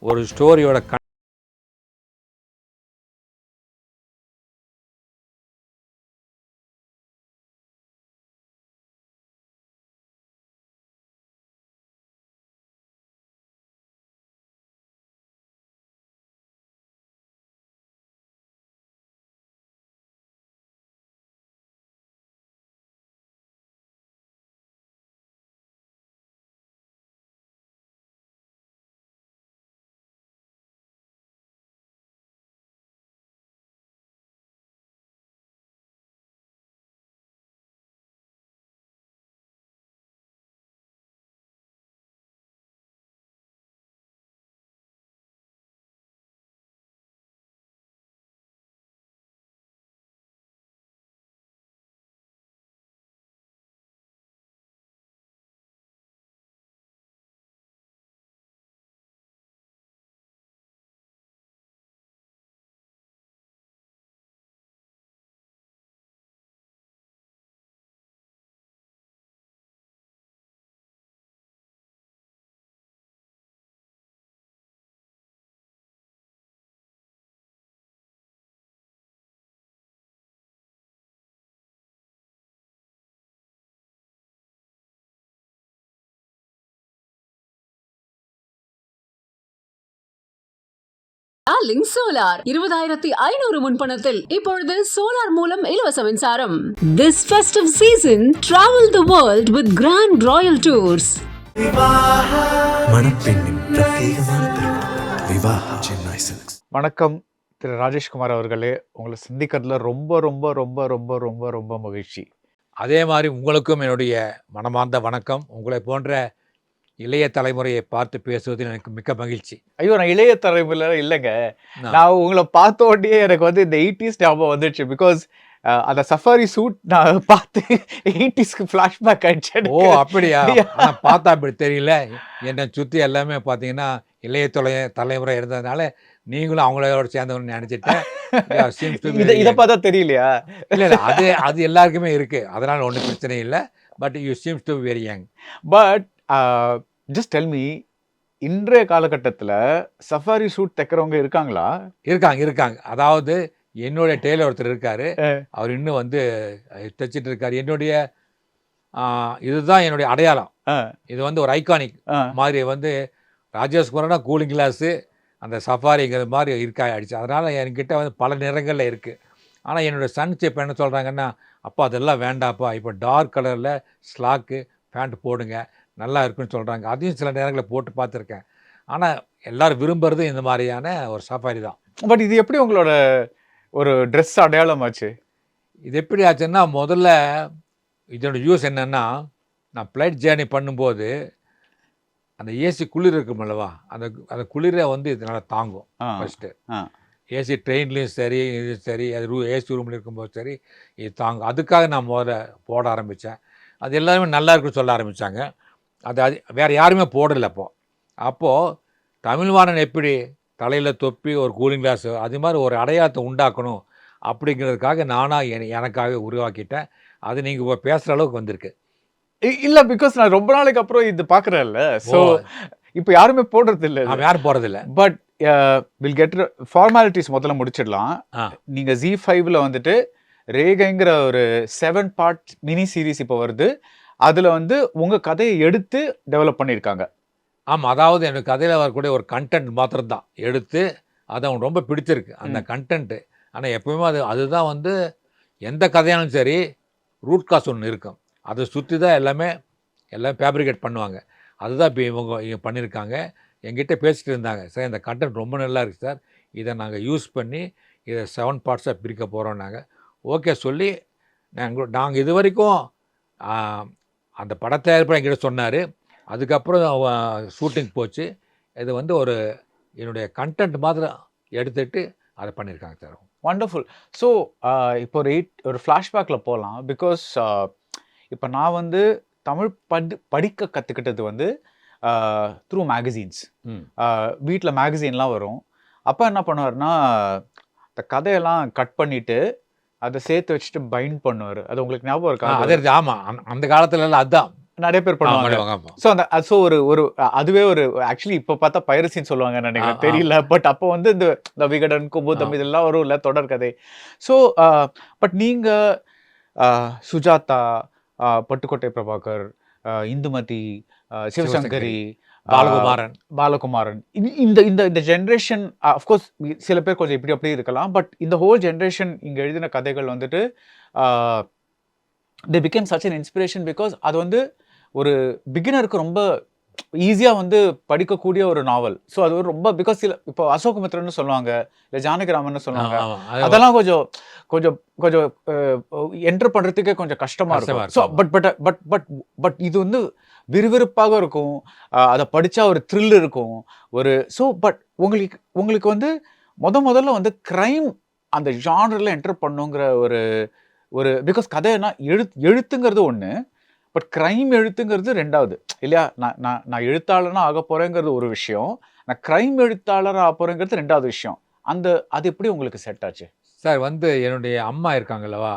ஒரு ஸ்டோரியோட link solar 20,500 முன்பணத்தில் இப்பொழுது solar மூலம் இலவச மின்சாரம். This festive season, travel the world with Grand Royal Tours. மணப்பெண்ணின் பிரத்யேகமான திருமணம் விவாஹா சென்னை சில்க்ஸ். வணக்கம் திரு ராஜேஷ்குமார் அவர்களே, உங்களை சந்திக்கிறதுல ரொம்ப ரொம்ப ரொம்ப ரொம்ப ரொம்ப ரொம்ப மகிழ்ச்சி. அதே மாதிரி உங்களுக்கும் என்னுடைய மனமார்ந்த வணக்கம். உங்களை போன்ற இளைய தலைமுறையை பார்த்து பேசுவதில் எனக்கு மிக்க மகிழ்ச்சி. ஐயோ, நான் இளைய தலைமுறையில இல்லைங்க. நான் உங்களை பார்த்த உடனே எனக்கு வந்து இந்த 80s ஞாபகம் வந்துடுச்சு. பிகாஸ் அந்த சஃபாரி சூட் நான் பார்த்து 80ஸ்க்கு ஃப்ளாஷ்பேக் ஆயிடுச்சு. ஓ அப்படியா? பார்த்தா அப்படி தெரியல. என்னை சுற்றி எல்லாமே பார்த்தீங்கன்னா இளைய தலைமுறை இருந்ததுனால நீங்களும் அவங்களோட சேர்ந்தவங்க நினைச்சிட்டேன். இதை பார்த்தா தெரியலையா? இல்லை அது எல்லாருக்குமே இருக்கு, அதனால ஒன்றும் பிரச்சனை இல்லை. But you seems to very young. But just tell me, இன்றைய காலகட்டத்தில் சஃபாரி சூட் தைக்கிறவங்க இருக்காங்களா? இருக்காங்க. அதாவது என்னுடைய டெய்லர் ஒருத்தர் இருக்காரு, அவர் இன்னும் வந்து தைச்சிட்டு இருக்காரு. என்னுடைய இதுதான் என்னுடைய அடையாளம். இது வந்து ஒரு ஐகானிக் மாதிரி வந்து ராஜேஷ்குமார்னா கூலிங் கிளாஸு அந்த சஃபாரிங்கிற மாதிரி ஆயிடுச்சு. அதனால் என்கிட்ட வந்து பல நிறங்களில் இருக்குது. ஆனால் என்னுடைய சன்ஸ் இப்போ என்ன சொல்கிறாங்கன்னா, அப்பா அதெல்லாம் வேண்டாப்பா, இப்போ டார்க் கலரில் ஸ்லாக்கு பேண்ட் போடுங்க, நல்லா இருக்குன்னு சொல்கிறாங்க. அதையும் சில நேரங்களில் போட்டு பார்த்துருக்கேன். ஆனால் எல்லோரும் விரும்புறது இந்த மாதிரியான ஒரு சஃபாரி தான். பட் இது எப்படி உங்களோட ஒரு ட்ரெஸ் அடையாளமாச்சு? இது எப்படி ஆச்சுன்னா, முதல்ல இதோட யூஸ் என்னென்னா, நான் ஃப்ளைட் ஜேர்னி பண்ணும்போது அந்த ஏசி குளிர் இருக்கும் அல்லவா, அந்த குளிரை வந்து இது நல்லா தாங்கும். ஃபஸ்ட்டு ஏசி ட்ரெயின்லேயும் சரி, இது சரி, அது ஏசி ரூமில் இருக்கும்போது சரி, இது தாங்கும். அதுக்காக நான் முதல்ல போட ஆரம்பித்தேன். அது எல்லாருமே நல்லா இருக்குன்னு சொல்ல ஆரம்பித்தாங்க. அது வேறு யாருமே போடலை. அப்போது தமிழ்வாணன் எப்படி தலையில் தொப்பி ஒரு கூலிங் கிளாஸு அது மாதிரி ஒரு அடையாளத்தை உண்டாக்கணும் அப்படிங்கிறதுக்காக நானாக எனக்காக உருவாக்கிட்டேன். அது நீங்கள் இப்போ பேசுகிற அளவுக்கு வந்திருக்கு. இல்லை, பிகாஸ் நான் ரொம்ப நாளைக்கு அப்புறம் இது பார்க்குறேன்ல. ஸோ இப்போ யாருமே போடுறது இல்லை. யாரும் போடுறதில்லை. பட் வில் கெட் ஃபார்மாலிட்டிஸ் முதல்ல முடிச்சிடலாம். நீங்கள் Z5ல் வந்துட்டு ரேகைங்கிற ஒரு 7 பார்ட் மினி சீரீஸ் இப்போ வருது. அதில் வந்து உங்கள் கதையை எடுத்து டெவலப் பண்ணியிருக்காங்க. ஆமாம், அதாவது எனக்கு கதையில் வரக்கூடிய ஒரு கண்டென்ட் மாத்திரம் தான் எடுத்து, அது அவனுக்கு ரொம்ப பிடிச்சிருக்கு அந்த கண்டென்ட்டு. ஆனால் எப்பவுமே அதுதான் வந்து எந்த கதையாலும் சரி ரூட் காஸ் ஒன்று இருக்கும், அதை சுற்றி தான் எல்லாம் ஃபேப்ரிகேட் பண்ணுவாங்க. அதுதான் இப்போ இவங்க பண்ணியிருக்காங்க. எங்கிட்ட பேசிகிட்டு இருந்தாங்க, சார் இந்த கண்டென்ட் ரொம்ப நல்லா இருக்குது சார், இதை நாங்கள் யூஸ் பண்ணி இதை 7 பார்ட்ஸாக பிரிக்க போகிறோம். நாங்கள் ஓகே சொல்லி நாங்கள் இது வரைக்கும் அந்த படத்தயாரிப்பு என்கிட்ட சொன்னார். அதுக்கப்புறம் ஷூட்டிங் போச்சு. இது வந்து ஒரு என்னுடைய கண்டென்ட் மாதிரி எடுத்துகிட்டு அதை பண்ணியிருக்காங்க சார். வண்டர்ஃபுல். ஸோ இப்போ ஒரு ஃப்ளாஷ்பேக்கில் போகலாம். பிகாஸ் இப்போ நான் வந்து தமிழ் படிக்க கற்றுக்கிட்டது வந்து த்ரூ மேகசின்ஸ். வீட்டில் மேகசின்லாம் வரும். அப்போ என்ன பண்ணுவார்னா, இந்த கதையெல்லாம் கட் பண்ணிவிட்டு அதை சேர்த்து வச்சுட்டு பைண்ட் பண்ணுவார். அது உங்களுக்கு ஞாபகம் இருக்கா? அதே ஆமாம், அந்த காலத்துலலாம் அதுதான் நிறைய பேர் பண்ணுவாங்க. பண்ணுவாங்க. ஸோ அந்த ஸோ ஒரு ஒரு அதுவே ஒரு ஆக்சுவலி இப்போ பார்த்தா பைரசின்னு சொல்லுவாங்க நினைக்கிறேன், தெரியல. பட் அப்போ வந்து இந்த விகடன், குமுதம் இதெல்லாம் வரும்ல தொடர் கதை. ஸோ பட் நீங்க சுஜாதா, பட்டுக்கோட்டை பிரபாகர், இந்துமதி, சிவசங்கரி, பாலகுமாரன். பாலகுமாரன், இந்த இந்த இந்த ஜென்ரேஷன் அஃப்கோர்ஸ் சில பேர் கொஞ்சம் இப்படி அப்படி இருக்கலாம். பட் இந்த ஹோல் ஜென்ரேஷன் இங்கே எழுதின கதைகள் வந்துட்டு they became such an inspiration because அது வந்து ஒரு பிகினருக்கு ரொம்ப ஈஸியாக வந்து படிக்கக்கூடிய ஒரு நாவல். ஸோ அது ஒரு ரொம்ப பிகாஸ் சில இப்போ அசோகமித்ரன்னு சொல்லுவாங்க, இல்லை ஜானகிராமன் சொல்லுவாங்க, அதெல்லாம் கொஞ்சம் கொஞ்சம் கொஞ்சம் என்டர் பண்ணுறதுக்கே கொஞ்சம் கஷ்டமாக இருக்கும். So but but but but but இது வந்து விறுவிறுப்பாக இருக்கும், அதை படித்தா ஒரு த்ரில் இருக்கும் ஒரு. ஸோ பட் உங்களுக்கு வந்து முதல்ல வந்து க்ரைம் அந்த ஜானரில் என்டர் பண்ணுங்கிற ஒரு ஒரு பிகாஸ் கதைனா எழுத்துங்கிறது ஒன்று, பட் க்ரைம் எழுத்துங்கிறது ரெண்டாவது இல்லையா? நான் எழுத்தாளனா ஆக போகிறேங்கிறது ஒரு விஷயம், நான் க்ரைம் எழுத்தாளராக ஆக போகிறேங்கிறது ரெண்டாவது விஷயம். அது எப்படி உங்களுக்கு செட் ஆச்சு சார்? வந்து என்னுடைய அம்மா இருக்காங்கல்லவா,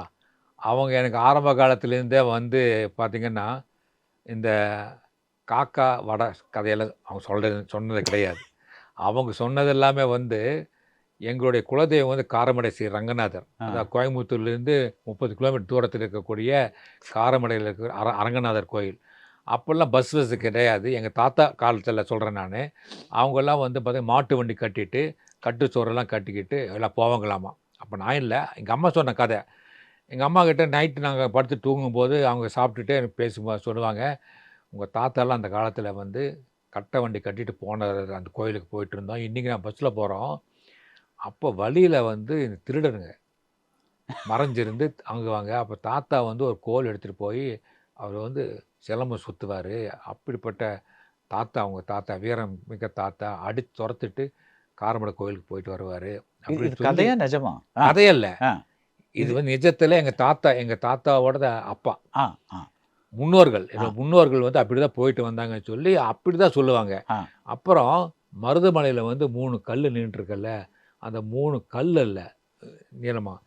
அவங்க எனக்கு ஆரம்ப காலத்துலேருந்தே வந்து பார்த்திங்கன்னா இந்த காக்கா வடை கதையெல்லாம் அவங்க சொன்னது கிடையாது. அவங்க சொன்னது எல்லாமே வந்து எங்களுடைய குலதெய்வம் வந்து காரமடை ஸ்ரீ ரங்கநாதர். அதாவது கோயம்புத்தூர்லேருந்து 30 கிலோமீட்டர் தூரத்தில் இருக்கக்கூடிய காரமடையில் இருக்கிற அரங்கநாதர் கோயில். அப்போல்லாம் பஸ் கிடையாது. எங்கள் தாத்தா காலத்தில் சொல்கிறேன் நான். அவங்கெல்லாம் வந்து பார்த்தீங்கன்னா மாட்டு வண்டி கட்டிட்டு கட்டுச்சோறெல்லாம் கட்டிக்கிட்டு எல்லாம் போவாங்களாமா. அப்போ நான் இல்லை, எங்கள் அம்மா சொன்ன கதை. எங்கள் அம்மா கிட்ட நைட்டு நாங்கள் படுத்து தூங்கும்போது அவங்க சாப்பிட்டுட்டு எனக்கு பேசும்போது சொல்லுவாங்க, உங்கள் தாத்தாலாம் அந்த காலத்தில் வந்து கட்டை வண்டி கட்டிட்டு போன அந்த கோயிலுக்கு போயிட்டு இருந்தோம், இன்றைக்கி நான் பஸ்ஸில் போகிறோம், அப்போ வழியில் வந்து திருடனுங்க மறைஞ்சிருந்து அங்குவாங்க. அப்போ தாத்தா வந்து ஒரு கோல் எடுத்துகிட்டு போய் அவர் வந்து சிலம்பம் சுற்றுவார். அப்படிப்பட்ட தாத்தா, அவங்க தாத்தா வீரம் மிக்க தாத்தா, அடித்து துரத்துட்டு காரமடை கோயிலுக்கு போயிட்டு வருவார். அப்படி கதையா நிஜமா? கதையல்ல, இது வந்து நிஜத்தில் எங்கள் தாத்தாவோட அப்பா முன்னோர்கள், என்னோட முன்னோர்கள் வந்து அப்படி தான் போயிட்டு வந்தாங்கன்னு சொல்லி அப்படி தான் சொல்லுவாங்க. அப்புறம் மருதமலையில் வந்து 3 கல் நின்றுருக்கல்ல, அந்த 3 கல்லில் நீளமாக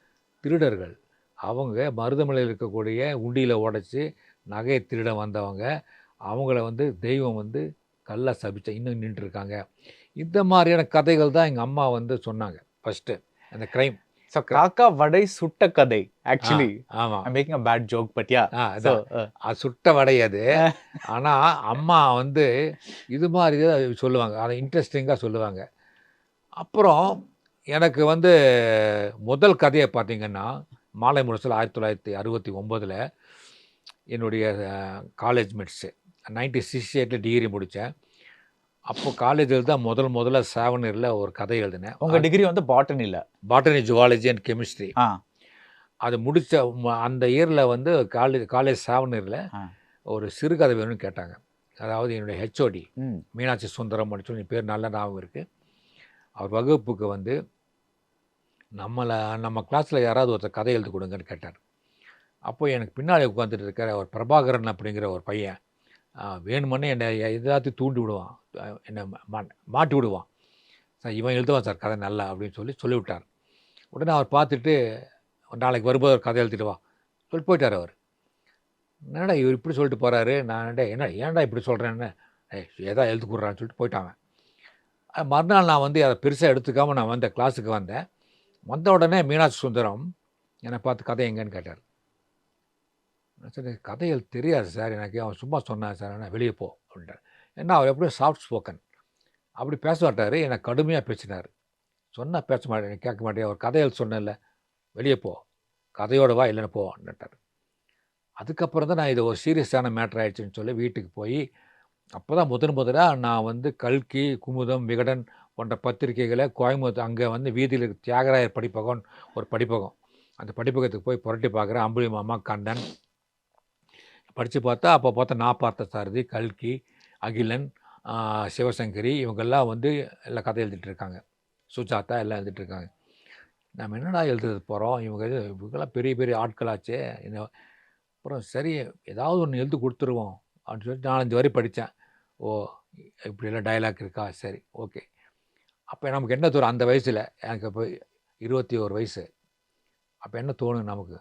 திருடர்கள் அவங்க மருதமலையில் இருக்கக்கூடிய உண்டியில் உடைச்சி நகையை திருட வந்தவங்க, அவங்கள வந்து தெய்வம் வந்து கல்லை சபிச்ச இன்னும் நின்றுருக்காங்க. இந்த மாதிரியான கதைகள் தான் எங்கள் அம்மா வந்து சொன்னாங்க ஃபஸ்ட்டு அந்த க்ரைம். ஸோ காக்கா வடை சுட்ட கதை ஆக்சுவலி. ஆமாம், making a bad joke but yeah அது சுட்ட வடை அது. ஆனால் அம்மா வந்து இது மாதிரி தான் சொல்லுவாங்க, அதை இன்ட்ரெஸ்டிங்காக சொல்லுவாங்க. அப்புறம் எனக்கு வந்து முதல் கதையை பார்த்திங்கன்னா மாலை முரசில் 1969 என்னுடைய காலேஜ் மெட்ஸு 1968 டிகிரி முடித்தேன். அப்போ காலேஜில் தான் முதல்ல சாவனரில் ஒரு கதை எழுதினேன். உங்கள் டிகிரி வந்து பாட்டனி, ஜுவாலஜி அண்ட் கெமிஸ்ட்ரி. அது முடித்த அந்த இயரில் வந்து காலேஜ் சாவனரில் ஒரு சிறுகதை வேணும்னு கேட்டாங்க. அதாவது என்னுடைய ஹெச்ஓடி மீனாட்சி சுந்தரம் அப்படின்னு சொல்லி பேர் நல்ல ஞாபகம் இருக்குது. அவர் வகுப்புக்கு வந்து நம்ம கிளாஸில் யாராவது ஒருத்தர் கதை எழுதி கொடுங்கன்னு கேட்டார். அப்போ எனக்கு பின்னாடி உட்காந்துட்டு இருக்கிற ஒரு பிரபாகரன் அப்படிங்கிற ஒரு பையன் வேணுமனே என்னை எல்லாத்தையும் தூண்டி விடுவான், என்னை மாட்டி விடுவான். சார் இவன் எழுதுவான் சார் கதை நல்லா அப்படின்னு சொல்லிவிட்டார். உடனே அவர் பார்த்துட்டு நாளைக்கு வரும்போது ஒரு கதை எழுதிட்டு வா சொல்லி போயிட்டார். அவர் என்னடா இவர் இப்படி சொல்லிட்டு போகிறாரு, நான் ஏன்டா இப்படி சொல்கிறேன்னு ஏதா எழுதி கொடுறான்னு சொல்லிட்டு போயிட்டாங்க. மறுநாள் நான் வந்து அதை பெருசாக எடுத்துக்காமல் நான் வந்த கிளாஸுக்கு வந்தேன். வந்த உடனே மீனாட்சி சுந்தரம் என்னை பார்த்து கதை எங்கன்னு கேட்டார். சரி கதைகள் தெரியாது சார் எனக்கு, அவன் சும்மா சொன்னான் சார், நான் வெளியே போ அப்படின்ட்டார். ஏன்னா அவர் எப்படியும் சாஃப்ட் ஸ்போக்கன், அப்படி பேச மாட்டார், என்னை கடுமையாக பேசினார். சொன்னால் பேச மாட்டேன், கேட்க மாட்டேன், அவர் கதைகள் சொன்னேன்ல வெளியே போ, கதையோட வா இல்லைன்னு போ அப்படின்ட்டார். அதுக்கப்புறம் தான் நான் இது ஒரு சீரியஸான மேட்ரு ஆகிடுச்சின்னு சொல்லி வீட்டுக்கு போய் அப்போ தான் முதலாக நான் வந்து கல்கி, குமுதம், விகடன் போன்ற பத்திரிகைகளை கோயம்புத்தூர் அங்கே வந்து வீதியில் தியாகராயர் படிப்பகம் ஒரு படிப்பகம், அந்த படிப்பகத்துக்கு போய் புரட்டி பார்க்குறேன். அம்புலி மாமா, கண்ணன் படித்து பார்த்தா அப்போ பார்த்தா நான் பார்த்த சாரதி, கல்கி, அகிலன், சிவசங்கரி இவங்கெல்லாம் வந்து எல்லாம் கதை எழுதிட்டுருக்காங்க, சுஜாதா எல்லாம் எழுதிட்டுருக்காங்க. நம்ம என்னடா எழுதுறது போகிறோம், இவங்கெல்லாம் பெரிய பெரிய ஆட்களாச்சே என்ன. அப்புறம் சரி ஏதாவது ஒன்று எழுதி கொடுத்துருவோம் அப்படின்னு சொல்லிட்டு 4-5 வரி படித்தேன். ஓ இப்படியெல்லாம் டைலாக் இருக்கா, சரி ஓகே. அப்போ நமக்கு என்ன தோணும் அந்த வயசில், எனக்கு இப்போ 21 வயசு, அப்போ என்ன தோணும் நமக்கு,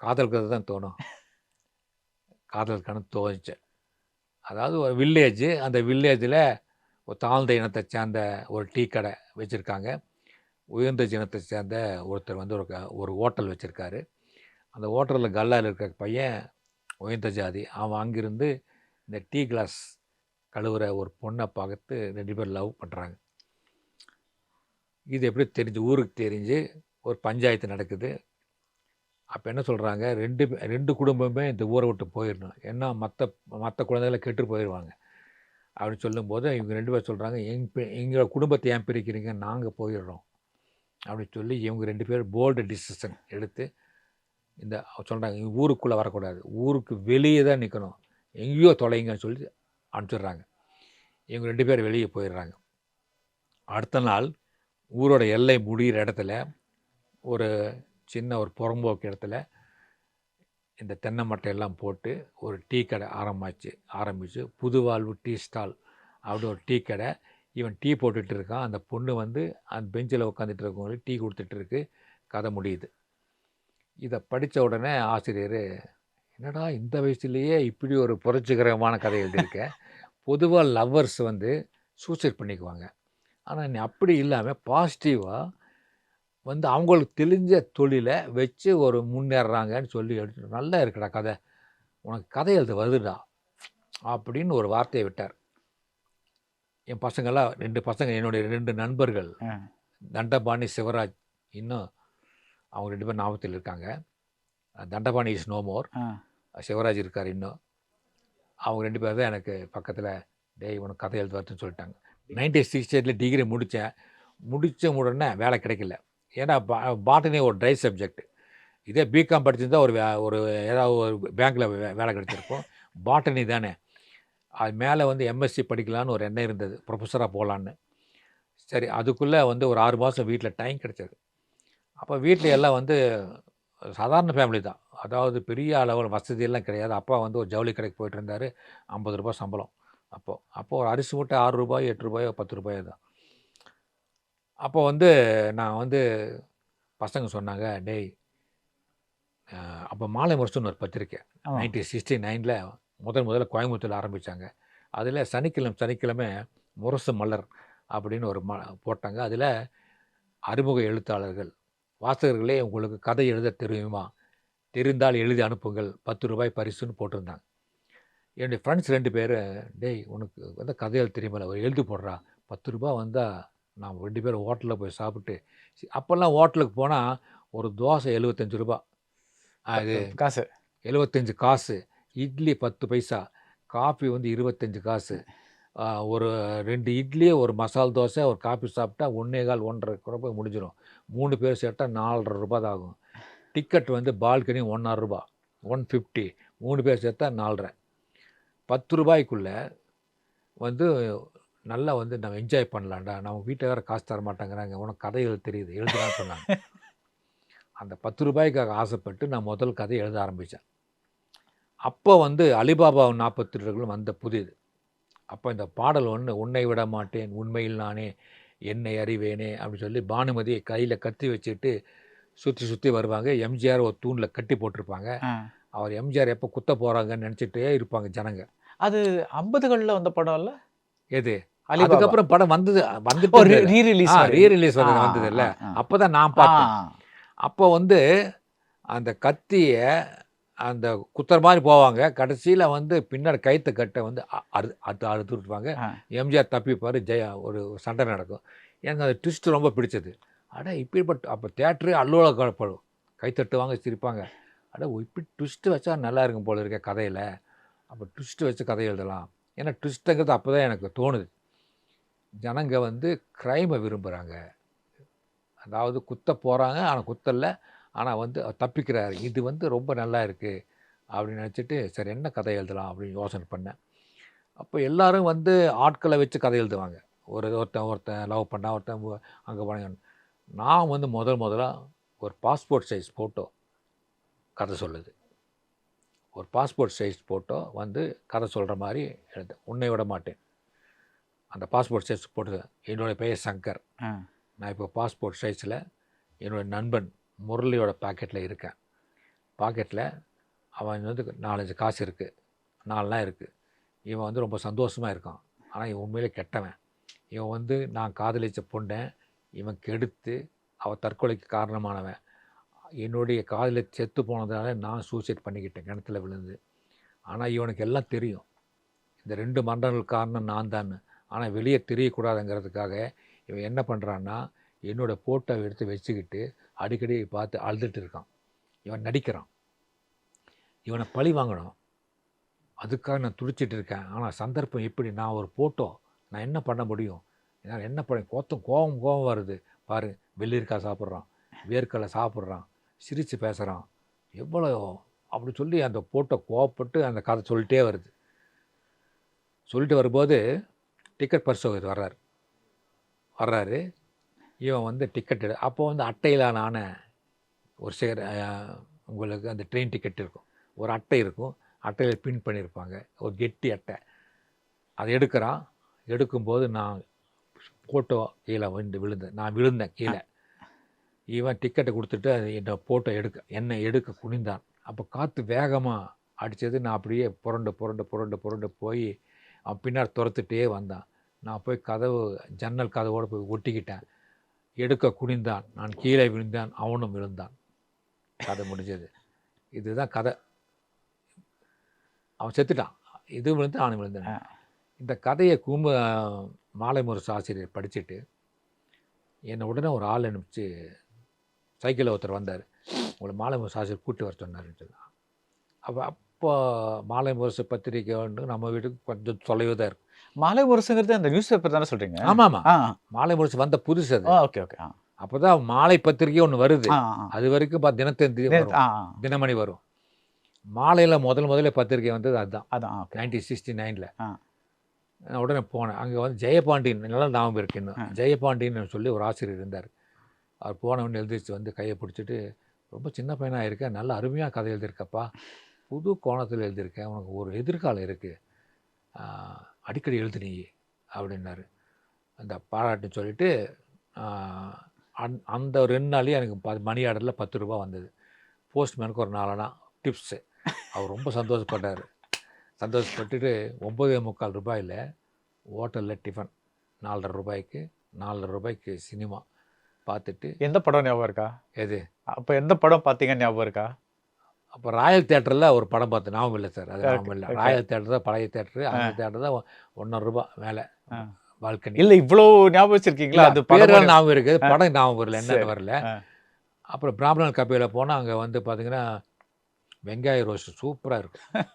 காதல் கதை தான் தோணும். காதல் கணக்கு துவச்சேன். அதாவது ஒரு வில்லேஜ், அந்த வில்லேஜில் ஒரு தாழ்ந்த இனத்தை சேர்ந்த ஒரு டீ கடை வச்சுருக்காங்க. உயர்ந்த இனத்தை சேர்ந்த ஒருத்தர் வந்து ஒரு ஹோட்டல் வச்சுருக்காரு. அந்த ஹோட்டலில் கல்லால் இருக்கிற பையன் உயர்ந்த ஜாதி. அவன் அங்கிருந்து இந்த டீ கிளாஸ் கழுவுற ஒரு பொண்ணை பார்த்து 2 பேர் லவ் பண்ணுறாங்க. இது எப்படி தெரிஞ்சு ஊருக்கு தெரிஞ்சு ஒரு பஞ்சாயத்து நடக்குது. அப்போ என்ன சொல்கிறாங்க, ரெண்டு குடும்பமே இந்த ஊரை விட்டு போயிடணும். ஏன்னா மற்ற குழந்தைகளை கெட்டு போயிடுவாங்க அப்படின்னு சொல்லும்போது இவங்க 2 பேர் சொல்கிறாங்க, எங்களோட குடும்பத்தை ஏன் பிரிக்கிறீங்க, நாங்கள் போயிடுறோம் அப்படின்னு சொல்லி இவங்க 2 பேர் போல்டு டிசிஷன் எடுத்து இந்த சொல்கிறாங்க, ஊருக்குள்ளே வரக்கூடாது, ஊருக்கு வெளியே தான் நிற்கணும், எங்கேயோ தொலைங்கன்னு சொல்லி அனுப்பிச்சிடுறாங்க. இவங்க 2 பேர் வெளியே போயிடுறாங்க. அடுத்த நாள் ஊரோட எல்லை முடிகிற இடத்துல ஒரு சின்ன ஒரு புறம்போக்கு இடத்துல இந்த தென்னை மட்டையெல்லாம் போட்டு ஒரு டீ கடை ஆரம்பித்து புதுவாழ்வு டீ ஸ்டால் அப்படி ஒரு டீ கடை. இவன் டீ போட்டுட்டு இருக்கான். அந்த பொண்ணு வந்து அந்த பெஞ்சில் உட்காந்துட்டு இருக்கவங்களுக்கு டீ கொடுத்துட்டு இருக்கு. கதை முடியுது. இதை படித்த உடனே ஆசிரியர், என்னடா இந்த வயசுலேயே இப்படி ஒரு புரட்சிகரமான கதை எழுதியிருக்க, பொதுவாக லவ்வர்ஸ் வந்து சூசைட் பண்ணிக்குவாங்க, ஆனால் நீ அப்படி இல்லாமல் பாசிட்டிவாக வந்து அவங்களுக்கு தெரிஞ்ச தொழிலை வச்சு ஒரு முன்னேறாங்கன்னு சொல்லி எடுத்து நல்லா இருக்குடா கதை, உனக்கு கதை எழுத வருதுடா அப்படின்னு ஒரு வார்த்தையை விட்டார். என் பசங்கள்லாம் 2 பசங்க, என்னுடைய 2 நண்பர்கள் தண்டபாணி, சிவராஜ், இன்னும் அவங்க 2 பேர் ஞாபகத்தில் இருக்காங்க. Dhandapani is no more, Sivaraj இருக்கார் இன்னும். அவங்க 2 பேர் தான் எனக்கு பக்கத்தில், டேய் உனக்கு கதை எழுத வருதுன்னு சொல்லிட்டாங்க. 1968 டிகிரி முடித்த உடனே வேலை கிடைக்கல. ஏன்னா பாட்டனி ஒரு ட்ரை சப்ஜெக்ட். இதே பிகாம் படிச்சிருந்தா ஒரு ஏதாவது ஒரு பேங்க்கில் வேலை கிடைச்சிருக்கும். பாட்டனி தானே, அது மேலே வந்து எம்எஸ்சி படிக்கலான்னு ஒரு எண்ணம் இருந்தது, ப்ரொஃபஸராக போகலான்னு. சரி, அதுக்குள்ளே வந்து ஒரு 6 மாதம் வீட்டில் டைம் கிடைச்சது. அப்போ வீட்டில் எல்லாம் வந்து சாதாரண ஃபேமிலி தான், அதாவது பெரிய அளவில் வசதியெல்லாம் கிடையாது. அப்பா வந்து ஒரு ஜவுளி கடைக்கு போயிட்டு இருந்தார், 50 ரூபா சம்பளம். அப்போது ஒரு அரிசி மூட்டை 6 ரூபாய் 8 ரூபாயோ 10 ரூபாயோ தான். அப்போ வந்து நான் வந்து பசங்க சொன்னாங்க, டேய் அப்போ மாலை முரசுன்னு ஒரு பத்திரிக்கை 1969 முதல்ல கோயம்புத்தூரில் ஆரம்பித்தாங்க. அதில் சனிக்கிழமை முரசு மலர் அப்படின்னு ஒரு போட்டாங்க. அதில் அறிமுக எழுத்தாளர்கள், வாசகர்களே உங்களுக்கு கதை எழுத தெரியுமா, தெரிந்தால் எழுதி அனுப்புங்கள், 10 ரூபாய் பரிசுன்னு போட்டிருந்தாங்க. என்னுடைய ஃப்ரெண்ட்ஸ் 2 பேர், டேய் உனக்கு வந்து கதை எழுத தெரியுமா, எழுதி போடுறா, 10 ரூபா வந்தால் நான் 2 பேரும் ஹோட்டலில் போய் சாப்பிட்டு. அப்போல்லாம் ஹோட்டலுக்கு போனால் ஒரு தோசை 75 ரூபா, அது காசு 75 காசு, இட்லி 10 பைசா, காஃபி வந்து 25 காசு. ஒரு 2 இட்லி, ஒரு மசால் தோசை, ஒரு காஃபி சாப்பிட்டா 1.25 1.5 கூட போய் முடிஞ்சிடும். 3 பேர் சேர்த்தா 4.5 ரூபா தான் ஆகும். டிக்கெட் வந்து பால்கனி 1.5 ரூபா, 150, 3 பேர் சேர்த்தா 4.5. 10 ரூபாய்க்குள்ளே வந்து நல்லா வந்து நம்ம என்ஜாய் பண்ணலாம்டா, நம்ம வீட்டை வேறு காசு தர மாட்டேங்கிறாங்க, உனக்கு கதை எழுத தெரியுது, எழுதுறான்னு சொன்னாங்க. அந்த 10 ரூபாய்க்காக ஆசைப்பட்டு நான் முதல் கதை எழுத ஆரம்பித்தேன். அப்போ வந்து அலிபாபா 40 திருடர்களும் வந்த புதியது. அப்போ இந்த பாடல் ஒன்று, உன்னை விட மாட்டேன் உண்மையில் நானே என்னை அறிவேனே அப்படின்னு சொல்லி பானுமதி கையில் கத்தி வச்சுட்டு சுற்றி வருவாங்க. எம்ஜிஆர் ஒரு தூணில் கட்டி போட்டிருப்பாங்க. அவர் எம்ஜிஆர் எப்போ குத்த போகிறாங்கன்னு நினச்சிட்டே இருப்பாங்க ஜனங்க. அது 50களில் வந்த படம் இல்லை எது? அதுக்கப்புறம் படம் வந்துட்டு ரீரிலீஸ் வந்தது இல்லை, அப்போ தான் நான் பார்த்தேன். அப்போ வந்து அந்த கத்தியை அந்த குத்துற மாதிரி போவாங்க, கடைசியில் வந்து பின்னாடி கைத்தை கட்ட வந்து அறுத்து விட்டுருவாங்க. எம்ஜிஆர் தப்பிப்பார், ஜெயா ஒரு சண்டை நடக்கும். எனக்கு அந்த ட்விஸ்ட் ரொம்ப பிடிச்சது. இப்படிப்பட்ட அப்போ தேட்டரே அல்லோலப்படும், கைத்தட்டுவாங்க, சிரிப்பாங்க. இப்படி ட்விஸ்ட்டு வச்சா நல்லா இருக்கும் போல இருக்க கதையில், அப்போ ட்விஸ்ட்டு வச்சு கதை எழுதலாம். ஏன்னா ட்விஸ்ட்டுங்கிறது அப்போ தான் எனக்கு தோணுது. ஜனங்க வந்து க்ரைமை விரும்புகிறாங்க, அதாவது குத்த போகிறாங்க ஆனால் குத்தலை, ஆனால் வந்து தப்பிக்கிறாரு, இது வந்து ரொம்ப நல்லா இருக்குது அப்படின்னு நினச்சிட்டு சரி என்ன கதை எழுதலாம் அப்படின்னு யோசனை பண்ணேன். அப்போ எல்லோரும் வந்து ஆட்களை வச்சு கதை எழுதுவாங்க. ஒருத்தன் லவ் பண்ணா, ஒருத்தன் அங்கே போனாங்க. நான் வந்து முதலாக ஒரு பாஸ்போர்ட் சைஸ் ஃபோட்டோ கதை சொல்லுது, ஒரு பாஸ்போர்ட் சைஸ் ஃபோட்டோ வந்து கதை சொல்கிற மாதிரி எழுது, உன்னை விட மாட்டேன். அந்த பாஸ்போர்ட் சைஸ் ஃபோட்டோ, என்னுடைய பெயர் சங்கர், நான் இப்போ பாஸ்போர்ட் சைஸில் என்னுடைய நண்பன் முரளியோட பாக்கெட்டில் இருக்கேன். பாக்கெட்டில் அவன் வந்து 4-5 காசு இருக்குது, நாளெலாம் இருக்குது. இவன் வந்து ரொம்ப சந்தோஷமாக இருக்கான். ஆனால் இவன் உண்மையிலே கெட்டவன். இவன் வந்து நான் காதலிச்ச பொண்ணை இவன் கெடுத்து அவள் தற்கொலைக்கு காரணமானவன். என்னுடைய காதலை செத்து போனதால நான் சூசைட் பண்ணிக்கிட்டேன் கிணத்துல விழுந்து. ஆனால் இவனுக்கு எல்லாம் தெரியும், இந்த 2 மரணங்களுக்கு காரணம் நான் தான். ஆனால் வெளியே தெரியக்கூடாதுங்கிறதுக்காக இவன் என்ன பண்ணுறான்னா, என்னோடய ஃபோட்டோவை எடுத்து வச்சுக்கிட்டு அடிக்கடி பார்த்து அழுதுட்டு இருக்கான். இவன் நடிக்கிறான். இவனை பழி வாங்கணும், அதுக்காக நான் துடிச்சிட்டு இருக்கேன். ஆனால் சந்தர்ப்பம் எப்படி? நான் ஒரு ஃபோட்டோ, நான் என்ன பண்ண முடியும்? என்னால் என்ன பண்ண கோபம் வருது பாரு. வெள்ளரிக்காய் சாப்பிட்றான், வேர்க்கடலை சாப்பிட்றான், சிரித்து பேசுகிறான், எவ்வளோ அப்படி சொல்லி அந்த ஃபோட்டோ கோவப்பட்டு அந்த கதை சொல்லிட்டே வருது. சொல்லிட்டு வரும்போது டிக்கெட் பரிசோதகர் வர்றாரு. இவன் வந்து டிக்கெட் அப்போ வந்து அட்டையிலான ஒரு உங்களுக்கு அந்த ட்ரெயின் டிக்கெட் இருக்கும், ஒரு அட்டை இருக்கும், அட்டையில் பின் பண்ணியிருப்பாங்க, ஒரு கெட்டி அட்டை. அதை எடுக்கிறான். எடுக்கும்போது நான் ஃபோட்டோ கீழே விழுந்தேன். நான் விழுந்தேன் கீழே. இவன் டிக்கெட்டை கொடுத்துட்டு என்னை ஃபோட்டோ என்னை எடுக்க குனிந்தான். அப்போ காற்று வேகமாக அடித்தது. நான் அப்படியே புரண்டு போய் அவன் பின்னாடி துரத்துட்டே வந்தான். நான் போய் ஜன்னல் கதவோடு போய் ஒட்டிக்கிட்டேன். எடுக்க குனிந்தான், நான் கீழே விழுந்தான், அவனும் விழுந்தான். கதை முடிஞ்சது. இதுதான் கதை. அவன் செத்துட்டான், இது விழுந்து அவன் விழுந்தான். இந்த கதையை மாலைமுரசு ஆசிரியர் படிச்சுட்டு என்னை உடனே ஒரு ஆள் அனுப்பிச்சு, சைக்கிளில் ஒருத்தர் வந்தார், உங்களை மாலைமுரசு ஆசிரியர் கூட்டி வர சொன்னார்னு சொன்னான். அப்போ மாலைமுரசு பத்திரிக்கை வந்து நம்ம வீட்டுக்கு கொஞ்சம் தொலைவு தான் இருக்கும். மாலைமுரசுங்கிறது அந்த நியூஸ் பேப்பர் தானே சொல்கிறீங்க? ஆமாம், மாலைமுரசு வந்த புதுசு அது. ஓகே. அப்போ தான் மாலை பத்திரிக்கை ஒன்று வருது. அது வரைக்கும் தினத்தந்தி தினமணி வரும். மாலையில் முதல்ல பத்திரிக்கை வந்தது அதுதான். 1969. நான் உடனே போனேன். அங்கே வந்து ஜெயபாண்டியன், நல்லா ஞாபகம் இருக்கு இன்னும், ஜெயபாண்டியன் சொல்லி ஒரு ஆசிரியர் இருந்தார். அவர் போனவொன்னு எழுதிச்சு வந்து கையை பிடிச்சிட்டு, ரொம்ப சின்ன பையனாக இருக்கேன், நல்ல அருமையாக கதை எழுதியிருக்கப்பா, புது கோணத்தில் எழுதியிருக்கேன், உனக்கு ஒரு எதிர்காலம் இருக்குது, அடிக்கடி எழுதுனீ அப்படின்னாரு. அந்த பாராட்டுன்னு சொல்லிவிட்டு அந்த 2 நாள்லேயே எனக்கு மணி ஆர்டரில் 10 ரூபா வந்தது. போஸ்ட்மேனுக்கு ஒரு 4 அணா டிப்ஸு. அவர் ரொம்ப சந்தோஷப்பட்டார். சந்தோஷப்பட்டுட்டு 9.25 ரூபாயில் ஹோட்டலில் டிஃபன், 4.5 ரூபாய்க்கு, 4.5 ரூபாய்க்கு சினிமா பார்த்துட்டு. எந்த படம் ஞாபகம் இருக்கா? எது? அப்போ எந்த படம் பார்த்தீங்க ஞாபகம் இருக்கா? அப்போ ராயல் தேட்டரில் ஒரு படம் பார்த்தேன், ஞாபகம் இல்லை சார், அது ஞாபகம் இல்லை. ராயல் தேட்டர் தான் பழைய தேட்டரு, அந்த தேட்டர் தான் 1.5 ரூபா மேலே பால்கனி. இல்லை, இவ்வளோ ஞாபகம் வச்சுருக்கீங்களா? அது பேரெல்லாம் ஞாபகம் இருக்குது, படம் ஞாபகம் வரல, என்னென்னு வரல. அப்புறம் பிராமணன் கப்பையில் போனால் அங்கே வந்து பார்த்திங்கன்னா வெங்காய ரோஸ்ட்டு சூப்பராக இருக்கும்.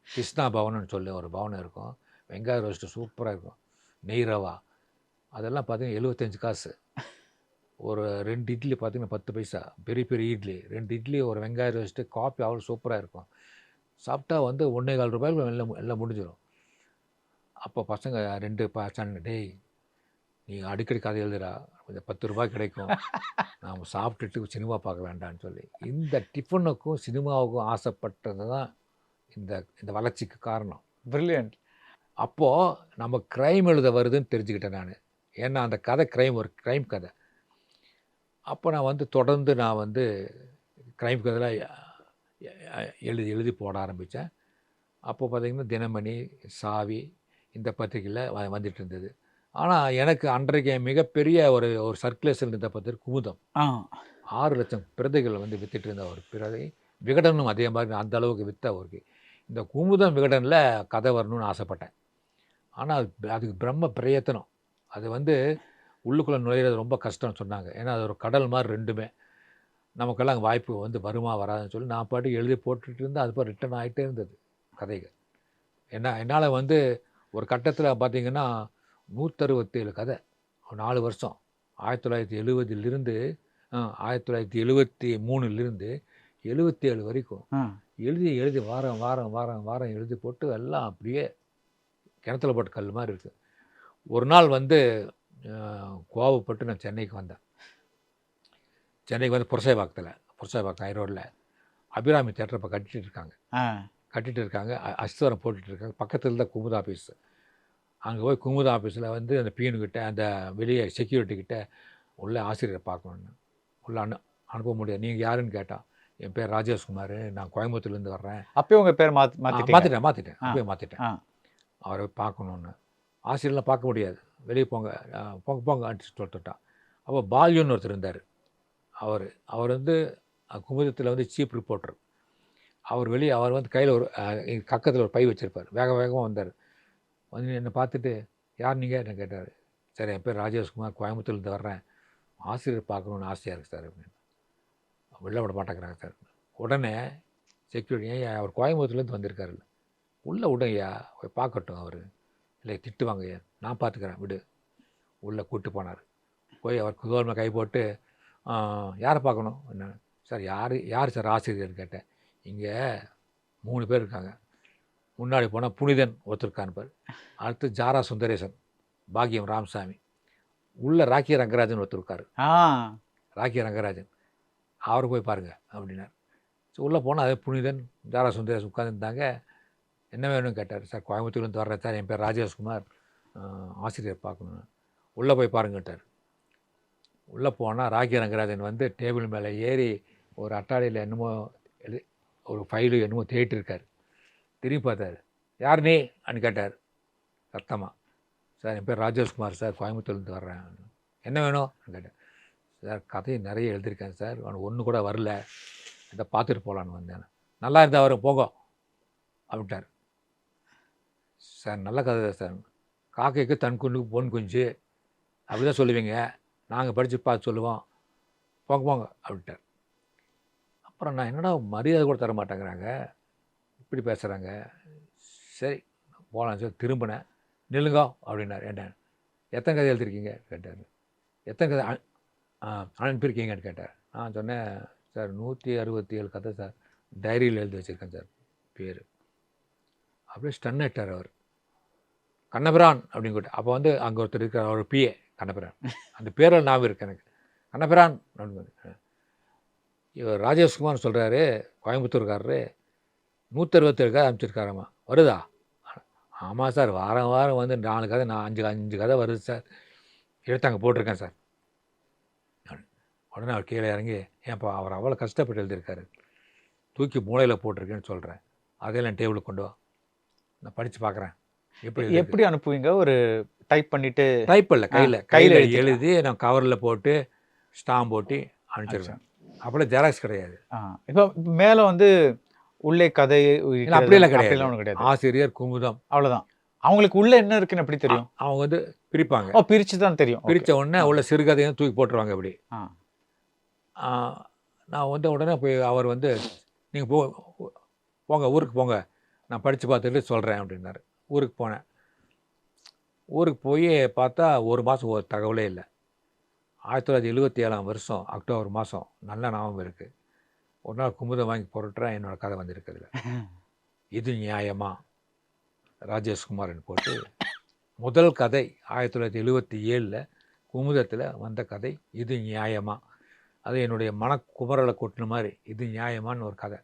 கிருஷ்ணா பவன்னு சொல்லி ஒரு பவனம் இருக்கும், வெங்காய ரோஸ்ட்டு சூப்பராக இருக்கும். நெய் ரவா அதெல்லாம் பார்த்திங்கன்னா 75 காசு. ஒரு 2 இட்லி பார்த்திங்கன்னா 10 பைசா, பெரிய இட்லி 2 இட்லி, ஒரு வெங்காய ரோஸ்ட்டு, காஃபி அவ்வளோ சூப்பராக இருக்கும். சாப்பிட்டா வந்து 1.25 ரூபாய்க்கு எல்லாம் முடிஞ்சிடும். அப்போ பசங்க 2 பசங்க, டேய் நீ அடிக்கடி கதை எழுதுறா, கொஞ்சம் 10 ரூபாய் கிடைக்கும், நாம் சாப்பிட்டுட்டு சினிமா பார்க்க வேண்டாம்னு சொல்லி. இந்த டிஃபனுக்கும் சினிமாவுக்கும் ஆசைப்பட்டது தான் இந்த வளர்ச்சிக்கு காரணம். பிரில்லியன்ட். அப்போது நம்ம க்ரைம் எழுத வருதுன்னு தெரிஞ்சுக்கிட்டேன் நான். ஏன்னா அந்த கதை ஒரு க்ரைம் கதை. அப்போ நான் வந்து தொடர்ந்து க்ரைம் கதைலாம் எழுதி போட ஆரம்பித்தேன். அப்போ பார்த்திங்கன்னா தினமணி, சாவி இந்த பத்திரிக்கையில் வந்துட்டு இருந்தது. ஆனால் எனக்கு அன்றைக்கு மிகப்பெரிய ஒரு சர்க்குலேஷன் இருந்த பத்திரிக்கை குமுதம். 6 லட்சம் பிரதிகள் வித்துட்டு இருந்த ஒரு பிரதி. விகடனும் அதே மாதிரி அந்த அளவுக்கு விற்ற ஒரு. இந்த குமுதம் விகடனில் கதை வரணும்னு ஆசைப்பட்டேன். ஆனால் அதுக்கு பிரம்ம பிரயத்தனம். அது உள்ளுக்குள்ளே நுழையிறது ரொம்ப கஷ்டம்னு சொன்னாங்க. ஏன்னா அது ஒரு கடல் மாதிரி ரெண்டுமே. நமக்கெல்லாம் வாய்ப்பு வருமா வராதுன்னு சொல்லி நான் பாட்டுக்கு எழுதி போட்டுட்டு இருந்தேன். அது ரிட்டர்ன் ஆகிட்டே இருந்தது கதைகள். என்னால் ஒரு கட்டத்தில் பார்த்திங்கன்னா 167 கதை 4 வருஷம், 1970 1973 77 வரைக்கும் எழுதி வாரம் எழுதி போட்டு எல்லாம் அப்படியே கிணத்துல போட்ட கல் மாதிரி இருக்குது. ஒரு நாள் கோவப்பட்டு நான் சென்னைக்கு வந்தேன். சென்னைக்கு புரசைவாக்கத்தில் ஐரோடில் அபிராமி தேட்டர் இப்போ கட்டிட்டு இருக்காங்க, அஸ்தரம் போட்டுட்ருக்காங்க. பக்கத்தில் தான் குமுத ஆஃபீஸ். அங்கே போய் குமுத ஆஃபீஸில் அந்த பியூனுக்கிட்ட, அந்த வெளியே செக்யூரிட்டிக்கிட்ட, உள்ளே ஆசிரியரை பார்க்கணுன்னு, உள்ளே அனுப்ப முடியாது, நீங்கள் யாருன்னு கேட்டால், என் பேர் ராஜேஷ்குமார், நான் கோயம்புத்தூர்லேருந்து வர்றேன். அப்பயே உங்க பேர் மாத்திட்டீங்க. மாற்றிட்டேன் அப்பயே மாற்றிட்டேன். ஆ. அவரை பார்க்கணுன்னு. ஆசிரியர்லாம் பார்க்க முடியாது, வெளியே போங்க, போங்க போங்க அடிச்சு சொல்லிட்டான். அப்போ பால்யன்னு ஒருத்தர் இருந்தார். அவர் வந்து குமுதத்தில் வந்து சீஃப் ரிப்போர்ட்டர். அவர் வந்து கையில் ஒரு கக்கத்தில் ஒரு பை வச்சுருப்பார். வேகமாக வந்தார். வந்து என்னை பார்த்துட்டு, யார் நீங்கள் என்ன கேட்டார். சார் என் பேர் ராஜேஷ்குமார், கோயம்புத்தூர்லேருந்து வர்றேன், ஆசிரியர் பார்க்கணுன்னு ஆசையாக இருக்குது சார் அப்படின்னு. வெளில விட மாட்டேங்கிறாங்க சார். உடனே செக்யூரிட்டி, ஏன் அவர் கோயம்புத்தூர்லேருந்து வந்திருக்காரு, உள்ளே விடுங்கய்யா, போய் பார்க்கட்டும் அவர், இல்லை திட்டுவாங்க ஐயா, நான் பார்த்துக்கிறேன் விடு. உள்ளே கூப்பிட்டு போனார். போய் அவர் தோல்மை கை போட்டு, யாரை பார்க்கணும் என்ன சார், யார் சார் ஆசிரியர்னு கேட்டேன். இங்கே 3 பேர் இருக்காங்க. முன்னாடி போனால் புனிதன் ஒருத்தருக்கான் பார், அடுத்து ஜாரா சுந்தரேசன், பாக்கியம் ராமசாமி, உள்ள ராக்கி ரங்கராஜன் ஒருத்தர் இருக்கார். ராக்கி ரங்கராஜன், அவரை போய் பாருங்கள் அப்படின்னார். ஸோ உள்ளே போனால் அதே புனிதன் ஜாரா சுந்தரேசன் உட்காந்துருந்தாங்க. என்ன வேணும்னு கேட்டார். சார் கோயம்புத்தூர்லேருந்து வர்றேன் சார், என் பேர் ராஜேஷ்குமார், ஆசிரியர் பார்க்கணும். உள்ளே போய் பாருங்கட்டார். உள்ளே போனால் ராக்கி ரங்கராஜன் வந்து டேபிள் மேலே ஏறி ஒரு அட்டாளியில் என்னமோ ஒரு ஃபைலு என்னமோ தேடிட்டு இருக்கார். திரும்பி பார்த்தார். யார் நீ அப்படின்னு கேட்டார் சத்தமாக. சார் என் பேர் ராஜேஷ்குமார் சார், கோயம்புத்தூர்லேருந்து வர்றேன். என்ன வேணும் கேட்டேன். சார் கதையை நிறைய எழுதியிருக்கேன் சார், அவனுக்கு ஒன்று கூட வரல, இதை பார்த்துட்டு போகலான்னு வந்தேன். நல்லா இருந்தால் வரும் போங்க அப்படின்ட்டார். சார் நல்ல கதை தான் சார், காக்கைக்கு தன் குண்டுக்கு பொன் குஞ்சு அப்படி தான் சொல்லுவீங்க, நாங்கள் படித்து பார்த்து சொல்லுவோம், போங்க போங்க அப்படின்ட்டார். அப்புறம் நான் என்னடா மரியாதை கூட தர மாட்டேங்கிறாங்க, இப்படி பேசுகிறாங்க, சரி போகலாம் சார். திரும்பினேன். நில்லுங்க அப்படின்னார். என்ன எத்தனை கதை எழுதிருக்கீங்க கேட்டார். எத்தனை கதை அனுப்பியிருக்கீங்கன்னு கேட்டார். நான் சொன்னேன், சார் 167 கதை சார், டைரியில் எழுதி வச்சுருக்கேன் சார் பேர். அப்படியே ஸ்டன் ஆகிட்டார் அவர். கண்ணபிரான் அப்படின்னு கூட்ட. அப்போ வந்து அங்கே ஒருத்தர் இருக்கிற அவர் பிஏ கண்ணபிரான், அந்த பேரில் ஞாபகம் இருக்கு எனக்கு. கண்ணபிரான் அப்படின்னு இவர் ராஜேஷ்குமார் சொல்கிறாரு, கோயம்புத்தூர்காரரு 167 கதை அனுப்பிச்சிருக்காராம்மா. வருதா? ஆமாம் சார், வாரம் வாரம் வந்து 4 கதை, நான் 5 கதை வருது சார், எடுத்து அங்கே போட்டிருக்கேன் சார். உடனே அவர் கீழே இறங்கி, ஏன்ப்பா அவர் அவ்வளோ கஷ்டப்பட்டு எழுதியிருக்காரு, தூக்கி மூளையில் போட்டிருக்கேன்னு சொல்கிறேன், அதையெல்லாம் டேபிளுக்கு கொண்டு வா, நான் படித்து பார்க்குறேன். எப்படி அனுப்புவீங்க? ஒரு டைப் பண்ணிவிட்டு? டைப் இல்லை, கையில் எழுதி நான் கவரில் போட்டு ஸ்டாம்ப் போட்டு அனுப்பிச்சிருவேன். அப்படியே ஜெராக்ஸ் கிடையாது. இப்போ மேலே வந்து உள்ளே கதை அப்படியெல்லாம் கிடையாது. ஆசிரியர் குமுதம் அவ்வளோதான். அவங்களுக்கு உள்ள என்ன இருக்குன்னு எப்படி தெரியும்? அவங்க வந்து பிரிப்பாங்க. பிரித்து தான் தெரியும். பிரித்த உடனே உள்ள சிறுகதையும் தூக்கி போட்டுருவாங்க. அப்படி நான் வந்து உடனே போய் அவர் வந்து, நீங்கள் போங்க ஊருக்கு போங்க, நான் படித்து பார்த்துட்டு சொல்கிறேன் அப்படின்னாரு. ஊருக்கு போனேன். ஊருக்கு போய் பார்த்தா ஒரு மாதம் ஒரு தகவலே இல்லை. 1977 வருஷம் அக்டோபர் மாதம், நல்ல ஞாபகம் இருக்குது. ஒரு நாள் குமுதம் வாங்கி புரட்டுறேன், என்னோடய கதை வந்திருக்குதுல. இது நியாயமா ராஜேஷ்குமார்னு போட்டு முதல் கதை 1977 குமுதத்தில் வந்த கதை, இது நியாயமா. அது என்னுடைய மனக்குமரலை கொட்டின மாதிரி, இது நியாயமான்னு ஒரு கதை.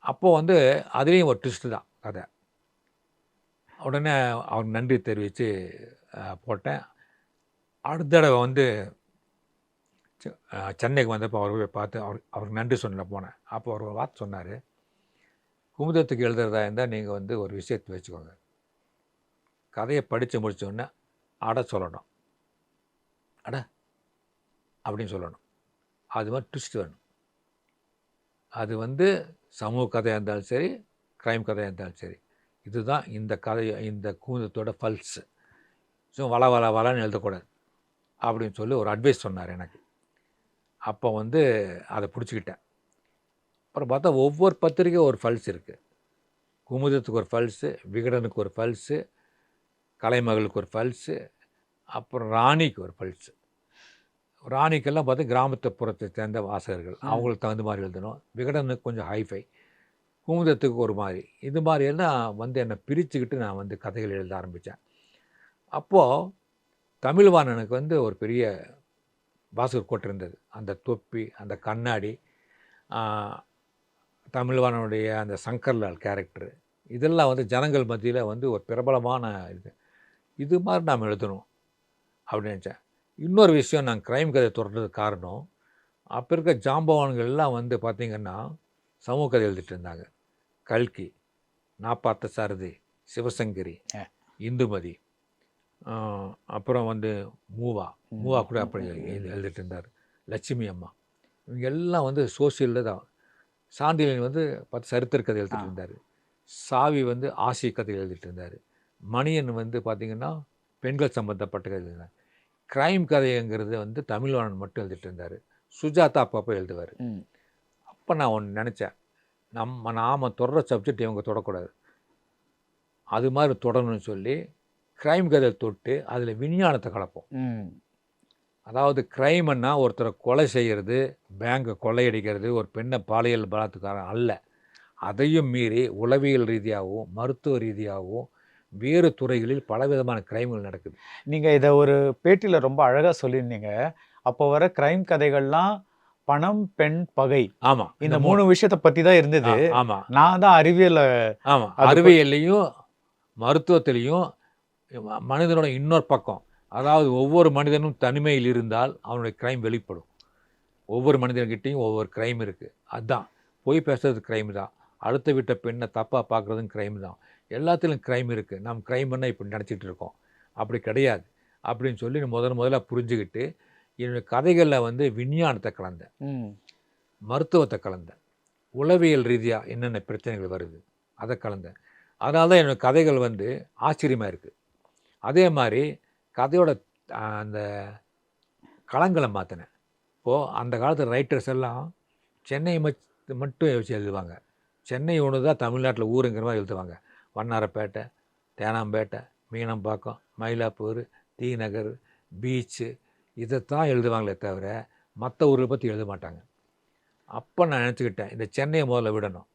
அப்போது வந்து அதுலேயும் ஒரு ட்விஸ்ட்டு தான் கதை. உடனே அவருக்கு நன்றி தெரிவித்து போட்டேன். அடுத்த தடவை வந்து சென்னைக்கு வந்தப்போ அவர் போய் பார்த்து அவருக்கு நன்றி சொல்ல போனேன். அப்போ அவர் ஒரு வார்த்தை சொன்னார், குமுதத்துக்கு எழுதுறதா இருந்தால் நீங்கள் வந்து ஒரு விஷயத்தை வச்சுக்கோங்க, கதையை படித்து முடித்தோடனே அட சொல்லணும், அட அப்படின்னு சொல்லணும். அது மாதிரி ட்விஸ்ட் வேணும். அது வந்து சமூக கதையாக இருந்தாலும் சரி, க்ரைம் கதையாக இருந்தாலும் சரி, இதுதான் இந்த கதை, இந்த குமுதத்தோட பல்ஸு. ஸோ வளன்னு எழுதக்கூடாது அப்படின்னு சொல்லி ஒரு அட்வைஸ் சொன்னார் எனக்கு. அப்போ வந்து அதை பிடிச்சிக்கிட்டேன். அப்புறம் பார்த்தா ஒவ்வொரு பத்திரிக்கையும் ஒரு பல்ஸ் இருக்குது. குமுதத்துக்கு ஒரு பல்ஸு, விகடனுக்கு ஒரு பல்ஸு, கலைமகளுக்கு ஒரு பல்ஸு, அப்புறம் ராணிக்கு ஒரு பல்ஸு. ராணிக்கெல்லாம் பார்த்து கிராமத்தை புறத்தை சேர்ந்த வாசகர்கள், அவங்களுக்கு தகுந்த மாதிரி எழுதணும். விகடனுக்கு கொஞ்சம் ஹைஃபை, குமுதத்துக்கு ஒரு மாதிரி, இது மாதிரியெல்லாம் வந்து என்னை பிரிச்சுக்கிட்டு நான் வந்து கதைகள் எழுத ஆரம்பித்தேன். அப்போது தமிழ்வாணனுக்கு வந்து ஒரு பெரிய வாசகர் கோட்டை இருந்தது. அந்த தொப்பி, அந்த கண்ணாடி, தமிழ்வாணனுடைய அந்த சங்கர்லால் கேரக்டரு, இதெல்லாம் வந்து ஜனங்கள் மத்தியில் வந்து ஒரு பிரபலமான இது மாதிரி நாம் எழுதணும் அப்படின்னு நினச்சேன். இன்னொரு விஷயம், நான் க்ரைம் கதை தொடர்றதுக்கு காரணம், அப்போ இருக்க ஜாம்பவான்கள் எல்லாம் வந்து பார்த்திங்கன்னா சமூக கதை எழுதிட்டு இருந்தாங்க. கல்கி, நாப்பாத்த சாரதி, சிவசங்கரி, இந்துமதி, அப்புறம் வந்து மூவா கூட அப்படி எழுதிட்டு இருந்தார். லட்சுமி அம்மா, இவங்க எல்லாம் வந்து சோசியலில் தான். சாண்டிலியன் வந்து சரித்திர கதை எழுதிட்டு இருந்தார். சாவி வந்து ஆசிய கதை எழுதிட்டு இருந்தார். மணியன் வந்து பார்த்திங்கன்னா பெண்கள் சம்மந்தப்பட்ட கதை எழுதினார். க்ரைம் கதைங்கிறது வந்து தமிழ்வாணன் மட்டும் எழுதிட்டு இருந்தார். சுஜாதா அப்பப்போ எழுதுவார். அப்போ நான் ஒன்று நினச்சேன், நாம் தொடர சப்ஜெக்ட் இவங்க தொடக்கூடாது, அது மாதிரி தொடரணும்னு சொல்லி க்ரைம் கதை தொட்டு அதில் விஞ்ஞானத்தை கலப்போம். அதாவது க்ரைம்னா ஒருத்தரை கொலை செய்கிறது, பேங்கை கொள்ளையடிக்கிறது, ஒரு பெண்ணை பாலியல் பலாத்காரம் அல்ல. அதையும் மீறி உளவியல் ரீதியாகவும் மருத்துவ ரீதியாகவும் வேறு துறைகளில் பலவிதமான க்ரைம்கள் நடக்குது. நீங்கள் இதை ஒரு பேட்டியில் ரொம்ப அழகாக சொல்லியிருந்தீங்க. அப்போ வர க்ரைம் கதைகள்லாம் பணம், பெண், பகை, ஆமாம், இந்த 3 விஷயத்தை பற்றி தான் இருந்தது. ஆமாம், நான் தான் அறிவியல். ஆமாம், அறிவியல்லையும் மருத்துவத்திலையும் மனிதனோட இன்னொரு பக்கம், அதாவது ஒவ்வொரு மனிதனும் தனிமையில் இருந்தால் அவனுடைய க்ரைம் வெளிப்படும். ஒவ்வொரு மனிதன்கிட்டையும் ஒவ்வொரு க்ரைம் இருக்குது. அதுதான் போய் பேசுறது க்ரைம் தான், அடுத்த வீட்டை பெண்ணை தப்பாக பார்க்குறதும் க்ரைம் தான். எல்லாத்துலையும் க்ரைம் இருக்குது. நம்ம க்ரைம் பண்ணால் இப்படி நினச்சிட்டு இருக்கோம், அப்படி கிடையாது அப்படின்னு சொல்லி முதல்ல புரிஞ்சுக்கிட்டு என்னுடைய கதைகளில் வந்து விஞ்ஞானத்தை கலந்தேன், மருத்துவத்தை கலந்தேன், உளவியல் ரீதியாக என்னென்ன பிரச்சனைகள் வருது அதை கலந்தேன். அதனால தான் என்னோடய கதைகள் வந்து ஆச்சரியமாக இருக்குது. அதே மாதிரி கதையோட அந்த களங்களை மாற்றினேன். இப்போது அந்த காலத்து ரைட்டர்ஸ் எல்லாம் சென்னை மட்டும் வச்சு எழுதுவாங்க. சென்னை ஒன்று தான் தமிழ்நாட்டில் ஊருங்கிற மாதிரி எழுதுவாங்க. வண்ணாரப்பேட்டை, தேனாம்பேட்டை, மீனம்பாக்கம், மயிலாப்பூர், டி நகர், பீச்சு, இதைத்தான் எழுதுவாங்களே தவிர மற்ற ஊரை பற்றி எழுத மாட்டாங்க. அப்போ நான் நினச்சிக்கிட்டேன், இந்த சென்னையை முதல்ல விடணும்,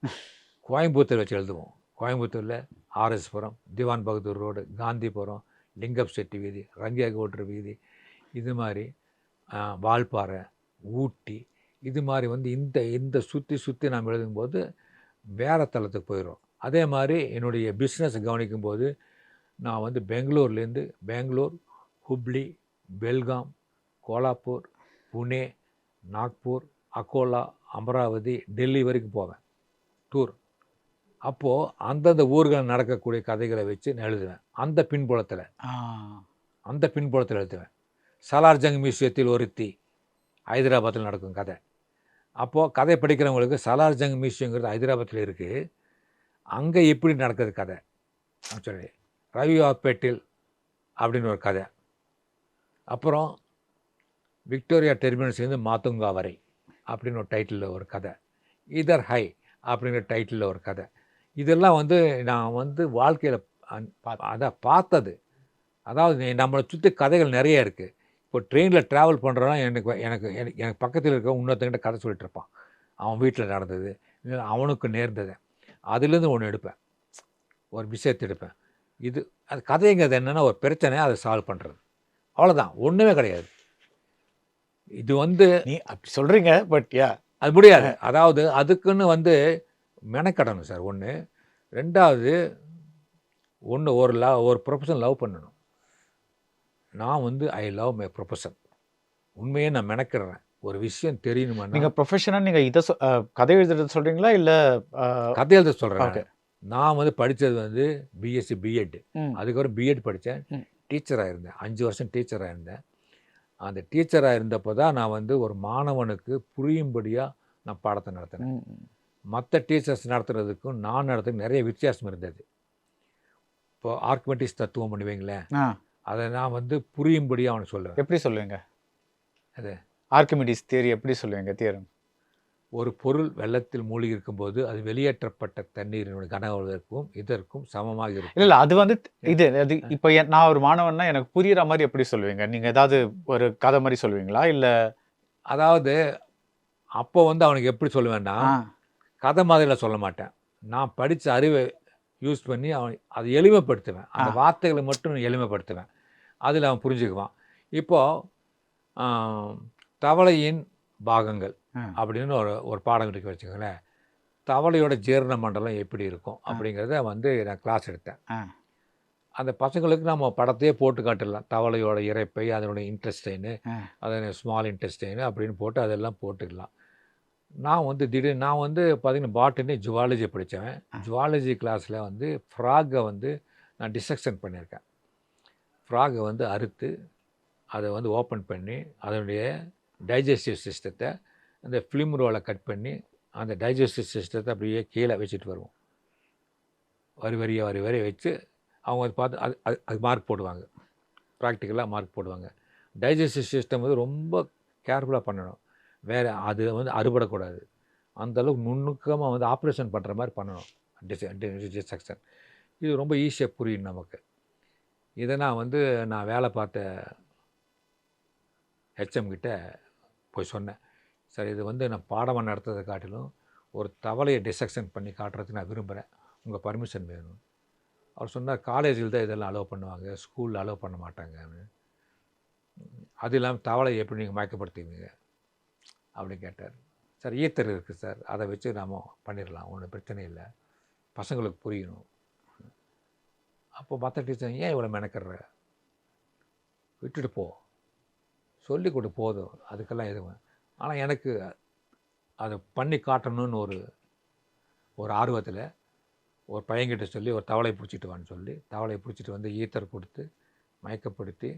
கோயம்புத்தூர் வச்சு எழுதுவோம். கோயம்புத்தூரில் ஆர்எஸ்புரம், திவான் பகதூர் ரோடு, காந்திபுரம், லிங்கம் செட்டி வீதி, ரங்கியா கோட்ரு வீதி, இது மாதிரி வால்பாறை, ஊட்டி, இது மாதிரி வந்து இந்த சுற்றி நாம் எழுதும்போது வேறு தளத்துக்கு போயிடும். அதே மாதிரி என்னுடைய பிஸ்னஸ் கவனிக்கும்போது நான் வந்து பெங்களூர், ஹுப்ளி, பெல்காம், கோலாப்பூர், புனே, நாக்பூர், அக்கோலா, அமராவதி, டெல்லி வரைக்கும் போவேன் டூர். அப்போது அந்தந்த ஊர்களில் நடக்கக்கூடிய கதைகளை வச்சு நான் எழுதுவேன். அந்த பின்புலத்தில் எழுதுவேன். சலார்ஜங் மியூசியத்தில் ஒருத்தி, ஹைதராபாத்தில் நடக்கும் கதை. அப்போது கதை படிக்கிறவங்களுக்கு சலார்ஜங் மியூசியங்கிறது ஹைதராபாத்தில் இருக்குது, அங்கே எப்படி நடக்குது கதை சொல்லி. ரவிவாப்பேட்டில் அப்படின்னு ஒரு கதை. அப்புறம் விக்டோரியா டெர்மினஸ்லேருந்து மாத்துங்கா வரை அப்படின்னு ஒரு டைட்டிலில் ஒரு கதை. இதர் ஹை அப்படிங்கிற டைட்டிலில் ஒரு கதை. இதெல்லாம் வந்து நான் வந்து வாழ்க்கையில் பார்த்தது. அதாவது நம்மளை சுற்றி கதைகள் நிறைய இருக்குது. இப்போ ட்ரெயினில் ட்ராவல் பண்ணுறோன்னா எனக்கு பக்கத்தில் இருக்க இன்னொருத்தங்கிட்ட கதை சொல்லிட்டு இருப்பான். அவன் வீட்டில் நடந்தது, அவனுக்கு நேர்ந்தது, அதுலேருந்து ஒன்று எடுப்பேன், ஒரு விஷயத்தை எடுப்பேன். அது கதைங்கிறது என்னென்னா ஒரு பிரச்சனை, அதை சால்வ் பண்ணுறது, அவ்வளோதான், ஒன்றுமே கிடையாது. இது வந்து நீ அப்படி சொல்கிறீங்க, பட் அது முடியாது. அதாவது அதுக்குன்னு வந்து மெனக்கடணும் சார், ஒன்று. ரெண்டாவது ஒரு ப்ரொஃபஷன் லவ் பண்ணணும். நான் வந்து ஐ லவ் மை ப்ரொஃபஷன். உண்மையே நான் மெனக்கிடுறேன். ஒரு விஷயம் தெரியணுமா. நீங்கள் ப்ரொஃபஷனாக நீங்கள் இதை கதை எழுதுறது சொல்கிறீங்களா இல்லை கதை எழுத சொல்கிறேன். நான் வந்து படித்தது வந்து பிஎஸ்சி பிஎட், அதுக்கப்புறம் பிஎட் படித்தேன், டீச்சராக இருந்தேன், 5 வருஷம் டீச்சராக இருந்தேன். அந்த டீச்சராக இருந்தப்போ தான் நான் வந்து ஒரு மாணவனுக்கு புரியும்படியாக நான் பாடத்தை நடத்தினேன். மற்ற டீச்சர்ஸ் நடத்துறதுக்கும் நான் நடத்துறதுக்கு நிறைய வித்தியாசம் இருந்தது. இப்போ ஆர்கிமெடிஸ் தத்துவம் பண்ணுவீங்களேன், அதை நான் வந்து புரியும்படியாக அவனுக்கு சொல்லுவேன். எப்படி சொல்லுவீங்க? அது ஆர்கிமெடிஸ் தியரி எப்படி சொல்லுவீங்க? தியரம். ஒரு பொருள் வெள்ளத்தில் மூழ்கி இருக்கும்போது அது வெளியேற்றப்பட்ட தண்ணீரினுடைய கனவுவதற்கும் இதற்கும் சமமாக இருக்கும். இல்லை, அது வந்து அது இப்போ நான் ஒரு மாணவன்னா எனக்கு புரிகிற மாதிரி எப்படி சொல்லுவீங்க? நீங்கள் ஏதாவது ஒரு கதை மாதிரி சொல்லுவீங்களா இல்லை? அதாவது அப்போ வந்து அவனுக்கு எப்படி சொல்லுவேன்னா, கதை மாதிரிலாம் சொல்ல மாட்டேன். நான் படித்த அறிவை யூஸ் பண்ணி அவன் அதை எளிமைப்படுத்துவேன். அந்த வார்த்தைகளை மட்டும் எளிமைப்படுத்துவேன். அதில் அவன் புரிஞ்சுக்குவான். இப்போது தவளையின் பாகங்கள் அப்படின்னு ஒரு பாடம் இருக்கு வச்சுக்கோங்களேன். தவளையோட ஜீரண மண்டலம் எப்படி இருக்கும் அப்படிங்கிறத வந்து நான் கிளாஸ் எடுத்தேன். அந்த பசங்களுக்கு நம்ம படத்தையே போட்டு காட்டிடலாம். தவளையோட இரைப்பை, அதனுடைய இன்டெஸ்டைனு, அதனுடைய ஸ்மால் இன்டெஸ்டைனு அப்படின்னு போட்டு அதெல்லாம் போட்டுக்கலாம். நான் வந்து பார்த்தீங்கன்னா பாட்டனி, ஜுவாலஜி படித்தவன். ஜுவாலஜி கிளாஸில் வந்து ஃப்ராகை வந்து நான் டிசெக்ஷன் பண்ணியிருக்கேன். ஃப்ராகை வந்து அறுத்து அதை வந்து ஓப்பன் பண்ணி அதனுடைய டைஜஸ்டிவ் சிஸ்டத்தை அந்த ஃபிலிம் ரோலை கட் பண்ணி அந்த டைஜஸ்டிவ் சிஸ்டத்தை அப்படியே கீழே வச்சுட்டு வருவோம். வரி வரியாக வச்சு அவங்க அதை பார்த்து அது மார்க் போடுவாங்க. ப்ராக்டிக்கலாக மார்க் போடுவாங்க. டைஜஸ்டிவ் சிஸ்டம் வந்து ரொம்ப கேர்ஃபுல்லாக பண்ணணும். வேறு அது வந்து அறுபடக்கூடாது. அந்தளவுக்கு நுணுக்கமாக வந்து ஆப்ரேஷன் பண்ணுற மாதிரி பண்ணணும். டிசெக்ஷன் இது ரொம்ப ஈஸியாக புரியும் நமக்கு. இதை நான் வேலை பார்த்த ஹெச்எம் கிட்ட போய் சொன்னேன். சார் இது வந்து நான் பாடமாக நடத்துறதை காட்டிலும் ஒரு தவளையை டிசெக்ஷன் பண்ணி காட்டுறதுக்கு நான் விரும்புகிறேன், உங்கள் பர்மிஷன் வேணும். அவர் சொன்னார், காலேஜில் தான் இதெல்லாம் அலோவ் பண்ணுவாங்க, ஸ்கூலில் அலோவ் பண்ண மாட்டாங்கன்னு. அது இல்லாமல் தவளை எப்படி நீங்கள் மயக்கப்படுத்துவீங்க அப்படின்னு கேட்டார். சார் ஈத்தர் இருக்குது சார், அதை வச்சு நாம் பண்ணிடலாம், ஒன்றும் பிரச்சனை இல்லை, பசங்களுக்கு புரியணும். அப்போ மற்ற டீச்சர், ஏன் இவ்வளோ மெனக்கிற, விட்டுட்டு போ, சொல்லி கொடு போதும், அதுக்கெல்லாம் எதுவும். ஆனால் எனக்கு அதை பண்ணி காட்டணும்னு ஒரு ஆர்வத்தில் ஒரு பையன்கிட்ட சொல்லி ஒரு தவளை பிடிச்சிட்டு வான்னு சொல்லி தவளையை பிடிச்சிட்டு வந்து ஈத்தர் கொடுத்து மயக்கப்படுத்தி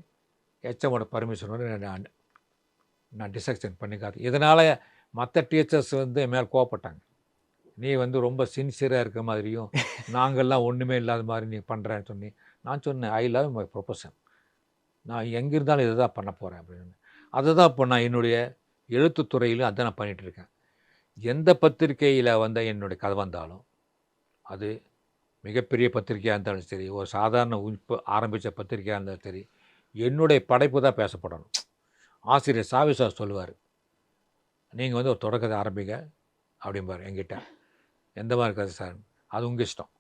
ஹெச்எம்மோட பர்மிஷனோடு நான் டிசெக்ஷன் பண்ணி காத்து. இதனால் மற்ற டீச்சர்ஸ் வந்து என் மேலே கோவப்பட்டாங்க. நீ வந்து ரொம்ப சின்சியராக இருக்க மாதிரியும் நாங்கள்லாம் ஒன்றுமே இல்லாத மாதிரி நீ பண்ணுறேன்னு சொல்லி. நான் சொன்னேன், ஐ லவ் மை ப்ரொஃபஷன், நான் எங்கே இருந்தாலும் இதை தான் பண்ண போகிறேன் அப்படின்னு. அதுதான் இப்போ நான் என்னுடைய எழுத்துத்துறையிலும் அதை நான் பண்ணிகிட்ருக்கேன். எந்த பத்திரிகையில் வந்து என்னுடைய கதை வந்தாலும், அது மிகப்பெரிய பத்திரிகையாக இருந்தாலும் சரி, ஒரு சாதாரண இப்போ ஆரம்பித்த பத்திரிகையாக இருந்தாலும் சரி, என்னுடைய படைப்பு தான் பேசப்படணும். ஆசிரியர் சாவி சார் சொல்லுவார், நீங்கள் வந்து ஒரு தொடக்கத்தை ஆரம்பிங்க அப்படிம்பார் என்கிட்ட. எந்த மாதிரி கதை சார்? அது உங்கள் இஷ்டம்,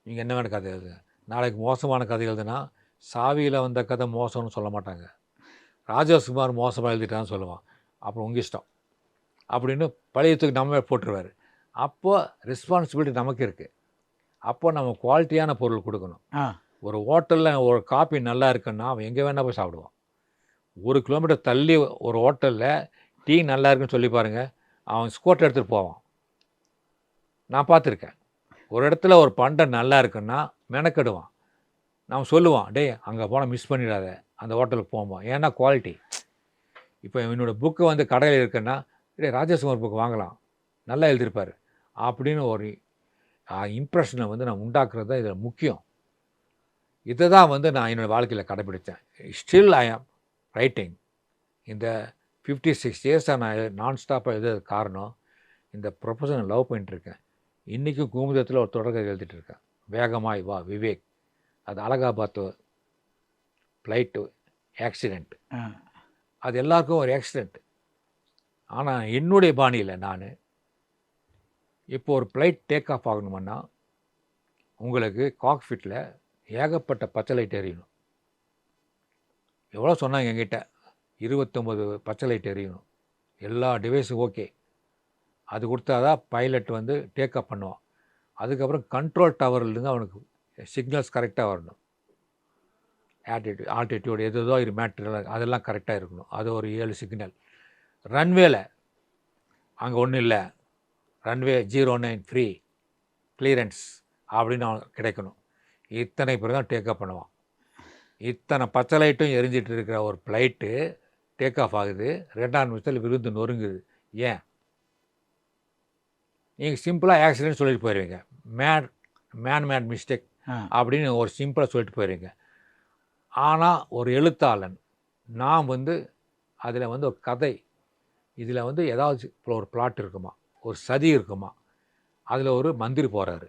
நீங்கள் என்ன வேணும் கதை எழுதுங்க. நாளைக்கு மோசமான கதை எழுதுனா சாவியில் வந்த கதை மோசம்னு சொல்ல மாட்டாங்க, ராஜேஷ்குமார் மோசமாக எழுதிட்டான்னு சொல்லுவான். அப்புறம் உங்கள் இஷ்டம் அப்படின்னு பழையத்துக்கு நம்ம போட்டுருவார். அப்போது ரெஸ்பான்சிபிலிட்டி நமக்கு இருக்குது. அப்போ நம்ம குவாலிட்டியான பொருள் கொடுக்கணும். ஒரு ஹோட்டலில் ஒரு காபி நல்லா இருக்குன்னா அவன் எங்கே வேணால் போய் சாப்பிடுவான். 1 கிலோமீட்டர் தள்ளி ஒரு ஹோட்டலில் டீ நல்லா இருக்குன்னு சொல்லி பாருங்கள், அவன் ஸ்கோட்டை எடுத்துகிட்டு போவான். நான் பார்த்துருக்கேன். ஒரு இடத்துல ஒரு பண்டை நல்லா இருக்குன்னா மெனக்கெடுவான். நான் சொல்லுவான், டே அங்கே போனால் மிஸ் பண்ணிடாத, அந்த ஹோட்டலுக்கு போவோம், ஏன்னா குவாலிட்டி. இப்போ என்னோடய புக்கு வந்து கடையில் இருக்குன்னா, டே ராஜேஷ்குமார் புக்கு வாங்கலாம், நல்லா எழுதியிருப்பார் அப்படின்னு ஒரு இம்ப்ரெஷனை வந்து நான் உண்டாக்குறது தான் இதில் முக்கியம். இதை தான் வந்து நான் என்னோடய வாழ்க்கையில் கடைப்பிடித்தேன். ஸ்டில் ஐ ஆம் ரைட்டிங். இந்த 56 இயர்ஸாக நான் நான் ஸ்டாப்பாக எழுதுறதுக்கு காரணம், இந்த ப்ரொஃபஷனை லவ் பண்ணிட்டுருக்கேன். இன்றைக்கும் குமுதத்தில் ஒரு தொடர்கதை எழுதிட்டுருக்கேன், வேகமாய் வா விவேக். அது அலகாபாத் ஃப்ளைட்டு ஆக்சிடெண்ட்டு. அது எல்லாருக்கும் ஒரு ஆக்சிடெண்ட்டு. ஆனால் என்னுடைய பாணியில் நான் இப்போ ஒரு ஃப்ளைட் டேக் ஆஃப் ஆகணுமுன்னா உங்களுக்கு காக்ஃபிட்டில் ஏகப்பட்ட பச்சை லைட் எரியணும். எவ்வளோ சொன்னாங்க என்கிட்ட, 29 பச்சை லைட் எரியணும், எல்லா டிவைஸும் ஓகே. அது கொடுத்தா தான் பைலட் வந்து டேக் ஆஃப் பண்ணுவான். அதுக்கப்புறம் கண்ட்ரோல் டவர்லேருந்து அவனுக்கு சிக்னல்ஸ் கரெக்டாக வரணும். ஆல்டிடியூட் எதோ இது மேட்ரு அதெல்லாம் கரெக்டாக இருக்கணும். அது ஒரு 7 சிக்னல். ரன்வேல அங்கே ஒன்றும் இல்லை, ரன்வே 09 ஃப்ரீ கிளியரன்ஸ் அப்படின்னு அவன் கிடைக்கணும். இத்தனை பேர் தான் டேக் ஆஃப் பண்ணுவான். இத்தனை பச்சை லைட்டும் எரிஞ்சிட்டு இருக்கிற ஒரு ஃப்ளைட்டு டேக் ஆஃப் ஆகுது, 2ஆம் நிமிஷத்தில் விழுந்து நொறுங்குது. ஏன்? நீங்கள் சிம்பிளாக ஆக்சிடென்ட் சொல்லிட்டு போயிடுவீங்க, மேட் மிஸ்டேக் அப்படின்னு ஒரு சிம்பிளாக சொல்லிட்டு போயிடுவீங்க. ஆனால் ஒரு எழுத்தாளன் நான் வந்து அதில் வந்து ஒரு கதை, இதில் வந்து ஏதாவது ஒரு பிளாட் இருக்குமா, ஒரு சதி இருக்குமா, அதில் ஒரு மந்திரி போகிறாரு,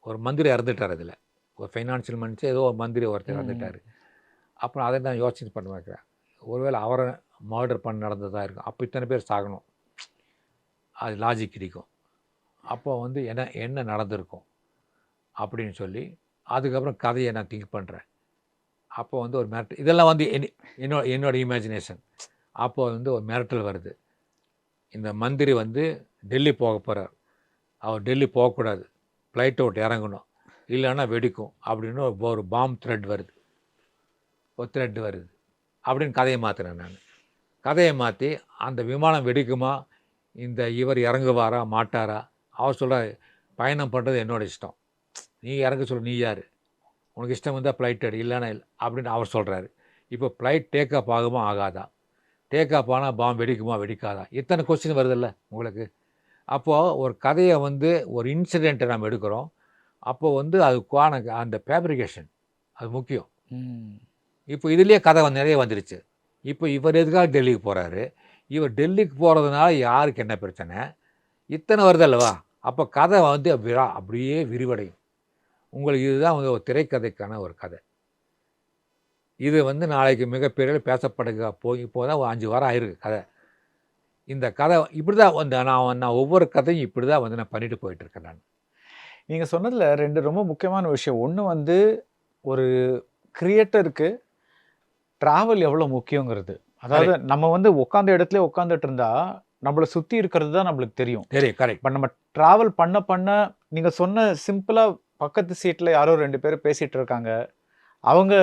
ஒரு மந்திரி இறந்துட்டார், அதில் ஒரு ஃபைனான்சியல் மனுஷன் ஏதோ ஒரு மந்திரி ஒருத்தர் இறந்துட்டார். அப்புறம் அதை நான் யோசிச்சு பண்ண வைக்கிறேன், ஒருவேளை அவரை மர்டர் பண்ண நடந்ததாக இருக்கும், அப்போ இத்தனை பேர் சாகணும், அது லாஜிக் கிடைக்கும். அப்போ வந்து என்ன நடந்திருக்கும் அப்படின்னு சொல்லி அதுக்கப்புறம் கதையை நான் திங்க் பண்ணுறேன். அப்போ வந்து ஒரு மிரட்டல், இதெல்லாம் வந்து என்னோட இமேஜினேஷன். அப்போ வந்து ஒரு மிரட்டல் வருது, இந்த மந்திரி வந்து டெல்லி போக போகிறார், அவர் டெல்லி போகக்கூடாது, ஃப்ளைட்டை விட்டு இறங்கணும், இல்லைன்னா வெடிக்கும் அப்படின்னு ஒரு பாம் த்ரெட் வருது, ஒரு த்ரெட் வருது அப்படின்னு கதையை மாற்றினேன் நான். கதையை மாற்றி அந்த விமானம் வெடிக்குமா, இந்த இவர் இறங்குவாரா மாட்டாரா, அவர் சொல்கிறார் பயணம் பண்ணுறது என்னோட இஷ்டம், நீ இறங்க சொல்ல நீ யார், உனக்கு இஷ்டம் வந்தால் ஃப்ளைட் எடு, இல்லைன்னா இல்லை அப்படின்னு அவர் சொல்கிறாரு. இப்போ ஃப்ளைட் டேக் ஆஃப் ஆகுமா ஆகாதா, டேக் ஆஃப் ஆனால் பாம் வெடிக்குமா வெடிக்காதா, இத்தனை கொஸ்டின் வருதில்ல உங்களுக்கு. அப்போது ஒரு கதையை வந்து ஒரு இன்சிடெண்ட்டை நம்ம எடுக்கிறோம், அப்போது வந்து அதுக்கான அந்த ஃபேப்ரிகேஷன் அது முக்கியம். இப்போ இதுலேயே கதை நிறைய வந்துருச்சு. இப்போ இவர் எதுக்காக டெல்லிக்கு போகிறாரு, இவர் டெல்லிக்கு போகிறதுனால யாருக்கு என்ன பிரச்சனை, இத்தனை வருது அல்லவா. அப்போ கதை வந்து அப்படியே விரிவடையும். உங்களுக்கு இதுதான் வந்து ஒரு திரைக்கதைக்கான ஒரு கதை. இது வந்து நாளைக்கு மிகப்பெரிய பேசப்படுக இப்போ தான் 5 வாரம் ஆயிருக்கு கதை. இந்த கதை இப்படி தான் வந்து நான் ஒவ்வொரு கதையும் இப்படி தான் வந்து நான் பண்ணிட்டு போயிட்டுருக்கேன் நான். நீங்கள் சொன்னதில் 2 ரொம்ப முக்கியமான விஷயம். ஒன்று வந்து ஒரு கிரியேட்டருக்கு ட்ராவல் எவ்வளோ முக்கியங்கிறது. அதாவது நம்ம வந்து உட்காந்த இடத்துல உட்காந்துட்டு இருந்தா நம்மளை சுற்றி இருக்கிறது தான் நம்மளுக்கு தெரியும். கரெக்ட். பட் நம்ம ட்ராவல் பண்ண நீங்கள் சொன்ன சிம்பிளாக பக்கத்து சீட்டில் யாரோ 2 பேர் பேசிகிட்டு இருக்காங்க, அவங்க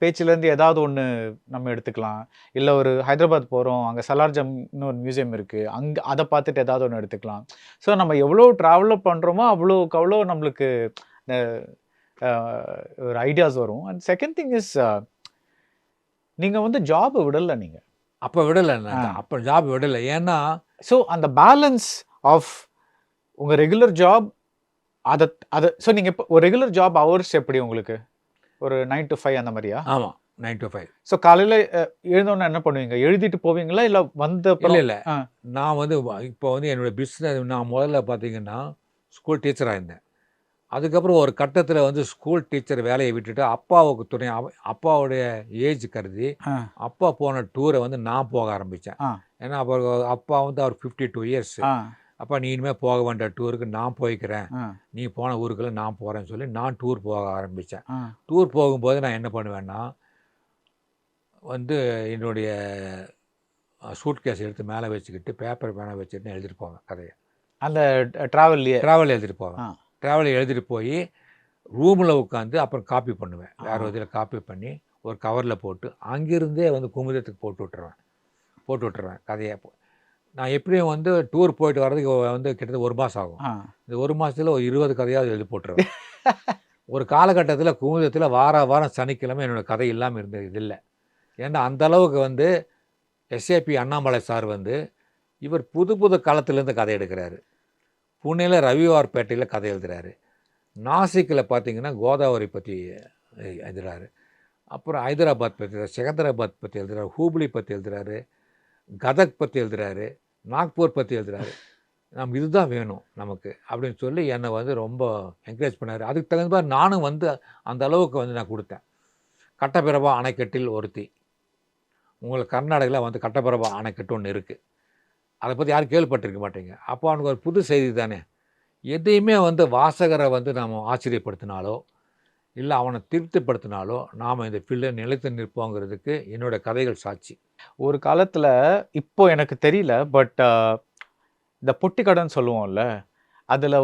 பேச்சிலேருந்து ஏதாவது ஒன்று நம்ம எடுத்துக்கலாம். இல்லை ஒரு ஹைதராபாத் போகிறோம், அங்கே சலார்ஜம்னு ஒரு மியூசியம் இருக்குது, அங்கே அதை பார்த்துட்டு ஏதாவது ஒன்று எடுத்துக்கலாம். ஸோ நம்ம எவ்வளோ ட்ராவலில் பண்ணுறோமோ அவ்வளோக்கு அவ்வளோ நம்மளுக்கு ஒரு ஐடியாஸ் வரும். அண்ட் செகண்ட் திங் இஸ், நீங்கள் வந்து ஜாபை விடலை. நீங்கள் அப்போ விடலை, அப்போ ஜாப் விடலை. ஏன்னா ஸோ அந்த பேலன்ஸ் ஆஃப் உங்கள் ரெகுலர் ஜாப் அதை ஸோ நீங்கள் இப்போ ஒரு ரெகுலர் ஜாப் ஹவர்ஸ் எப்படி உங்களுக்கு ஒரு 9 to 5 அந்த மாதிரியா? ஆமாம், 9 to 5. ஸோ காலையில் எழுந்தோன்னே என்ன பண்ணுவீங்க, எழுதிட்டு போவீங்களா இல்லை வந்த? இல்லை நான் வந்து இப்போ வந்து என்னோடய பிஸ்னஸ் நான் முதல்ல பார்த்தீங்கன்னா ஸ்கூல் டீச்சராக இருந்தேன். அதுக்கப்புறம் ஒரு கட்டத்தில் வந்து ஸ்கூல் டீச்சர் வேலையை விட்டுட்டு அப்பாவுக்கு துணை, அப்பாவுடைய ஏஜ் கருதி அப்பா போன டூரை வந்து நான் போக ஆரம்பித்தேன். ஏன்னா அப்போ அப்பா வந்து அவர் 52 years. அப்பா நீ இனிமேல் போக வேண்டிய டூருக்கு நான் போய்க்கிறேன், நீ போன ஊருக்குள்ள நான் போகிறேன்னு சொல்லி நான் டூர் போக ஆரம்பித்தேன். டூர் போகும்போது நான் என்ன பண்ணுவேன்னா வந்து என்னுடைய சூட் கேஸ் எடுத்து மேலே வச்சுக்கிட்டு பேப்பர் மேலே வச்சுக்கிட்டு எழுதிட்டு போவேன் கதையை. அந்த ட்ராவல் எழுதிட்டு போவேன். ட்ராவல் எழுதிட்டு போய் ரூமில் உட்காந்து அப்புறம் காப்பி பண்ணுவேன். வேறு இதில் காப்பி பண்ணி ஒரு கவரில் போட்டு அங்கிருந்தே வந்து குமுதத்துக்கு போட்டு விட்டுருவேன் கதையை. நான் எப்படியும் வந்து டூர் போயிட்டு வர்றதுக்கு வந்து கிட்டத்தட்ட 1 மாதம் ஆகும். இந்த 1 மாதத்தில் ஒரு 20 கதையாவது எழுதி போட்டுருவேன். ஒரு காலகட்டத்தில் குமுதத்தில் வாரம் சனிக்கிழமை என்னோடய கதை இல்லாமல் இருந்தது இது இல்லை. ஏன்னா அந்தளவுக்கு வந்து எஸ்ஏபி அண்ணாமலை சார் வந்து இவர் புது காலத்துலேருந்து கதை எடுக்கிறாரு. புனேயில் ரவிவார்பேட்டையில் கதை எழுதுகிறாரு. நாசிக்கில் பார்த்தீங்கன்னா கோதாவரி பற்றி எழுதுகிறாரு. அப்புறம் ஹைதராபாத் பற்றி, செகந்தராபாத் பற்றி எழுதுகிறாரு, ஹூப்ளி பற்றி எழுதுகிறாரு, கதக் பற்றி எழுதுகிறாரு, நாக்பூர் பற்றி எழுதுகிறாரு. நம்ம இதுதான் வேணும் நமக்கு அப்படின்னு சொல்லி என்னை வந்து ரொம்ப என்கரேஜ் பண்ணார். அதுக்கு தகுந்த மாதிரி நானும் வந்து அந்த அளவுக்கு வந்து நான் கொடுத்தேன். கட்டபிரபா அணைக்கட்டில் ஒருத்தி, உங்களுக்கு கர்நாடகாவில் வந்து கட்டபிரபா அணைக்கட்டு ஒன்று இருக்குது, அதை பற்றி யாரும் கேள்விப்பட்டிருக்க மாட்டீங்க. அப்போ அவனுக்கு ஒரு புது செய்தி தானே. எதையுமே வந்து வாசகரை வந்து நாம் ஆச்சரியப்படுத்தினாலோ இல்லை அவனை திருப்திப்படுத்தினாலோ நாம் இந்த ஃபீல்டில் நிலைத்து நிற்போங்கிறதுக்கு என்னோடய கதைகள் சாட்சி. ஒரு காலத்தில், இப்போ எனக்கு தெரியல, பட் இந்த பொட்டி கடைன்னு சொல்லுவோம்ல, அதில்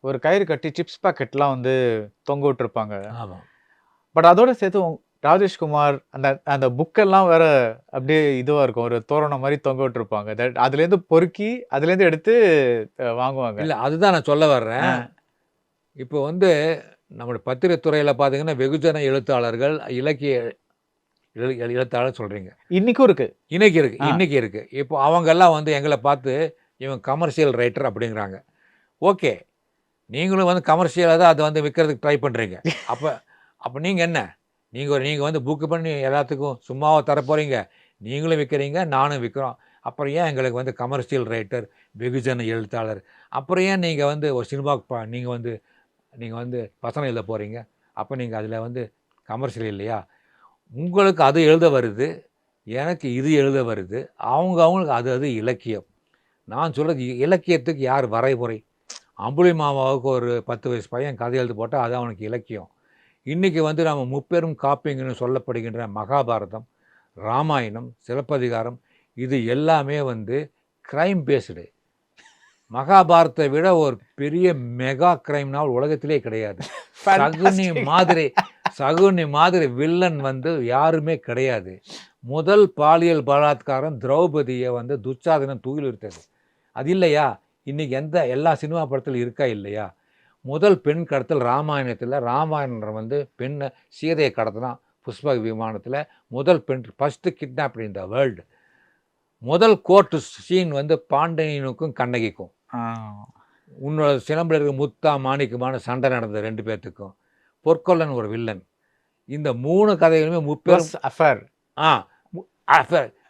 ஒரு கயிறு கட்டி சிப்ஸ் பேக்கெட்லாம் வந்து தொங்க விட்டுருப்பாங்க. ஆமாம். பட் அதோட சேர்த்து ராஜேஷ்குமார் அந்த புக்கெல்லாம் வேற அப்படியே இதுவாக இருக்கும், ஒரு தோரணம் மாதிரி தொங்க விட்டுருப்பாங்க. அதுலேருந்து பொறுக்கி அதுலேருந்து எடுத்து வாங்குவாங்க. இல்லை, அதுதான் நான் சொல்ல வர்றேன். இப்போ வந்து நம்மளுடைய பத்திரிகைத்துறையில் பார்த்தீங்கன்னா வெகுஜன எழுத்தாளர்கள், இலக்கிய எழுத்தாளர் சொல்கிறீங்க, இன்றைக்கும் இருக்குது. இன்னைக்கு இருக்குது. இப்போ அவங்கெல்லாம் வந்து எங்களை பார்த்து இவங்க கமர்ஷியல் ரைட்டர் அப்படிங்கிறாங்க. ஓகே, நீங்களும் வந்து கமர்ஷியலாக தான் அதை வந்து விற்கிறதுக்கு ட்ரை பண்ணுறீங்க. அப்போ நீங்கள் என்ன, நீங்கள் வந்து புக்கு பண்ணி எல்லாத்துக்கும் சும்மாவாக தர போகிறீங்க, நீங்களும் விற்கிறீங்க நானும் விற்கிறோம். அப்புறம் ஏன் எங்களுக்கு வந்து கமர்ஷியல் ரைட்டர், வெகுஜன எழுத்தாளர், அப்புறம் ஏன் நீங்கள் வந்து ஒரு சினிமாவுக்கு நீங்கள் வந்து வசனம் எழுத போகிறீங்க, அப்போ நீங்கள் அதில் வந்து கமர்ஷியல் இல்லையா? உங்களுக்கு அது எழுத வருது, எனக்கு இது எழுத வருது, அவங்களுக்கு அது இலக்கியம். நான் சொல்கிறது இலக்கியத்துக்கு யார் வரைமுறை? அம்புலி மாமாவுக்கு ஒரு 10 வயசு பையன் கதை எழுதி போட்டால் அது அவனுக்கு இலக்கியம். இன்றைக்கி வந்து நம்ம முப்பெரும் காப்பியங்கள்னு சொல்லப்படுகின்ற மகாபாரதம், ராமாயணம், சிலப்பதிகாரம், இது எல்லாமே வந்து க்ரைம் பேஸ்டு. மகாபாரத்தை விட ஒரு பெரிய மெகா கிரைம் நாவல் உலகத்திலே கிடையாது. சகுனி மாதிரி வில்லன் வந்து யாருமே கிடையாது. முதல் பாலியல் பலாத்காரம் திரௌபதியை வந்து துச்சாதனன் தூக்கில் இருந்தது. அது இல்லையா? இன்னைக்கு எல்லா சினிமா படத்திலும் இருக்கா இல்லையா? முதல் பெண் கடத்தல் ராமாயணத்தில் ராமாயணன் வந்து பெண்ணை சீதையை கடத்தினான் புஷ்பக விமானத்தில். முதல் பெண் first kidnap in the world. முதல் கோர்ட்டு சீன் வந்து பாண்டியனுக்கும் கண்ணகிக்கும். உன்னோட சிலம்பில் இருக்க முத்தா மாணிக்கமான சண்டை நடந்த 2 பேர்த்துக்கும். பொற்கொல்லன் ஒரு வில்லன். இந்த 3 கதைகளுமே முப்பேரும் அஃபேர்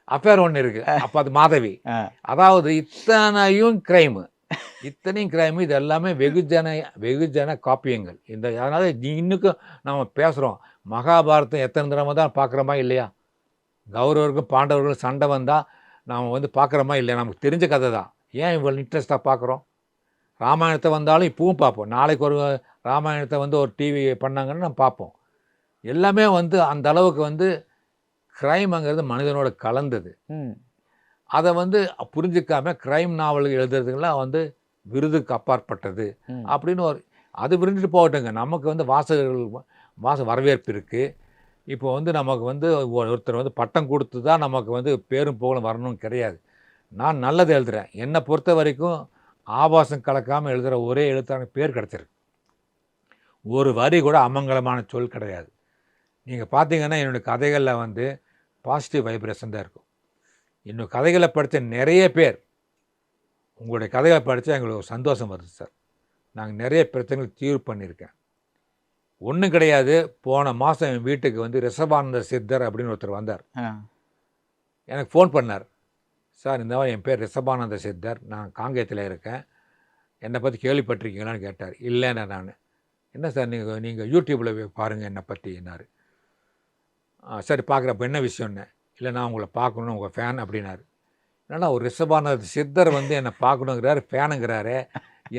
அஃபேர் ஒன்று இருக்கு. அப்போ அது மாதவி. அதாவது இத்தனையும் கிரைமு இது எல்லாமே வெகுஜன காப்பியங்கள். அதனால இன்னுக்கும் நம்ம பேசுகிறோம். மகாபாரதம் எத்தனை தடவை தான் பார்க்குறோமா இல்லையா? கௌரவருக்கும் பாண்டவர்களுக்கும் சண்டை வந்தால் நாம் வந்து பார்க்குறோமா இல்லையா? நமக்கு தெரிஞ்ச கதை தான். ஏன் இவ்வளோ இன்ட்ரெஸ்ட்டாக பார்க்குறோம்? ராமாயணத்தை வந்தாலும் இப்பவும் பார்ப்போம். நாளைக்கு ஒரு ராமாயணத்தை வந்து ஒரு டிவி பண்ணாங்கன்னு நம்ம பார்ப்போம். எல்லாமே வந்து அந்த அளவுக்கு வந்து கிரைம்ங்கிறது மனிதனோட கலந்தது. அதை வந்து புரிஞ்சிக்காம கிரைம் நாவல் எழுதுறதுக்கெல்லாம் வந்து விருதுக்கு அப்பாற்பட்டது அப்படின்னு அது விருந்துட்டு போகட்டுங்க. நமக்கு வந்து வரவேற்பு இருக்குது. இப்போ வந்து நமக்கு வந்து ஒருத்தர் வந்து பட்டம் கொடுத்து தான் நமக்கு வந்து பேரும் புகழும் வரணும்னு கிடையாது. நான் நல்லது எழுதுகிறேன். என்னை பொறுத்த வரைக்கும் ஆபாசம் கலக்காமல் எழுதுகிற ஒரே எழுத்தாளர் பேர் கிடச்சிருக்கு. ஒரு வரி கூட அமங்கலமான சொல் கிடையாது. நீங்கள் பார்த்தீங்கன்னா என்னுடைய கதைகளில் வந்து பாசிட்டிவ் வைப்ரேஷன் தான் இருக்கும். இன்னும் கதைகளை படித்த நிறைய பேர் உங்களுடைய கதைகளை படித்தா எங்களுக்கு ஒரு சந்தோஷம் வருது சார். நாங்கள் நிறைய பிரச்சனைகள் தீர்வு பண்ணியிருக்கேன். ஒன்றும் கிடையாது. போன மாதம் என் வீட்டுக்கு வந்து ரிஷபானந்த சித்தர் அப்படின்னு ஒருத்தர் வந்தார். எனக்கு ஃபோன் பண்ணார். சார் இந்த மாதிரி என் பேர் ரிஷபானந்த சித்தர், நான் காங்கேயத்தில் இருக்கேன், என்னை பற்றி கேள்விப்பட்டிருக்கீங்களான்னு கேட்டார். இல்லைண்ணே நான். என்ன சார் நீங்கள் யூடியூப்பில் பாருங்கள் என்னை பற்றி என்னார். சரி பார்க்குறப்ப என்ன விஷயம்னு. இல்லை நான் உங்களை பார்க்கணும், உங்கள் ஃபேன் அப்படின்னாரு. என்னன்னா ஒரு ரிஷபானந்த சித்தர் வந்து என்னை பார்க்கணுங்கிறாரு, ஃபேனுங்கிறாரு,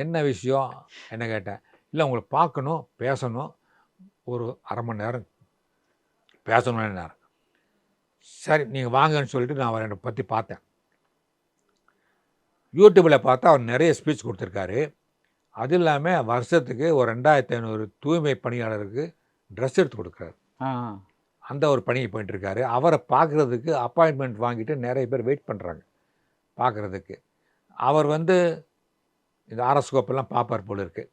என்ன விஷயம் என்ன கேட்டேன். இல்லை உங்களை பார்க்கணும், பேசணும், ஒரு அரை மணி நேரம் பேசணும்னு. சரி நீங்கள் வாங்கன்னு சொல்லிட்டு நான் அவரை பற்றி பார்த்தேன். யூடியூப்பில் பார்த்தா அவர் நிறைய ஸ்பீச் கொடுத்துருக்காரு. அது இல்லாமல் வருஷத்துக்கு ஒரு 2500 தூய்மை பணியாளருக்கு ட்ரெஸ் எடுத்து கொடுக்குறாரு. அந்த ஒரு பணியை போயிட்டுருக்காரு. அவரை பார்க்குறதுக்கு அப்பாயின்மெண்ட் வாங்கிட்டு நிறைய பேர் வெயிட் பண்ணுறாங்க பார்க்குறதுக்கு. அவர் வந்து இந்த ஆரோஸ்கோப்பெல்லாம் பார்ப்பார் போல இருக்குது.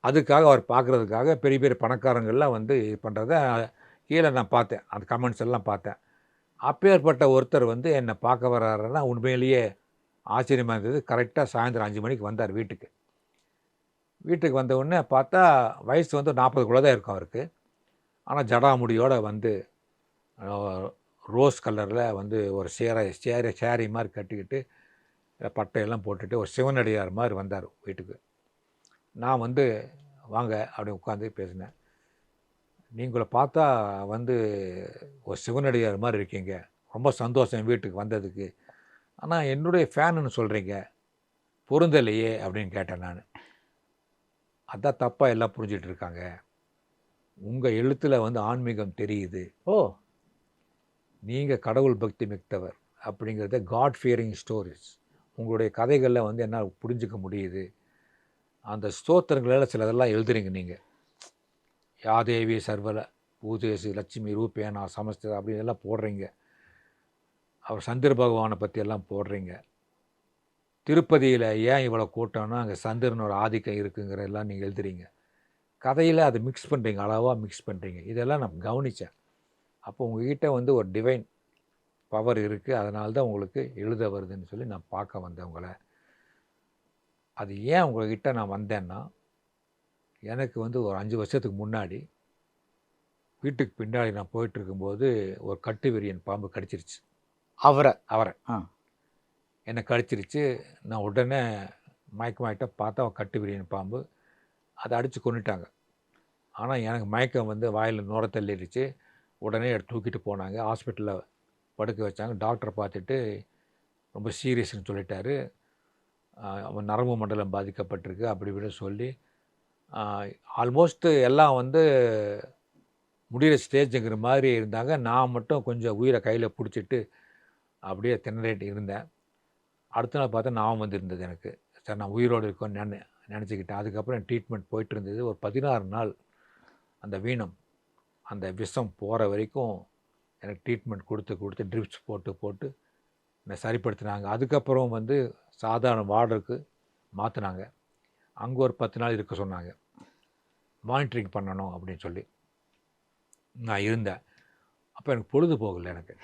அதுக்காக அவர் பார்க்குறதுக்காக பெரிய பெரிய பணக்காரங்கள்லாம் வந்து இது பண்ணுறத கீழே நான் பார்த்தேன். அந்த கமெண்ட்ஸ் எல்லாம் பார்த்தேன். அப்பேற்பட்ட ஒருத்தர் வந்து என்னை பார்க்க வர்றாருன்னா உண்மையிலேயே ஆச்சரியமாக இருந்தது. கரெக்டாக சாயந்தரம் 5 மணிக்கு வந்தார் வீட்டுக்கு. வீட்டுக்கு வந்த உடனே பார்த்தா வயசு வந்து 40 தான் இருக்கும் அவருக்கு. ஆனால் ஜடாமுடியோடு வந்து ரோஸ் கலரில் வந்து ஒரு சேரி மாதிரி கட்டிக்கிட்டு பட்டையெல்லாம் போட்டுட்டு ஒரு சிவனடியார் மாதிரி வந்தார் வீட்டுக்கு. நான் வந்து வாங்க அப்படி உட்காந்து பேசினேன். நீங்களை பார்த்தா வந்து ஒரு சிவனடியார் மாதிரி இருக்கீங்க, ரொம்ப சந்தோஷம் வீட்டுக்கு வந்ததுக்கு. ஆனால் என்னுடைய ஃபேனுன்னு சொல்கிறீங்க, பொருந்தலையே அப்படின்னு கேட்டேன் நான். அதான் தப்பாக எல்லாம் புரிஞ்சிட்டு இருக்காங்க. உங்கள் எழுத்தில் வந்து ஆன்மீகம் தெரியுது. நீங்கள் கடவுள் பக்தி மிக்கவர் அப்படிங்கிறத காட் ஃபியரிங் ஸ்டோரிஸ் உங்களுடைய கதைகளில் வந்து என்னால் புரிஞ்சிக்க முடியுது. அந்த ஸ்தோத்திரங்களில் சிலதெல்லாம் எழுதுறீங்க நீங்கள். யாதேவி சர்வல பூஜேசி லட்சுமி ரூபேனா சமஸ்த அப்படின்னு எல்லாம் போடுறீங்க. அவர் சந்திர பகவானை பற்றி எல்லாம் போடுறீங்க. திருப்பதியில் ஏன் இவ்வளோ கூட்டம்னா அங்கே சந்திரனோட ஆதிக்கம் இருக்குங்கிற எல்லாம் நீங்கள் எழுதுறீங்க. கதையில் அதை மிக்ஸ் பண்ணுறீங்க, அளவாக மிக்ஸ் பண்ணுறீங்க. இதெல்லாம் நான் கவனித்தேன். அப்போ உங்ககிட்ட வந்து ஒரு டிவைன் பவர் இருக்குது, அதனால தான் உங்களுக்கு எழுத வருதுன்னு சொல்லி நான் பார்க்க வந்தேன் உங்களை. அது ஏன் உங்கள்கிட்ட நான் வந்தேன்னா, எனக்கு வந்து ஒரு 5 வருஷத்துக்கு முன்னாடி வீட்டுக்கு பின்னாடி நான் போயிட்டுருக்கும்போது ஒரு கட்டுவிரியன் பாம்பு கடிச்சிருச்சு. அவரை என்னை கடிச்சிருச்சு. நான் உடனே மயக்கமாயிட்ட பார்த்தா கட்டுவிரியன் பாம்பு. அதை அடித்து கொண்டுட்டாங்க. ஆனால் எனக்கு மயக்கம் வந்து வாயில் நுர தள்ளிடுச்சு. உடனே தூக்கிட்டு போனாங்க, ஹாஸ்பிட்டலில் படுக்க வச்சாங்க. டாக்டரை பார்த்துட்டு ரொம்ப சீரியஸ்ன்னு சொல்லிட்டாரு. அவன் நரம்பு மண்டலம் பாதிக்கப்பட்டிருக்கு அப்படி இப்படின்னு சொல்லி ஆல்மோஸ்ட்டு எல்லாம் வந்து முடிகிற ஸ்டேஜுங்கிற மாதிரி இருந்தாங்க. நான் மட்டும் கொஞ்சம் உயிரை கையில் பிடிச்சிட்டு அப்படியே திணறிட்டு இருந்தேன். அடுத்த நாள் பார்த்தா ஞாபகம் வந்து இருந்தது எனக்கு. சரி நான் உயிரோடு இருக்கோன்னு நினச்சிக்கிட்டேன். அதுக்கப்புறம் ட்ரீட்மெண்ட் போயிட்டு இருந்தது. ஒரு 16 நாள் அந்த வீணம் அந்த விஷம் போகிற வரைக்கும் எனக்கு ட்ரீட்மெண்ட் கொடுத்து ட்ரிப்ஸ் போட்டு என்னை சரிப்படுத்தினாங்க. அதுக்கப்புறம் வந்து சாதாரண வார்டுக்கு மாற்றினாங்க. அங்கே ஒரு 10 நாள் இருக்க சொன்னாங்க. மானிட்டரிங் பண்ணணும் அப்படின்னு சொல்லி நான் இருந்தேன். அப்போ எனக்கு பொழுது போகலை எனக்கு.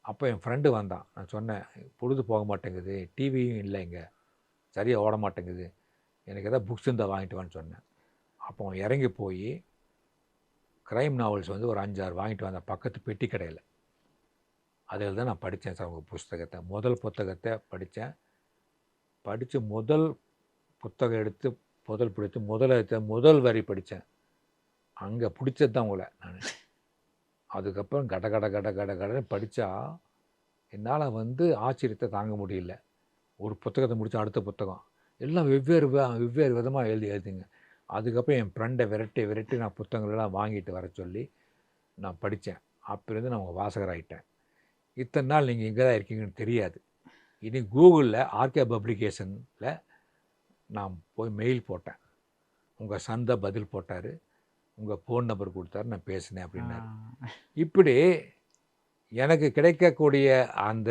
அப்போ என் ஃப்ரெண்டு வந்தான். நான் சொன்னேன், பொழுது போக மாட்டேங்குது, டிவியும் இல்லை இங்கே, சரியாக ஓட மாட்டேங்குது, எனக்கு எதாவது புக்ஸ் இருந்தால் வாங்கிட்டு வான்னு சொன்னேன். அப்போ அவன் இறங்கி போய் க்ரைம் நாவல்ஸ் வந்து ஒரு 5-6 வாங்கிட்டு வந்தேன் பக்கத்து பெட்டி கடையில். அதில் தான் நான் படித்தேன் சார் உங்கள் புஸ்தகத்தை. முதல் புத்தகத்தை படித்தேன். படித்து முதல் புத்தகம் எடுத்து பிடித்து முதல் வரி படித்தேன். அங்கே பிடிச்சது தான் உங்களை நான். அதுக்கப்புறம் கடன்னு படித்தா என்னால் வந்து ஆச்சரியத்தை தாங்க முடியல. ஒரு புத்தகத்தை முடித்தா அடுத்த புத்தகம் எல்லாம் வெவ்வேறு விதமாக எழுதிங்க. அதுக்கப்புறம் என் ஃப்ரெண்டை விரட்டி நான் புத்தகங்களெல்லாம் வாங்கிட்டு வர சொல்லி நான் படித்தேன். அப்போலேருந்து நான் உங்கள் வாசகர் ஆகிட்டேன். இத்தனை நாள் நீங்கள் எங்கே தான் இருக்கீங்கன்னு தெரியாது. இனி கூகுளில் ஆர்கே பப்ளிகேஷனில் நான் போய் மெயில் போட்டேன். உங்கள் சன் தான் பதில் போட்டார், உங்கள் ஃபோன் நம்பர் கொடுத்தாரு, நான் பேசினேன் அப்படின்னாரு. இப்படி எனக்கு கிடைக்கக்கூடிய அந்த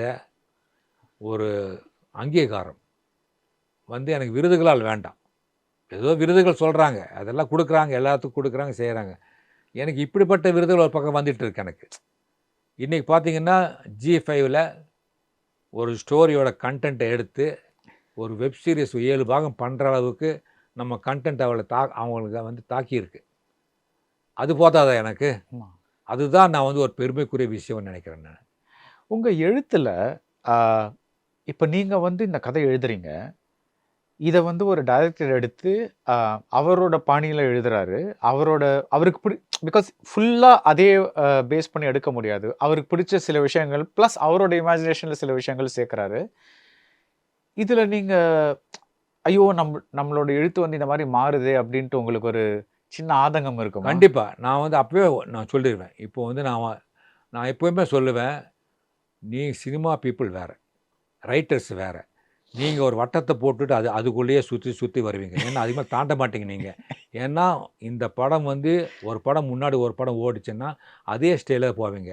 ஒரு அங்கீகாரம் வந்து எனக்கு விருதுகளால் வேண்டாம். ஏதோ விருதுகள் சொல்கிறாங்க, அதெல்லாம் கொடுக்குறாங்க, எல்லாத்துக்கும் கொடுக்குறாங்க, செய்கிறாங்க. எனக்கு இப்படிப்பட்ட விருதுகள் ஒரு பக்கம் வந்துட்டு இருக்கு எனக்கு. இன்றைக்கி பார்த்தீங்கன்னா G5ல் ஒரு ஸ்டோரியோட கண்டென்ட்டை எடுத்து ஒரு வெப் சீரிஸ் 7 பாகம் பண்ணுற அளவுக்கு நம்ம கண்டென்ட் அவங்களுக்கு வந்து தாக்கியிருக்கு. அது போதாதா எனக்கு? அதுதான் நான் வந்து ஒரு பெருமைக்குரிய விஷயம்னு நினைக்கிறேன் நான். உங்கள் எழுத்தில் இப்போ நீங்கள் வந்து இந்த கதை எழுதுறீங்க, இதை வந்து ஒரு டைரக்டர் எடுத்து அவரோட பாணியில் எழுதுறாரு. அவருக்கு பிகாஸ் ஃபுல்லாக அதே பேஸ் பண்ணி எடுக்க முடியாது. அவருக்கு பிடிச்ச சில விஷயங்கள் ப்ளஸ் அவரோட இமேஜினேஷனில் சில விஷயங்கள் சேர்க்குறாரு. இதில் நீங்கள் ஐயோ நம்மளோட எழுத்து வந்து இந்த மாதிரி மாறுதே அப்படின்ட்டு உங்களுக்கு ஒரு சின்ன ஆதங்கம் இருக்கும்? கண்டிப்பாக. நான் வந்து அப்போவே நான் சொல்லிடுவேன். இப்போ வந்து நான் எப்போவுமே சொல்லுவேன், நீ சினிமா பீப்புள் வேறு, ரைட்டர்ஸ் வேறு. நீங்கள் ஒரு வட்டத்தை போட்டுட்டு அதுக்குள்ளேயே சுற்றி வருவீங்க. ஏன்னா அதிகமாக தாண்ட மாட்டீங்க நீங்கள். ஏன்னா இந்த படம் வந்து ஒரு படம் முன்னாடி ஒரு படம் ஓடிச்சுன்னா அதே ஸ்டைலில் போவீங்க.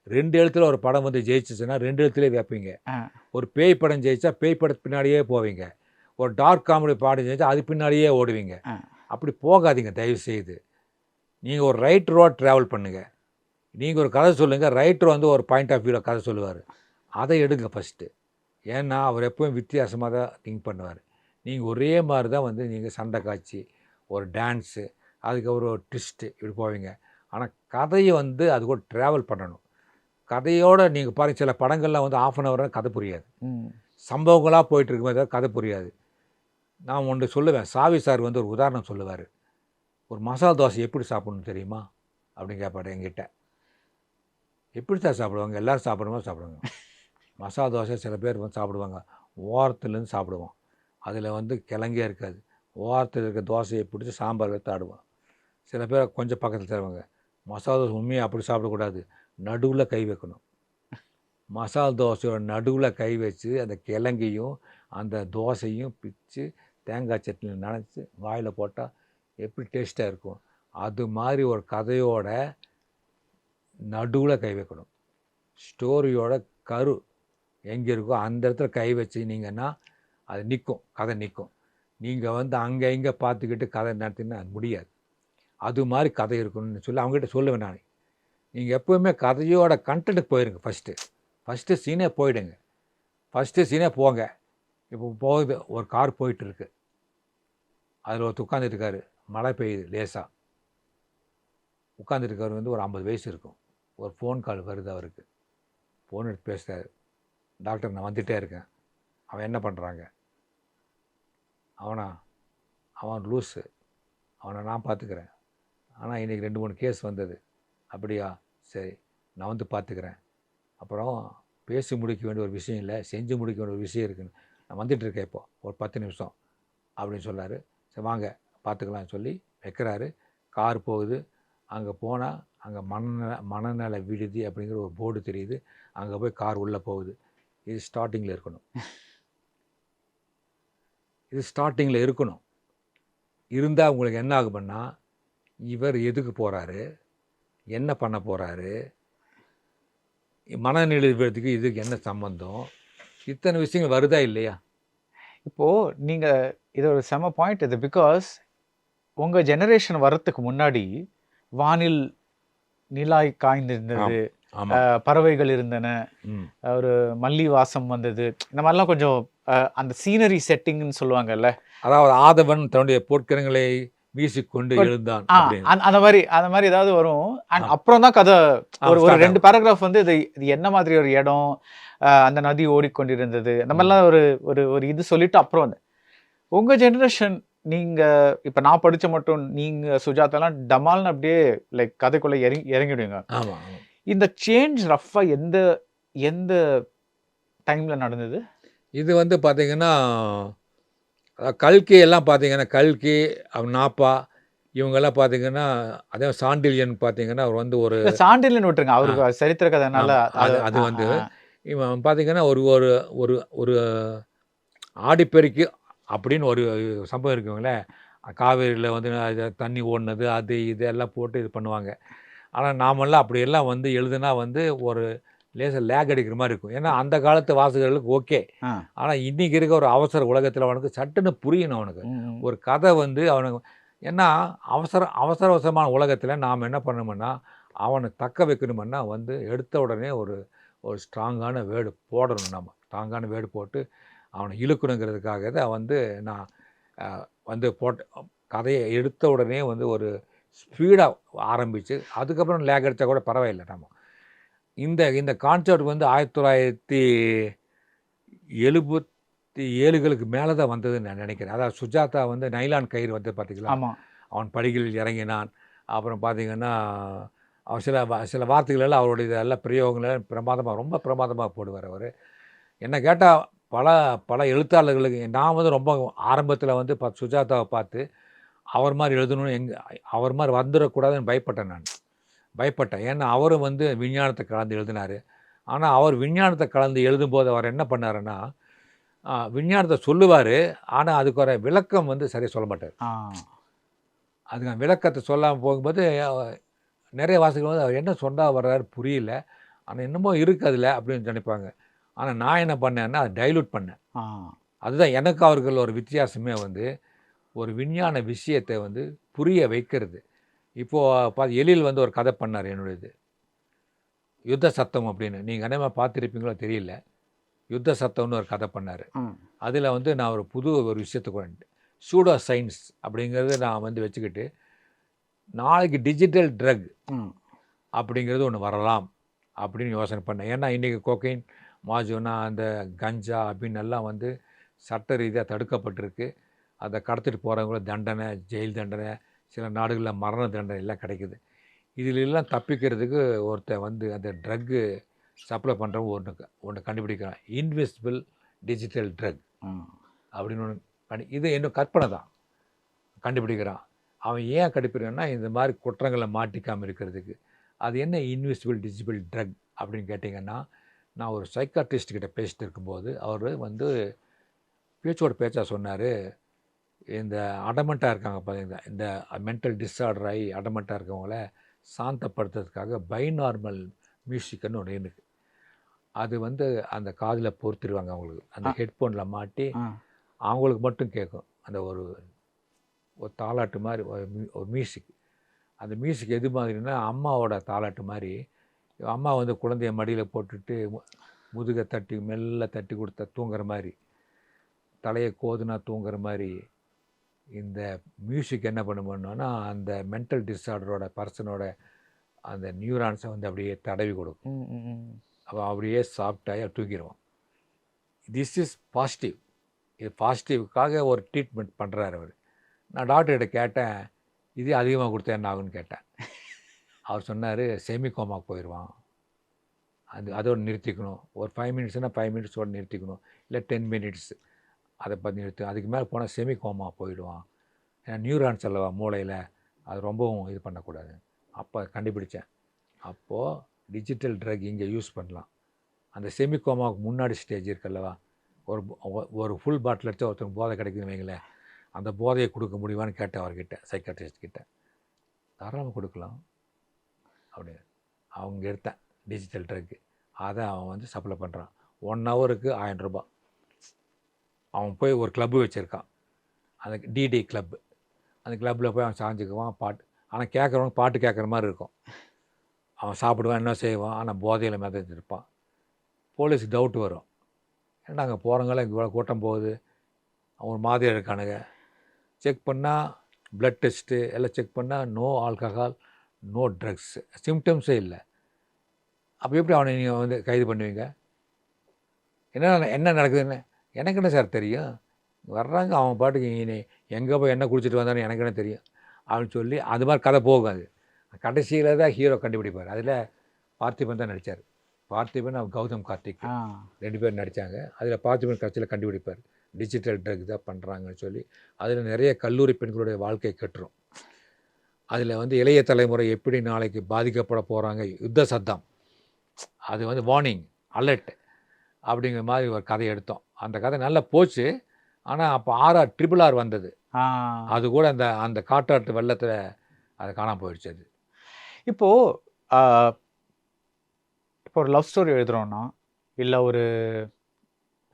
2 எழுத்துல ஒரு படம் வந்து ஜெயிச்சிச்சுன்னா 2 எழுத்துலேயே வைப்பீங்க. ஒரு பேய் படம் ஜெயிச்சா பேய் படத்து பின்னாடியே போவீங்க. ஒரு டார்க் காமெடி பாடம் ஜெயிச்சா அது பின்னாடியே ஓடுவீங்க. அப்படி போகாதீங்க தயவு செய்து. நீங்கள் ஒரு ரைட்டரோட ட்ராவல் பண்ணுங்கள். நீங்கள் ஒரு கதை சொல்லுங்கள், ரைட்டர் வந்து ஒரு பாயிண்ட் ஆஃப் வியூவில் கதை சொல்லுவார், அதை எடுங்க ஃபஸ்ட்டு. ஏன்னா அவர் எப்போவும் வித்தியாசமாக தான் திங்க் பண்ணுவார். நீங்கள் ஒரே மாதிரி தான் வந்து நீங்கள் சண்டை காட்சி, ஒரு டான்ஸு, அதுக்கப்புறம் ஒரு ட்விஸ்ட்டு, இப்படி போவீங்க. ஆனால் கதையை வந்து அது கூட ட்ராவல் பண்ணணும். கதையோடு நீங்கள் பாருங்கள், சில படங்கள்லாம் வந்து 1/2 hour கதை புரியாது, சம்பவங்களாக போயிட்டு இருக்கும்போது கதை புரியாது. நான் ஒன்று சொல்லுவேன், சாவி சார் வந்து ஒரு உதாரணம் சொல்லுவார். ஒரு மசாலா தோசை எப்படி சாப்பிடணும் தெரியுமா அப்படின்னு கேட்பாரு என்கிட்ட. எப்படி தான் சாப்பிடுவாங்க? எல்லோரும் சாப்பிடுவாங்க. மசாலா தோசை சில பேர் வந்து சாப்பிடுவாங்க, ஓரத்துலேருந்து சாப்பிடுவோம், அதில் வந்து கிழங்கே இருக்காது, ஓரத்தில் இருக்க தோசையை பிடிச்சி சாம்பார் வைத்து ஆடுவோம். சில பேர் கொஞ்சம் பக்கத்தில் தருவாங்க. மசாலா தோசை உண்மையாக அப்படி சாப்பிடக்கூடாது, நடுவில் கை வைக்கணும். மசாலா தோசையோட நடுவில் கை வச்சு அந்த கிழங்கையும் அந்த தோசையும் பிச்சு தேங்காய் சட்னியில் நனைச்சி வாயில் போட்டால் எப்படி டேஸ்ட்டாக இருக்கும். அது மாதிரி ஒரு கதையோட நடுவில் கை வைக்கணும். ஸ்டோரியோட கரு எங்கே இருக்கோ அந்த இடத்துல கை வச்சிங்கன்னா அது நிற்கும், கதை நிற்கும். நீங்கள் வந்து அங்கே இங்கே பார்த்துக்கிட்டு கதை நடத்தினா அது முடியாது. அது மாதிரி கதை இருக்கணும்னு சொல்லி அவங்ககிட்ட சொல்லுவேன் நான். நீங்கள் எப்போவுமே கதையோட கண்டென்ட்டுக்கு போயிடுங்க. ஃபஸ்ட்டு சீனே போயிடுங்க. ஃபஸ்ட்டு சீனே போங்க. இப்போ போகுது, ஒரு கார் போயிட்டுருக்கு, அதில் ஒருத்தர் உட்காந்துட்டுருக்காரு, மழை பெய்யுது லேசாக, உட்காந்துருக்காரு வந்து ஒரு 50 வயசு இருக்கும். ஒரு ஃபோன் கால் வருது அவருக்கு. ஃபோன் எடுத்து பேசுகிறாரு, டாக்டர் நான் வந்துகிட்டே இருக்கேன். அவன் என்ன பண்ணுறாங்க? அவன் லூஸு, அவனை நான் பார்த்துக்கிறேன். ஆனால் இன்றைக்கி 2-3 கேஸ் வந்தது. அப்படியா, சரி நான் வந்து பார்த்துக்கிறேன். அப்புறம் பேசி முடிக்க வேண்டிய ஒரு விஷயம் இல்லை, செஞ்சு முடிக்க வேண்டிய ஒரு விஷயம் இருக்குன்னு, நான் வந்துட்டுருக்கேன் இப்போ ஒரு 10 நிமிஷம் அப்படின்னு சொன்னார். சரி வாங்க பார்த்துக்கலாம்னு சொல்லி வைக்கிறாரு. கார் போகுது. அங்கே போனால் அங்கே மனநல விடுதி அப்படிங்கிற ஒரு போர்டு தெரியுது. அங்கே போய் கார் உள்ளே போகுது. இது ஸ்டார்டிங்கில் இருக்கணும். இது ஸ்டார்டிங்கில் இருக்கணும். இருந்தால் உங்களுக்கு என்ன ஆகும்னா, இவர் எதுக்கு போகிறாரு, என்ன பண்ண போகிறாரு, மனநிலைக்கு இதுக்கு என்ன சம்மந்தம், இத்தனை விஷயங்கள் வருதா இல்லையா? இப்போது நீங்கள் இது ஒரு செம பாயிண்ட் இது. பிகாஸ் உங்கள் ஜெனரேஷன் வர்றதுக்கு முன்னாடி வானில் நிலாய் காய்ந்திருந்தது, ஆமாம். பறவைகள் இருந்தன, ம். ஒரு மல்லி வாசம் வந்தது, இந்த மாதிரிலாம் கொஞ்சம் அந்த சீனரி செட்டிங்னு சொல்லுவாங்கல்ல. அதாவது ஆதவன் தன்னுடைய பொற்கிரங்களை வீசிக்கொண்டு எழுந்தான் அப்படின்னு. அந்த மாதிரி ஏதாவது வரும். அண்ட் அப்புறம் தான் கதை ஒரு ஒரு start 2 பேராகிராஃப் வந்து இது என்ன மாதிரி ஒரு இடம், அந்த நதி ஓடிக்கொண்டிருந்தது, அந்த மாதிரிலாம் ஒரு ஒரு ஒரு இது சொல்லிட்டு அப்புறம் வந்து உங்கள் ஜெனரேஷன் நீங்கள் இப்போ நான் படித்த மட்டும் நீங்கள் சுஜாதாலாம் டமால்னு அப்படியே லைக் கதைக்குள்ளே இறங்கிடுவீங்க. ஆமாம். இந்த சேஞ்ச் ரஃபாக எந்த எந்த டைமில் நடந்தது? இது வந்து பார்த்தீங்கன்னா, கல்கி எல்லாம் பார்த்தீங்கன்னா, கல்கி, நாப்பா இவங்கெல்லாம் பார்த்தீங்கன்னா, அதே சாண்டில்யன் பார்த்தீங்கன்னா, அவர் வந்து ஒரு சாண்டில்யன் விட்டுருங்க, அவருக்கு சரித்திர கதைனால அது வந்து இவன் பார்த்தீங்கன்னா, ஒரு ஒரு ஒரு ஒரு ஆடிப்பெருக்கு அப்படின்னு ஒரு சம்பவம் இருக்குங்களேன். காவேரியில் வந்து தண்ணி ஓடுனது, அது இது எல்லாம் போட்டு இது பண்ணுவாங்க. ஆனால் நாமெல்லாம் அப்படியெல்லாம் வந்து எழுதுனா வந்து ஒரு லேசாக லேக் அடிக்கிற மாதிரி இருக்கும். ஏன்னா அந்த காலத்து வாசகர்களுக்கு ஓகே. ஆனால் இன்றைக்கி இருக்க ஒரு அவசர உலகத்தில் அவனுக்கு சட்டுன்னு புரியணும். அவனுக்கு ஒரு கதை வந்து அவனுக்கு ஏன்னா அவசரமான உலகத்தில் நாம் என்ன பண்ணணும்னா, அவனை தக்க வைக்கணுமுன்னா வந்து எடுத்த உடனே ஒரு ஒரு ஸ்ட்ராங்கான வேர்டு போடணும். நம்ம ஸ்ட்ராங்கான வேர்டு போட்டு அவனை இழுக்கணுங்கிறதுக்காக தான் வந்து நான் வந்து கதையை எடுத்த உடனே வந்து ஒரு ஸ்பீடாக ஆரம்பித்து அதுக்கப்புறம் லேக் அடித்தா கூட பரவாயில்லை. நம்ம இந்த கான்செப்ட் வந்து 1977களுக்கு மேலே தான் வந்ததுன்னு நான் நினைக்கிறேன். அதாவது சுஜாதா வந்து நைலான் கயிறு வந்து பார்த்தீங்களா, அவன் படிகளில் இறங்கினான். அப்புறம் பார்த்தீங்கன்னா அவர் சில வார்த்தைகள் எல்லாம் அவருடைய இதெல்லாம் பிரயோகங்கள் ரொம்ப பிரமாதமாக போடுவார் அவர். என்ன கேட்டால் பல எழுத்தாளர்களுக்கு நான் வந்து ரொம்ப ஆரம்பத்தில் வந்து சுஜாதாவை பார்த்து அவர் மாதிரி எழுதணும்னு அவர் மாதிரி வந்துடக்கூடாதுன்னு பயப்பட்டேன். ஏன்னா அவரும் வந்து விஞ்ஞானத்தை கலந்து எழுதினார். ஆனால் அவர் விஞ்ஞானத்தை கலந்து எழுதும்போது அவர் என்ன பண்ணாருன்னா, விஞ்ஞானத்தை சொல்லுவார், ஆனால் அதுக்கு ஒரு விளக்கம் வந்து சரியாக சொல்ல மாட்டார். அதுக்கு விளக்கத்தை சொல்லாமல் போகும்போது நிறைய வாசகர்கள் வந்து அவர் என்ன சொன்னா வர்றாரு புரியல, ஆனால் என்னமோ இருக்குது அதில் அப்படின்னு நினைப்பாங்க. ஆனால் நான் என்ன பண்ணேன்னா அதை டைலூட் பண்ணேன். அதுதான் எனக்கு அவர்கள் ஒரு வித்தியாசமே வந்து ஒரு விஞ்ஞான விஷயத்தை வந்து புரிய வைக்கிறது. இப்போது எழில் வந்து ஒரு கதை பண்ணார் என்னுடையது, யுத்த சத்தம் அப்படின்னு. நீங்கள் அநேகமாக பார்த்துருப்பீங்களோ தெரியல. யுத்த சத்தம்னு ஒரு கதை பண்ணார். அதில் வந்து நான் ஒரு புது ஒரு விஷயத்துக்கு சூடோ சயின்ஸ் அப்படிங்கிறது நான் வந்து வச்சுக்கிட்டு, நாளைக்கு டிஜிட்டல் ட்ரக் அப்படிங்கிறது ஒன்று வரலாம் அப்படின்னு யோசனை பண்ணேன். ஏன்னா இன்றைக்கி கொக்கைன், மாஜோனா, அந்த கஞ்சா அப்படின்னு எல்லாம் வந்து சட்ட ரீதியாக தடுக்கப்பட்டிருக்கு. அதை கடத்திட்டு போகிறவங்கள தண்டனை, ஜெயில் தண்டனை, சில நாடுகளில் மரண தண்டனை எல்லாம் கிடைக்குது. இதிலெல்லாம் தப்பிக்கிறதுக்கு ஒருத்தன் வந்து அந்த ட்ரக்கு சப்ளை பண்ணுறவங்க ஒன்று கண்டுபிடிக்கிறான். இன்விசிபிள் டிஜிட்டல் ட்ரக் அப்படின்னு ஒன்று இது இன்னும் கற்பனை தான் கண்டுபிடிக்கிறான். அவன் ஏன் கண்டுபிடிக்கிறான்னா இந்த மாதிரி குற்றங்களை மாட்டிக்காமல் இருக்கிறதுக்கு. அது என்ன இன்விசிபிள் டிஜிட்டல் ட்ரக் அப்படின்னு கேட்டிங்கன்னா, நான் ஒரு சைக்காட்ரிஸ்ட் கிட்ட பேசிட்டு இருக்கும்போது அவர் வந்து பேச்சாக சொன்னார், இந்த அடமெண்ட்டாக இருக்காங்க பார்த்தீங்களா, இந்த மென்டல் டிஸார்டர் ஆகி அடமெண்ட்டாக இருக்கவங்கள சாந்தப்படுத்துறதுக்காக பைனார்மல் மியூசிக்னு ஒன்று இருக்குது. அது வந்து அந்த காதில் பொறுத்துருவாங்க அவங்களுக்கு, அந்த ஹெட்ஃபோனில் மாட்டி அவங்களுக்கு மட்டும் கேட்கும். அந்த ஒரு தாலாட்டு மாதிரி ஒரு மியூசிக். அந்த மியூசிக் எது மாதிரின்னா அம்மாவோட தாலாட்டு மாதிரி. அம்மா வந்து குழந்தைய மடியில் போட்டுட்டு முதுகை தட்டி மெல்ல தட்டி கொடுத்தா தூங்குற மாதிரி, தலையை கோதுனா தூங்குற மாதிரி இந்த மியூசிக் என்ன பண்ணுவோன்னா அந்த மென்டல் டிஸார்டரோட பர்சனோட அந்த நியூரான்ஸை வந்து அப்படியே தடவி கொடுக்கும். அவன் அப்படியே சாஃப்டாக தூக்கிடுவான். This is positive. இது பாசிட்டிவ்க்காக ஒரு ட்ரீட்மெண்ட் பண்ணுறாரு அவர். நான் டாக்டர்கிட்ட கேட்டேன், இது அதிகமாக கொடுத்தா என்ன ஆகுன்னு கேட்டேன். அவர் சொன்னார், செமிகோமாக்கு போயிடுவான், அதோடு நிறுத்திக்கணும். ஒரு 5 மினிட்ஸ்னால் 5 மினிட்ஸோடு நிறுத்திக்கணும், இல்லை 10 மினிட்ஸ் அதை பார்த்து நிறுத்து. அதுக்கு மேலே போனால் செமிகோமா போயிடுவான். ஏன்னா நியூரான்ஸ் அல்லவா மூளையில், அது ரொம்பவும் இது பண்ணக்கூடாது. அப்போ கண்டுபிடிச்சேன். அப்போது டிஜிட்டல் ட்ரக் இங்கே யூஸ் பண்ணலாம். அந்த செமிகோமாவுக்கு முன்னாடி ஸ்டேஜ் இருக்குல்லவா, ஒரு ஃபுல் பாட்டில் அடித்தா ஒருத்தருக்கு போதை கிடைக்குதுன்னு வைங்களேன், அந்த போதையை கொடுக்க முடியுமான்னு கேட்டேன் அவர்கிட்ட, சைக்காட்ரிஸ்ட் கிட்ட. தாராளமாக கொடுக்கலாம் அப்படின்னு. அவங்க எடுத்தேன் டிஜிட்டல் ட்ரக்கு, அதை அவன் வந்து சப்ளை பண்ணுறான். 1 ஹவருக்கு 1000 ரூபாய். அவன் போய் ஒரு கிளப்பு வச்சுருக்கான், அந்த டிடி கிளப்பு. அந்த கிளப்பில் போய் அவன் சாஞ்சுக்குவான், பாட்டு. ஆனால் கேட்குறவங்க பாட்டு கேட்குற மாதிரி இருக்கும். அவன் சாப்பிடுவான், என்ன செய்வான், ஆனால் போதையில் மிதந்துருப்பான். போலீஸுக்கு டவுட் வரும், ஏன்னா அங்கே போகிறவங்களாம் இவ்வளோ கூட்டம் போகுது, அவன் ஒரு மாதிரியாக இருக்கானுங்க. செக் பண்ணால் ப்ளட் டெஸ்ட்டு எல்லாம் செக் பண்ணால் நோ ஆல்கஹால், நோ ட்ரக்ஸ், சிம்டம்ஸே இல்லை. அப்போ எப்படி அவனை நீங்கள் வந்து கைது பண்ணுவீங்க? என்ன நடக்குதுன்னு எனக்கு என்ன சார் தெரியும்? வர்றாங்க அவன் பாட்டுக்கு எங்கே போய் என்ன குடிச்சிட்டு வந்தான்னு எனக்கு என்ன தெரியும் அப்படின்னு சொல்லி அது மாதிரி கதை போகும். அது கடைசியில் தான் ஹீரோ கண்டுபிடிப்பார். அதில் பார்த்திபன் தான் நடித்தார். பார்த்திபன் கௌதம் கார்த்திக் 2 பேர் நடித்தாங்க. அதில் பார்த்திபன் கட்சியில் கண்டுபிடிப்பார் டிஜிட்டல் ட்ரக் தான் பண்ணுறாங்கன்னு சொல்லி. அதில் நிறைய கல்லூரி பெண்களுடைய வாழ்க்கை கட்டுரும். அதில் வந்து இளைய தலைமுறை எப்படி நாளைக்கு பாதிக்கப்பட போகிறாங்க, யுத்த சத்தம், அது வந்து வார்னிங் அலர்ட் அப்படிங்கிற மாதிரி ஒரு கதை எடுத்தோம். அந்த கதை நல்லா போச்சு. ஆனால் அப்போ RRR வந்தது. அது கூட அந்த காட்டாற்று வெள்ளத்தில் அது காணாமல் போயிடுச்சு. அது இப்போது இப்போ ஒரு லவ் ஸ்டோரி எழுதுகிறோன்னா, இல்லை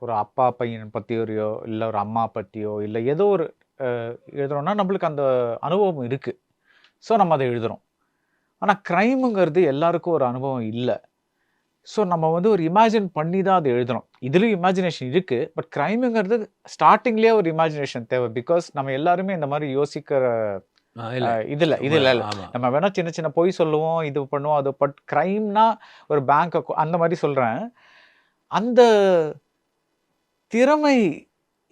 ஒரு அப்பா பையன் பற்றியோரையோ, இல்லை ஒரு அம்மா பற்றியோ, இல்லை ஏதோ ஒரு எழுதுகிறோன்னா நம்மளுக்கு அந்த அனுபவம் இருக்குது. ஸோ நம்ம அதை எழுதுகிறோம். ஆனால் க்ரைமுங்கிறது எல்லாருக்கும் ஒரு அனுபவம் இல்லை. ஸோ நம்ம வந்து ஒரு இமேஜின் பண்ணி தான் அதை எழுதணும். இதுலேயும் இமேஜினேஷன் இருக்குது, பட் க்ரைமுங்கிறது ஸ்டார்டிங்லேயே ஒரு இமேஜினேஷன் தேவை. பிகாஸ் நம்ம எல்லாருமே இந்த மாதிரி யோசிக்கிற இது இல்லை. நம்ம வேணால் சின்ன சின்ன பொய் சொல்லுவோம், இது பண்ணுவோம், அது. பட் க்ரைம்னா ஒரு பேங்க் அந்த மாதிரி சொல்கிறேன். அந்த திறமை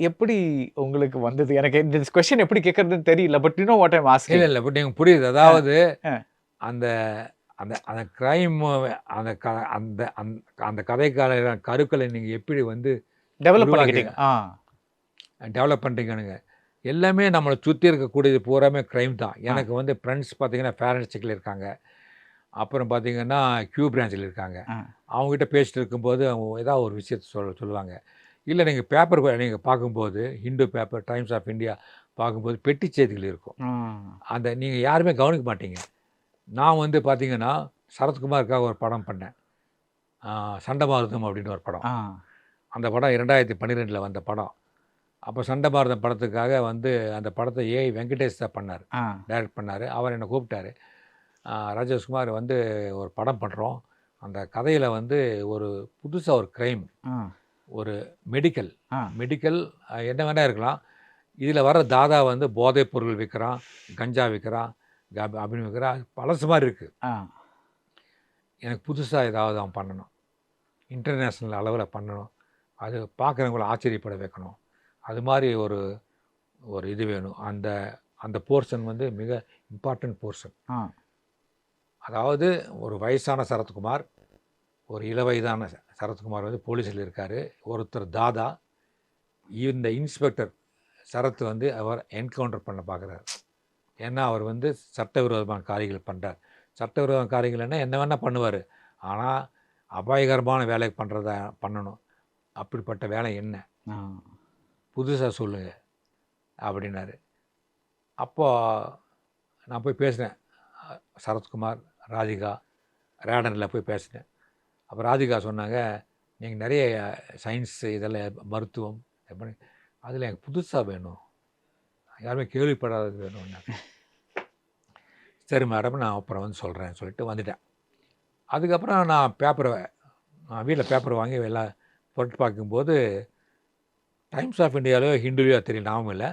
எப்படி உங்களுக்கு வந்தது? எனக்கு இந்த கொஸ்டின் எப்படி கேட்கறதுன்னு தெரியல. But you know what I am asking. இல்லை பட் நீங்கள் புரியுது. அதாவது அந்த அந்த அந்த க்ரைம் அந்த அந்த அந்த கதைக்கான கருக்களை நீங்கள் எப்படி வந்து டெவலப் பண்ணிக்கிட்டீங்க? டெவலப் பண்ணுறீங்கனுங்க. எல்லாமே நம்மளை சுற்றி இருக்கக்கூடியது பூராமே க்ரைம் தான். எனக்கு வந்து ஃப்ரெண்ட்ஸ் பார்த்தீங்கன்னா ஃபேரன்சிக்கில் இருக்காங்க, அப்புறம் பார்த்தீங்கன்னா கியூ பிரான்ச்சில் இருக்காங்க. அவங்ககிட்ட பேசிட்டு இருக்கும்போது அவங்க ஏதாவது ஒரு விஷயத்த சொல்லுவாங்க. இல்லை நீங்கள் பேப்பர் நீங்கள் பார்க்கும்போது Hindu paper, Times of India பார்க்கும்போது பெட்டி செய்திகள் இருக்கும். அந்த நீங்கள் யாருமே கவனிக்க மாட்டீங்க. நான் வந்து பார்த்தீங்கன்னா சரத்குமாருக்காக ஒரு படம் பண்ணேன், சண்டமாருதம் அப்படின்னு ஒரு படம். அந்த படம் 2012 வந்த படம். அப்போ சண்டமாருதம் படத்துக்காக வந்து அந்த படத்தை வெங்கடேஷ் தான் பண்ணார், டைரக்ட் பண்ணார். அவர் என்னை கூப்பிட்டாரு, ராஜேஷ்குமார் வந்து ஒரு படம் பண்ணுறோம், அந்த கதையில் வந்து ஒரு புதுசாக ஒரு க்ரைம், ஒரு மெடிக்கல் என்ன வேணா இருக்கலாம். இதில் வர தாதா வந்து போதைப் பொருள் விற்கிறான், கஞ்சா விற்கிறான், அப்படின்னு விற்கிறான், பழசு மாதிரி இருக்குது. எனக்கு புதுசாக ஏதாவது அவன் பண்ணணும், இன்டர்நேஷ்னல் அளவில் பண்ணணும், அது பார்க்குறவங்கள ஆச்சரியப்பட வைக்கணும். அது மாதிரி ஒரு இது வேணும். அந்த போர்ஷன் வந்து மிக இம்பார்ட்டன்ட் போர்ஷன். அதாவது ஒரு வயசான சரத்குமார், ஒரு இளவயதான சரத்குமார் வந்து போலீஸில் இருக்கார். ஒருத்தர் தாதா, இந்த இன்ஸ்பெக்டர் சரத் வந்து அவர் என்கவுண்டர் பண்ண பார்க்குறாரு. ஏன்னா அவர் வந்து சட்டவிரோதமான காரியங்கள் பண்ணுறார். சட்டவிரோதமான காரியங்கள்னா என்ன வேணால் பண்ணுவார், ஆனால் அபாயகரமான வேலை பண்ணணும். அப்படிப்பட்ட வேலை என்ன, புதுசாக சொல்லுங்க அப்படின்னாரு. அப்போது நான் போய் பேசினேன், சரத்குமார், ராதிகா, ரேடனில் போய் பேசினேன். அப்போ ராதிகா சொன்னாங்க, நீங்கள் நிறைய சயின்ஸ் இதெல்லாம் மருத்துவம் அதில் எனக்கு புதுசாக வேணும், யாருமே கேள்விப்படாதது வேணும்னாங்க. சரி மேடம், நான் அப்புறம் வந்து சொல்கிறேன்னு சொல்லிட்டு வந்துட்டேன். அதுக்கப்புறம் நான் வீட்டில் பேப்பர் வாங்கி எல்லாம் பொருட்டு பார்க்கும்போது டைம்ஸ் ஆஃப் இந்தியாவிலோ ஹிந்துலையோ தெரியல, ஞாபகம் இல்லை,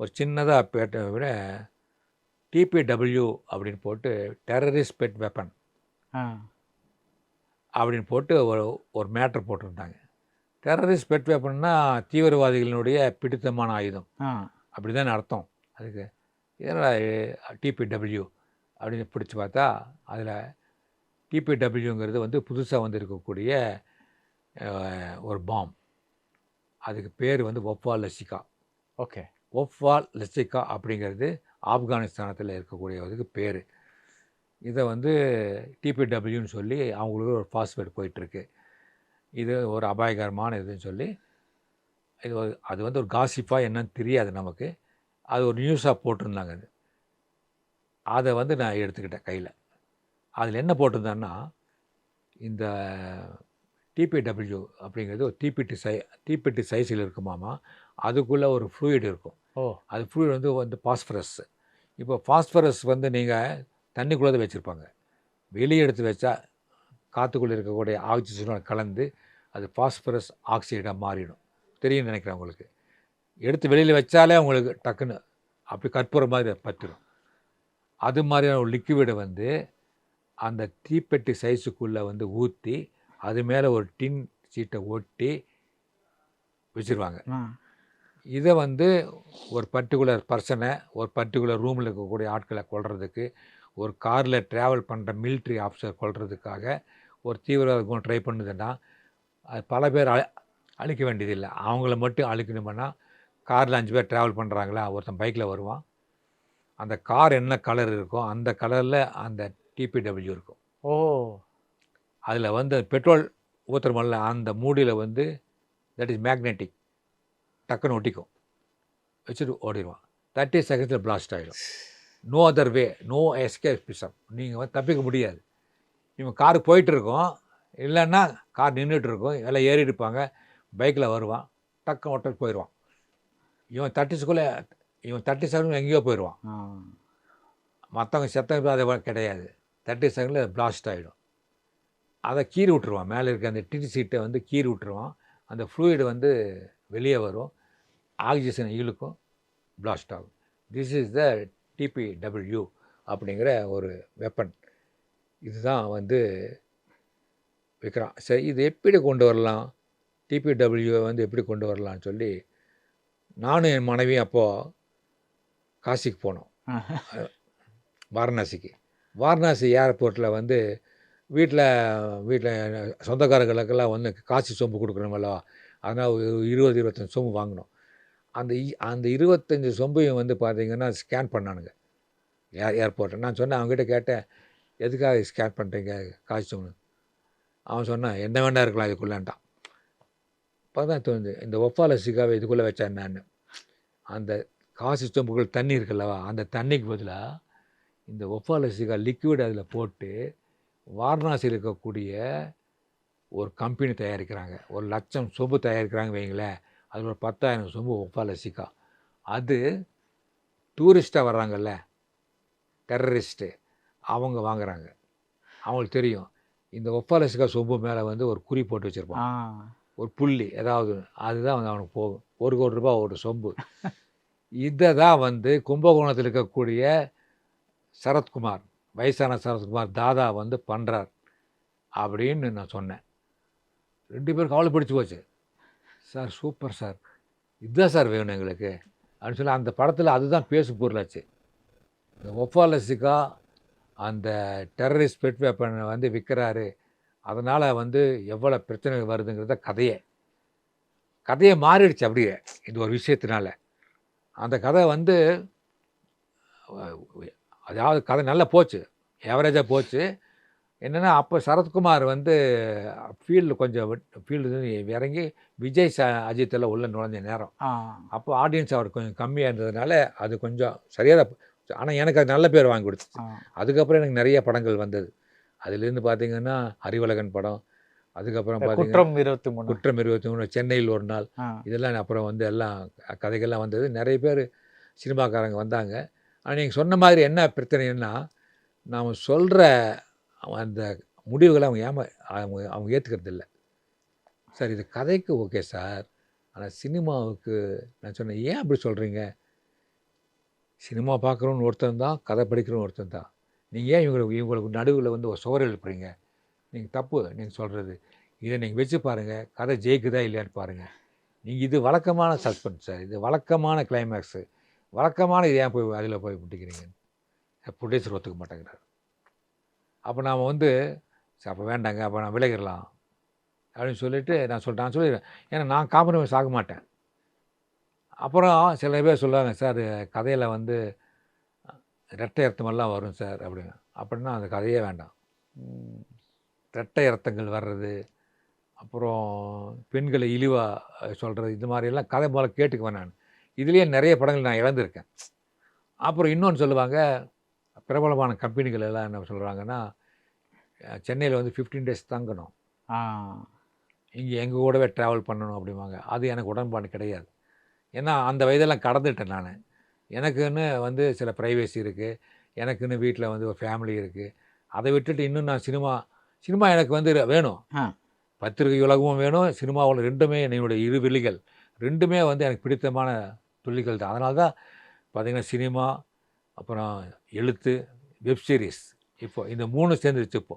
ஒரு சின்னதாக பேட்டை விட TPW அப்படின்னு போட்டு டெரரிஸ்ட் பெட் வெப்பன் அப்படின்னு போட்டு ஒரு மேட்ரு போட்டிருந்தாங்க. டெரரிஸ்ட் பெட் வெப்பன்னா தீவிரவாதிகளினுடைய பிடித்தமான ஆயுதம் அப்படி தான் அர்த்தம். அதுக்கு இதனால் TPW அப்படின்னு பிடிச்சி பார்த்தா அதில் TPWங்கிறது வந்து புதுசாக வந்து இருக்கக்கூடிய ஒரு பாம். அதுக்கு பேர் வந்து ஒஃப்வால் லசிகா. ஒஃப்வால் லசிகா அப்படிங்கிறது ஆப்கானிஸ்தானத்தில் இருக்கக்கூடியதுக்கு பேர். இதை வந்து TPWன்னு சொல்லி அவங்களுக்கு ஒரு பாஸ்வேர்டு போயிட்டுருக்கு. இது ஒரு அபாயகரமான இதுன்னு சொல்லி அது வந்து ஒரு காசிப்பாக என்னன்னு தெரியாது நமக்கு. அது ஒரு நியூஸாக போட்டிருந்தாங்க அது. அதை வந்து நான் எடுத்துக்கிட்டேன் கையில். அதில் என்ன போட்டிருந்தான்னா, இந்த டிபிடபிள்யூ அப்படிங்கிறது ஒரு தீப்பெட்டி சைஸில் இருக்குமாமா. அதுக்குள்ளே ஒரு ஃப்ளூயிட் இருக்கும். அது ஃப்ளூயிட் வந்து பாஸ்பரஸ். இப்போ பாஸ்பரஸ் வந்து நீங்கள் தண்ணிக்குள்ளே தான் வச்சுருப்பாங்க. வெளியே எடுத்து வச்சா காற்றுக்குள்ளே இருக்கக்கூடிய ஆக்சிஜனோட கலந்து அது பாஸ்பரஸ் ஆக்சைடாக மாறிடும். தெரியும்னு நினைக்கிறேன் உங்களுக்கு. எடுத்து வெளியில் வச்சாலே உங்களுக்கு டக்குன்னு அப்படி கற்பூரம் மாதிரி பற்றிடும். அது மாதிரியான ஒரு லிக்விடை வந்து அந்த தீப்பெட்டி சைஸுக்குள்ளே வந்து ஊற்றி அது மேலே ஒரு டின் சீட்டை ஒட்டி வச்சுருவாங்க. இதை வந்து ஒரு பர்டிகுலர் பர்சனை ஒரு பர்டிகுலர் ரூமில் இருக்கக்கூடிய ஆட்களை கொல்றதுக்கு, ஒரு காரில் ட்ராவல் பண்ணுற மிலிட்ரி ஆஃபீஸர் கொல்றதுக்காக ஒரு தீவிரவாத குணம் ட்ரை பண்ணுதுன்னா, அது பல பேர் அழிக்க வேண்டியதில்லை. அவங்கள மட்டும் அழிக்கணுமுன்னா, காரில் 5 பேர் ட்ராவல் பண்ணுறாங்களா, ஒருத்தன் பைக்கில் வருவான். அந்த கார் என்ன கலர் இருக்கோ அந்த கலரில் அந்த டிபிடபிள்யூ இருக்கும். அதில் வந்து பெட்ரோல் ஊற்றுறமல்ல அந்த மூடியில் வந்து தட் இஸ் மேக்னெட்டிக் டக்குன்னு ஒட்டிக்கும். வச்சுட்டு ஓடிடுவான். 30 செகண்ட்ஸில் பிளாஸ்ட் ஆகிடும். No other way, no escapism. நீங்கள் வந்து தப்பிக்க முடியாது. இவன் காரு போயிட்டுருக்கோம், இல்லைன்னா கார் நின்றுட்டுருக்கும், எல்லாம் ஏறி இருப்பாங்க, பைக்கில் வருவான், டக்குன்னு ஒட்டல் போயிடுவான். இவன் 30 செகண்ட் எங்கேயோ போயிடுவான். மற்றவங்க செத்தவங்க அது கிடையாது. 30 செகண்டில் பிளாஸ்ட் ஆகிடும். அதை கீறி விட்டுருவான். மேலே இருக்க அந்த டின் சீட்டை வந்து கீறி விட்டுருவான். அந்த ஃப்ளூயிடு வந்து வெளியே வரும், ஆக்சிஜனை இழுக்கும், பிளாஸ்ட் ஆகும். திஸ் இஸ் த டிபிடபிள்யூ அப்படிங்கிற ஒரு வெப்பன். இதுதான் வந்து விற்கிறான். சரி, இது எப்படி கொண்டு வரலாம், டிபிடபிள்யூவை வந்து எப்படி கொண்டு வரலான்னு சொல்லி நானும் என் மனைவியும் அப்போது காசிக்கு போனோம். வாரணாசிக்கு. வாரணாசி ஏர்போர்ட்டில் வந்து வீட்டில் சொந்தக்காரர்களுக்கெல்லாம் வந்து காசி சொம்பு கொடுக்கணுமல்ல, அதனால் ஒரு 20-25 சொம்பு வாங்கினோம். அந்த 25 சொம்பையும் வந்து பார்த்திங்கன்னா ஸ்கேன் பண்ணானுங்க ஏர்போர்ட்டில். நான் சொன்னேன், அவங்ககிட்ட கேட்டேன், எதுக்காக ஸ்கேன் பண்ணுறீங்க காசி சொம்பு? அவன் சொன்னான், என்ன வேணா இருக்கலாம் இதுக்குள்ளான்ட்டான். அப்போ தான் தோணுது, இந்த ஒப்பால சிகாவை இதுக்குள்ளே வச்சேன் நான். அந்த காசி சொம்புகள் தண்ணி இருக்குல்லவா, அந்த தண்ணிக்கு பதிலாக இந்த ஒப்பால சிகா லிக்விட் அதில் போட்டு வாரணாசியில் இருக்கக்கூடிய ஒரு கம்பெனி தயாரிக்கிறாங்க. 1,00,000 சொம்பு தயாரிக்கிறாங்க வைங்களேன். அதில் ஒரு 10,000 சொம்பு ஒப்பால சிகா. அது டூரிஸ்ட்டாக வர்றாங்கல்ல, டெரரிஸ்ட்டு, அவங்க வாங்குறாங்க. அவங்களுக்கு தெரியும் இந்த ஒப்பால சிகா சொம்பு மேலே வந்து ஒரு குறி போட்டு வச்சுருப்பான், ஒரு புள்ளி ஏதாவது, அதுதான் வந்து அவனுக்கு போகும். 1 கோடி ரூபாய் ஒரு சொம்பு. இதை தான் வந்து கும்பகோணத்தில் இருக்கக்கூடிய சரத்குமார், வயசான சரத்குமார் தாதா வந்து பண்ணுறார் அப்படின்னு நான் சொன்னேன். 2 பேருக்கு அவ்வளோ பிடிச்சி போச்சு. சார் சூப்பர் சார், இதுதான் சார் வேணும் எங்களுக்கு அப்படின்னு சொல்லி அந்த படத்தில் அதுதான் பேசு பொருளாச்சு. இந்த ஒப்பால சிகா அந்த டெரரிஸ்ட் பெட் வெப்பனை வந்து விற்கிறாரு, அதனால் வந்து எவ்வளோ பிரச்சனை வருதுங்கிறத கதையை மாறிடுச்சு அப்படியே இந்த ஒரு விஷயத்தினால. அந்த கதை வந்து அதாவது கதை நல்லா போச்சு, ஏவரேஜாக போச்சு. என்னென்னா அப்போ சரத்குமார் வந்து ஃபீல்டு இறங்கி விஜய் அஜித் எல்லாம் உள்ளே நுழைஞ்ச நேரம். அப்போ ஆடியன்ஸ் அவர் கொஞ்சம் கம்மியாக இருந்ததுனால அது கொஞ்சம் சரியாக தான். ஆனால் எனக்கு அது நல்ல பேர் வாங்கி கொடுத்துச்சு. அதுக்கப்புறம் எனக்கு நிறைய படங்கள் வந்தது. அதுலேருந்து பார்த்தீங்கன்னா அறிவழகன் படம், அதுக்கப்புறம் பார்த்தீங்கன்னா குற்றம் 23, சென்னையில் ஒரு நாள், இதெல்லாம் அப்புறம் வந்து எல்லாம் கதைகள்லாம் வந்தது. நிறைய பேர் சினிமாக்காரங்க வந்தாங்க. ஆனால் நீங்கள் சொன்ன மாதிரி என்ன பிரச்சனைன்னா, நாம் சொல்கிற அந்த முடிவுகளை அவங்க ஏற்றுக்கிறது இல்லை. சார் இது கதைக்கு ஓகே சார், ஆனால் சினிமாவுக்கு நான் சொன்னேன், ஏன் அப்படி சொல்கிறீங்க? சினிமா பார்க்குறோன்னு ஒருத்தன் தான், கதை படிக்கிறோன்னு ஒருத்தன் தான். நீங்கள் ஏன் இவங்களுக்கு நடுவில் வந்து ஒரு சுவர் எழுப்புறீங்க? நீங்கள் தப்பு நீங்கள் சொல்கிறது. இதை நீங்கள் வச்சு பாருங்கள், கதை ஜெயிக்குதா இல்லையான்னு பாருங்கள். நீங்கள் இது வழக்கமான சஸ்பென்ஸ் சார், இது வழக்கமான கிளைமேக்ஸு, வழக்கமான இது ஏன் போய் அதில் போய் முட்டிக்கிறீங்க? ப்ரொடியூசர் ஒத்துக்க மாட்டேங்கிறார். அப்போ நாம் வந்து அப்போ வேண்டாங்க, அப்போ நான் விலகிடலாம் அப்படின்னு சொல்லிவிட்டு நான் சொல்லிடுறேன். ஏன்னா நான் காம்ப்ரமைஸ் ஆக மாட்டேன். அப்புறம் சில பேர் சொல்லுவாங்க, சார் கதையில் வந்து ரெட்டை அர்த்தமெல்லாம் வரும் சார் அப்படின்னா அந்த கதையே வேண்டாம். ரெட்டை அர்த்தங்கள் வர்றது, அப்புறம் பெண்களை இழிவாக சொல்கிறது, இது மாதிரியெல்லாம் கதை போல கேட்டுக்குவேன் நான். இதுலேயே நிறைய படங்கள் நான் இழந்திருக்கேன். அப்புறம் இன்னொன்று சொல்லுவாங்க, பிரபலமான கம்பெனிகள் எல்லாம் என்ன சொல்கிறாங்கன்னா, சென்னையில் வந்து 15 டேஸ் தங்கணும், ஆ இங்கே எங்கள் கூடவே ட்ராவல் பண்ணணும் அப்படிம்பாங்க. அது எனக்கு உடன்பாடு கிடையாது. ஏன்னா அந்த வயதெல்லாம் கடந்துட்டேன் நான். எனக்குன்னு வந்து சில ப்ரைவேசி இருக்குது, எனக்குன்னு வீட்டில் வந்து ஒரு ஃபேமிலி இருக்குது. அதை விட்டுட்டு இன்னும் நான் சினிமா எனக்கு வந்து வேணும். ஆ பத்திரிகை உலகமும் வேணும், சினிமாவில் 2மே என்னுடைய இரு விழிகள். 2மே வந்து எனக்கு பிடித்தமான துளிகள் தான். அதனால தான் பார்த்தீங்கன்னா சினிமா, அப்புறம் எழுத்து, வெப் சீரிஸ், இப்போ இந்த 3 சேர்ந்துருச்சு இப்போ.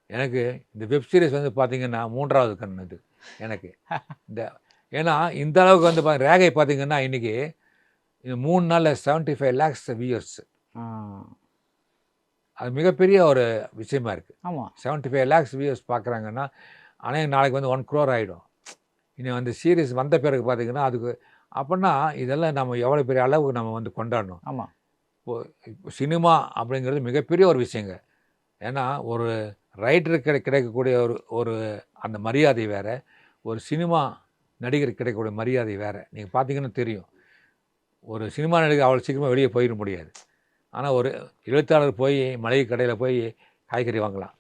எனக்கு இந்த வெப் சீரிஸ் வந்து பார்த்தீங்கன்னா 3வது கண் இது எனக்கு. இந்த ஏன்னா இந்த அளவுக்கு வந்து ரேகை பார்த்தீங்கன்னா இன்றைக்கி இந்த 3 நாளில் 75 lakhs வியூவர்ஸ். ஆ அது மிகப்பெரிய ஒரு விஷயமா இருக்குது. ஆமாம் 75 lakhs வியூவர்ஸ் பார்க்குறாங்கன்னா, ஆனால் நாளைக்கு வந்து 1 crore ஆகிடும். இன்னும் அந்த சீரிஸ் வந்த பிறகு பார்த்தீங்கன்னா அதுக்கு அப்படின்னா இதெல்லாம் நம்ம எவ்வளோ பெரிய அளவுக்கு நம்ம வந்து கொண்டாடணும். ஆமாம் இப்போ சினிமா அப்படிங்கிறது மிகப்பெரிய ஒரு விஷயங்க. ஏன்னா ஒரு ரைட்டருக்கு கிடைக்கக்கூடிய ஒரு ஒரு அந்த மரியாதை வேறு, ஒரு சினிமா நடிகருக்கு கிடைக்கக்கூடிய மரியாதை வேறு. நீங்கள் பார்த்தீங்கன்னா தெரியும், ஒரு சினிமா நடிகர் அவ்வளோ சீக்கிரமாக வெளியே போயிட முடியாது. ஆனால் ஒரு எழுத்தாளர் போய் மளிகை கடையில் போய் காய்கறி வாங்கலாம்,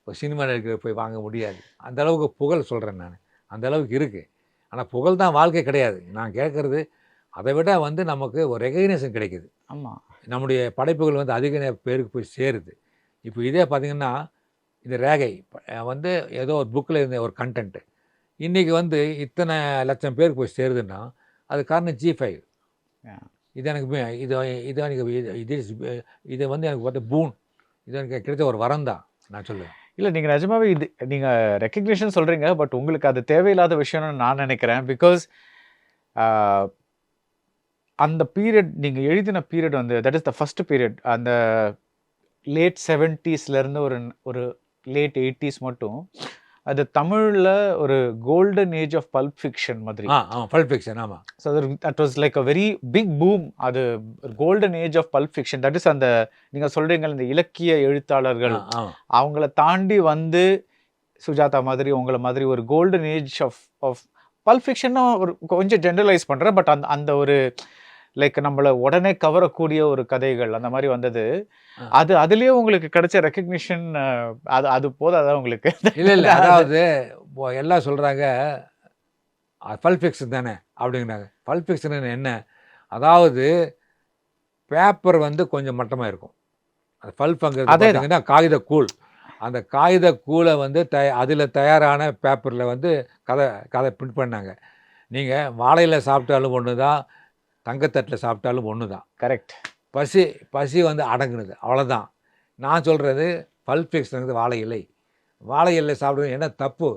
ஒரு சினிமா நடிகர் போய் வாங்க முடியாது. அந்த அளவுக்கு புகழ் சொல்கிறேன் நான், அந்த அளவுக்கு இருக்குது. ஆனால் புகழ் தான் வாழ்க்கை கிடையாது. நான் கேட்குறது அதை விட வந்து நமக்கு ஒரு ரெகக்னேஷன் கிடைக்குது. ஆமாம் நம்முடைய படைப்புகள் வந்து அதிக பேருக்கு போய் சேருது. இப்போ இதே பார்த்திங்கன்னா இந்த ரேகை வந்து ஏதோ ஒரு புக்கில் இருந்த ஒரு கண்டென்ட்டு இன்றைக்கி வந்து இத்தனை லட்சம் பேருக்கு போய் சேருதுன்னா அது காரணம் G5. இது எனக்கு இது இது எனக்கு இது வந்து எனக்கு பார்த்த பூன், இது எனக்கு கிடைச்ச ஒரு வரம் தான் நான் சொல்லுவேன். இல்லை நீங்கள் நிஜமாவே இது நீங்கள் ரெக்கக்னிஷன் சொல்கிறீங்க, பட் உங்களுக்கு அது தேவையில்லாத விஷயம்னு நான் நினைக்கிறேன். பிகாஸ் அந்த பீரியட் நீங்கள் எழுதின பீரியட் வந்து that is the first period. அந்த லேட் 70sலேருந்து ஒரு லேட் 80s மட்டும் அது தமிழில் ஒரு golden age of pulp fiction மாதிரி. ஆமாம், பல்ப் ஃபிக்ஷன். ஆமாம். So that was like a very big boom. அது golden age of pulp fiction. That is அந்த நீங்கள் சொல்கிறீங்க இந்த இலக்கிய எழுத்தாளர்கள் அவங்கள தாண்டி வந்து சுஜாதா மாதிரி உங்களை மாதிரி ஒரு golden age of of pulp ஃபிக்ஷன்னா ஒரு கொஞ்சம் ஜென்ரலைஸ் பண்ணுறேன். பட் அந்த ஒரு லைக் நம்மளை உடனே கவரக்கூடிய ஒரு கதைகள் அந்த மாதிரி வந்தது. அதுலேயே உங்களுக்கு கிடைச்ச ரெக்கக்னிஷன் அது போதாதான் உங்களுக்கு? இல்லை அதாவது எல்லாம் சொல்கிறாங்க பல்ப் ஃபிக்ஷன் தானே அப்படிங்கிறாங்க. பல்ப் ஃபிக்ஷன் என்ன? அதாவது பேப்பர் வந்து கொஞ்சம் மட்டமாக இருக்கும். அந்த பல்ப்புங்கிறது பார்த்தீங்கன்னா காகிதக்கூழ். அந்த காகிதக்கூழை வந்து அதில் தயாரான பேப்பரில் வந்து கதை பிரிண்ட் பண்ணாங்க. நீங்கள் வாழையில் சாப்பிட்டாலும் ஒன்று தான், தங்கத்தட்டில் சாப்பிட்டாலும் ஒன்று தான். கரெக்ட். பசி வந்து அடங்குனது, அவ்வளோதான். நான் சொல்கிறது பல்ப் ஃபிக்ஷனுங்கிறது வாழை இலை சாப்பிடுறது என்ன தப்பு?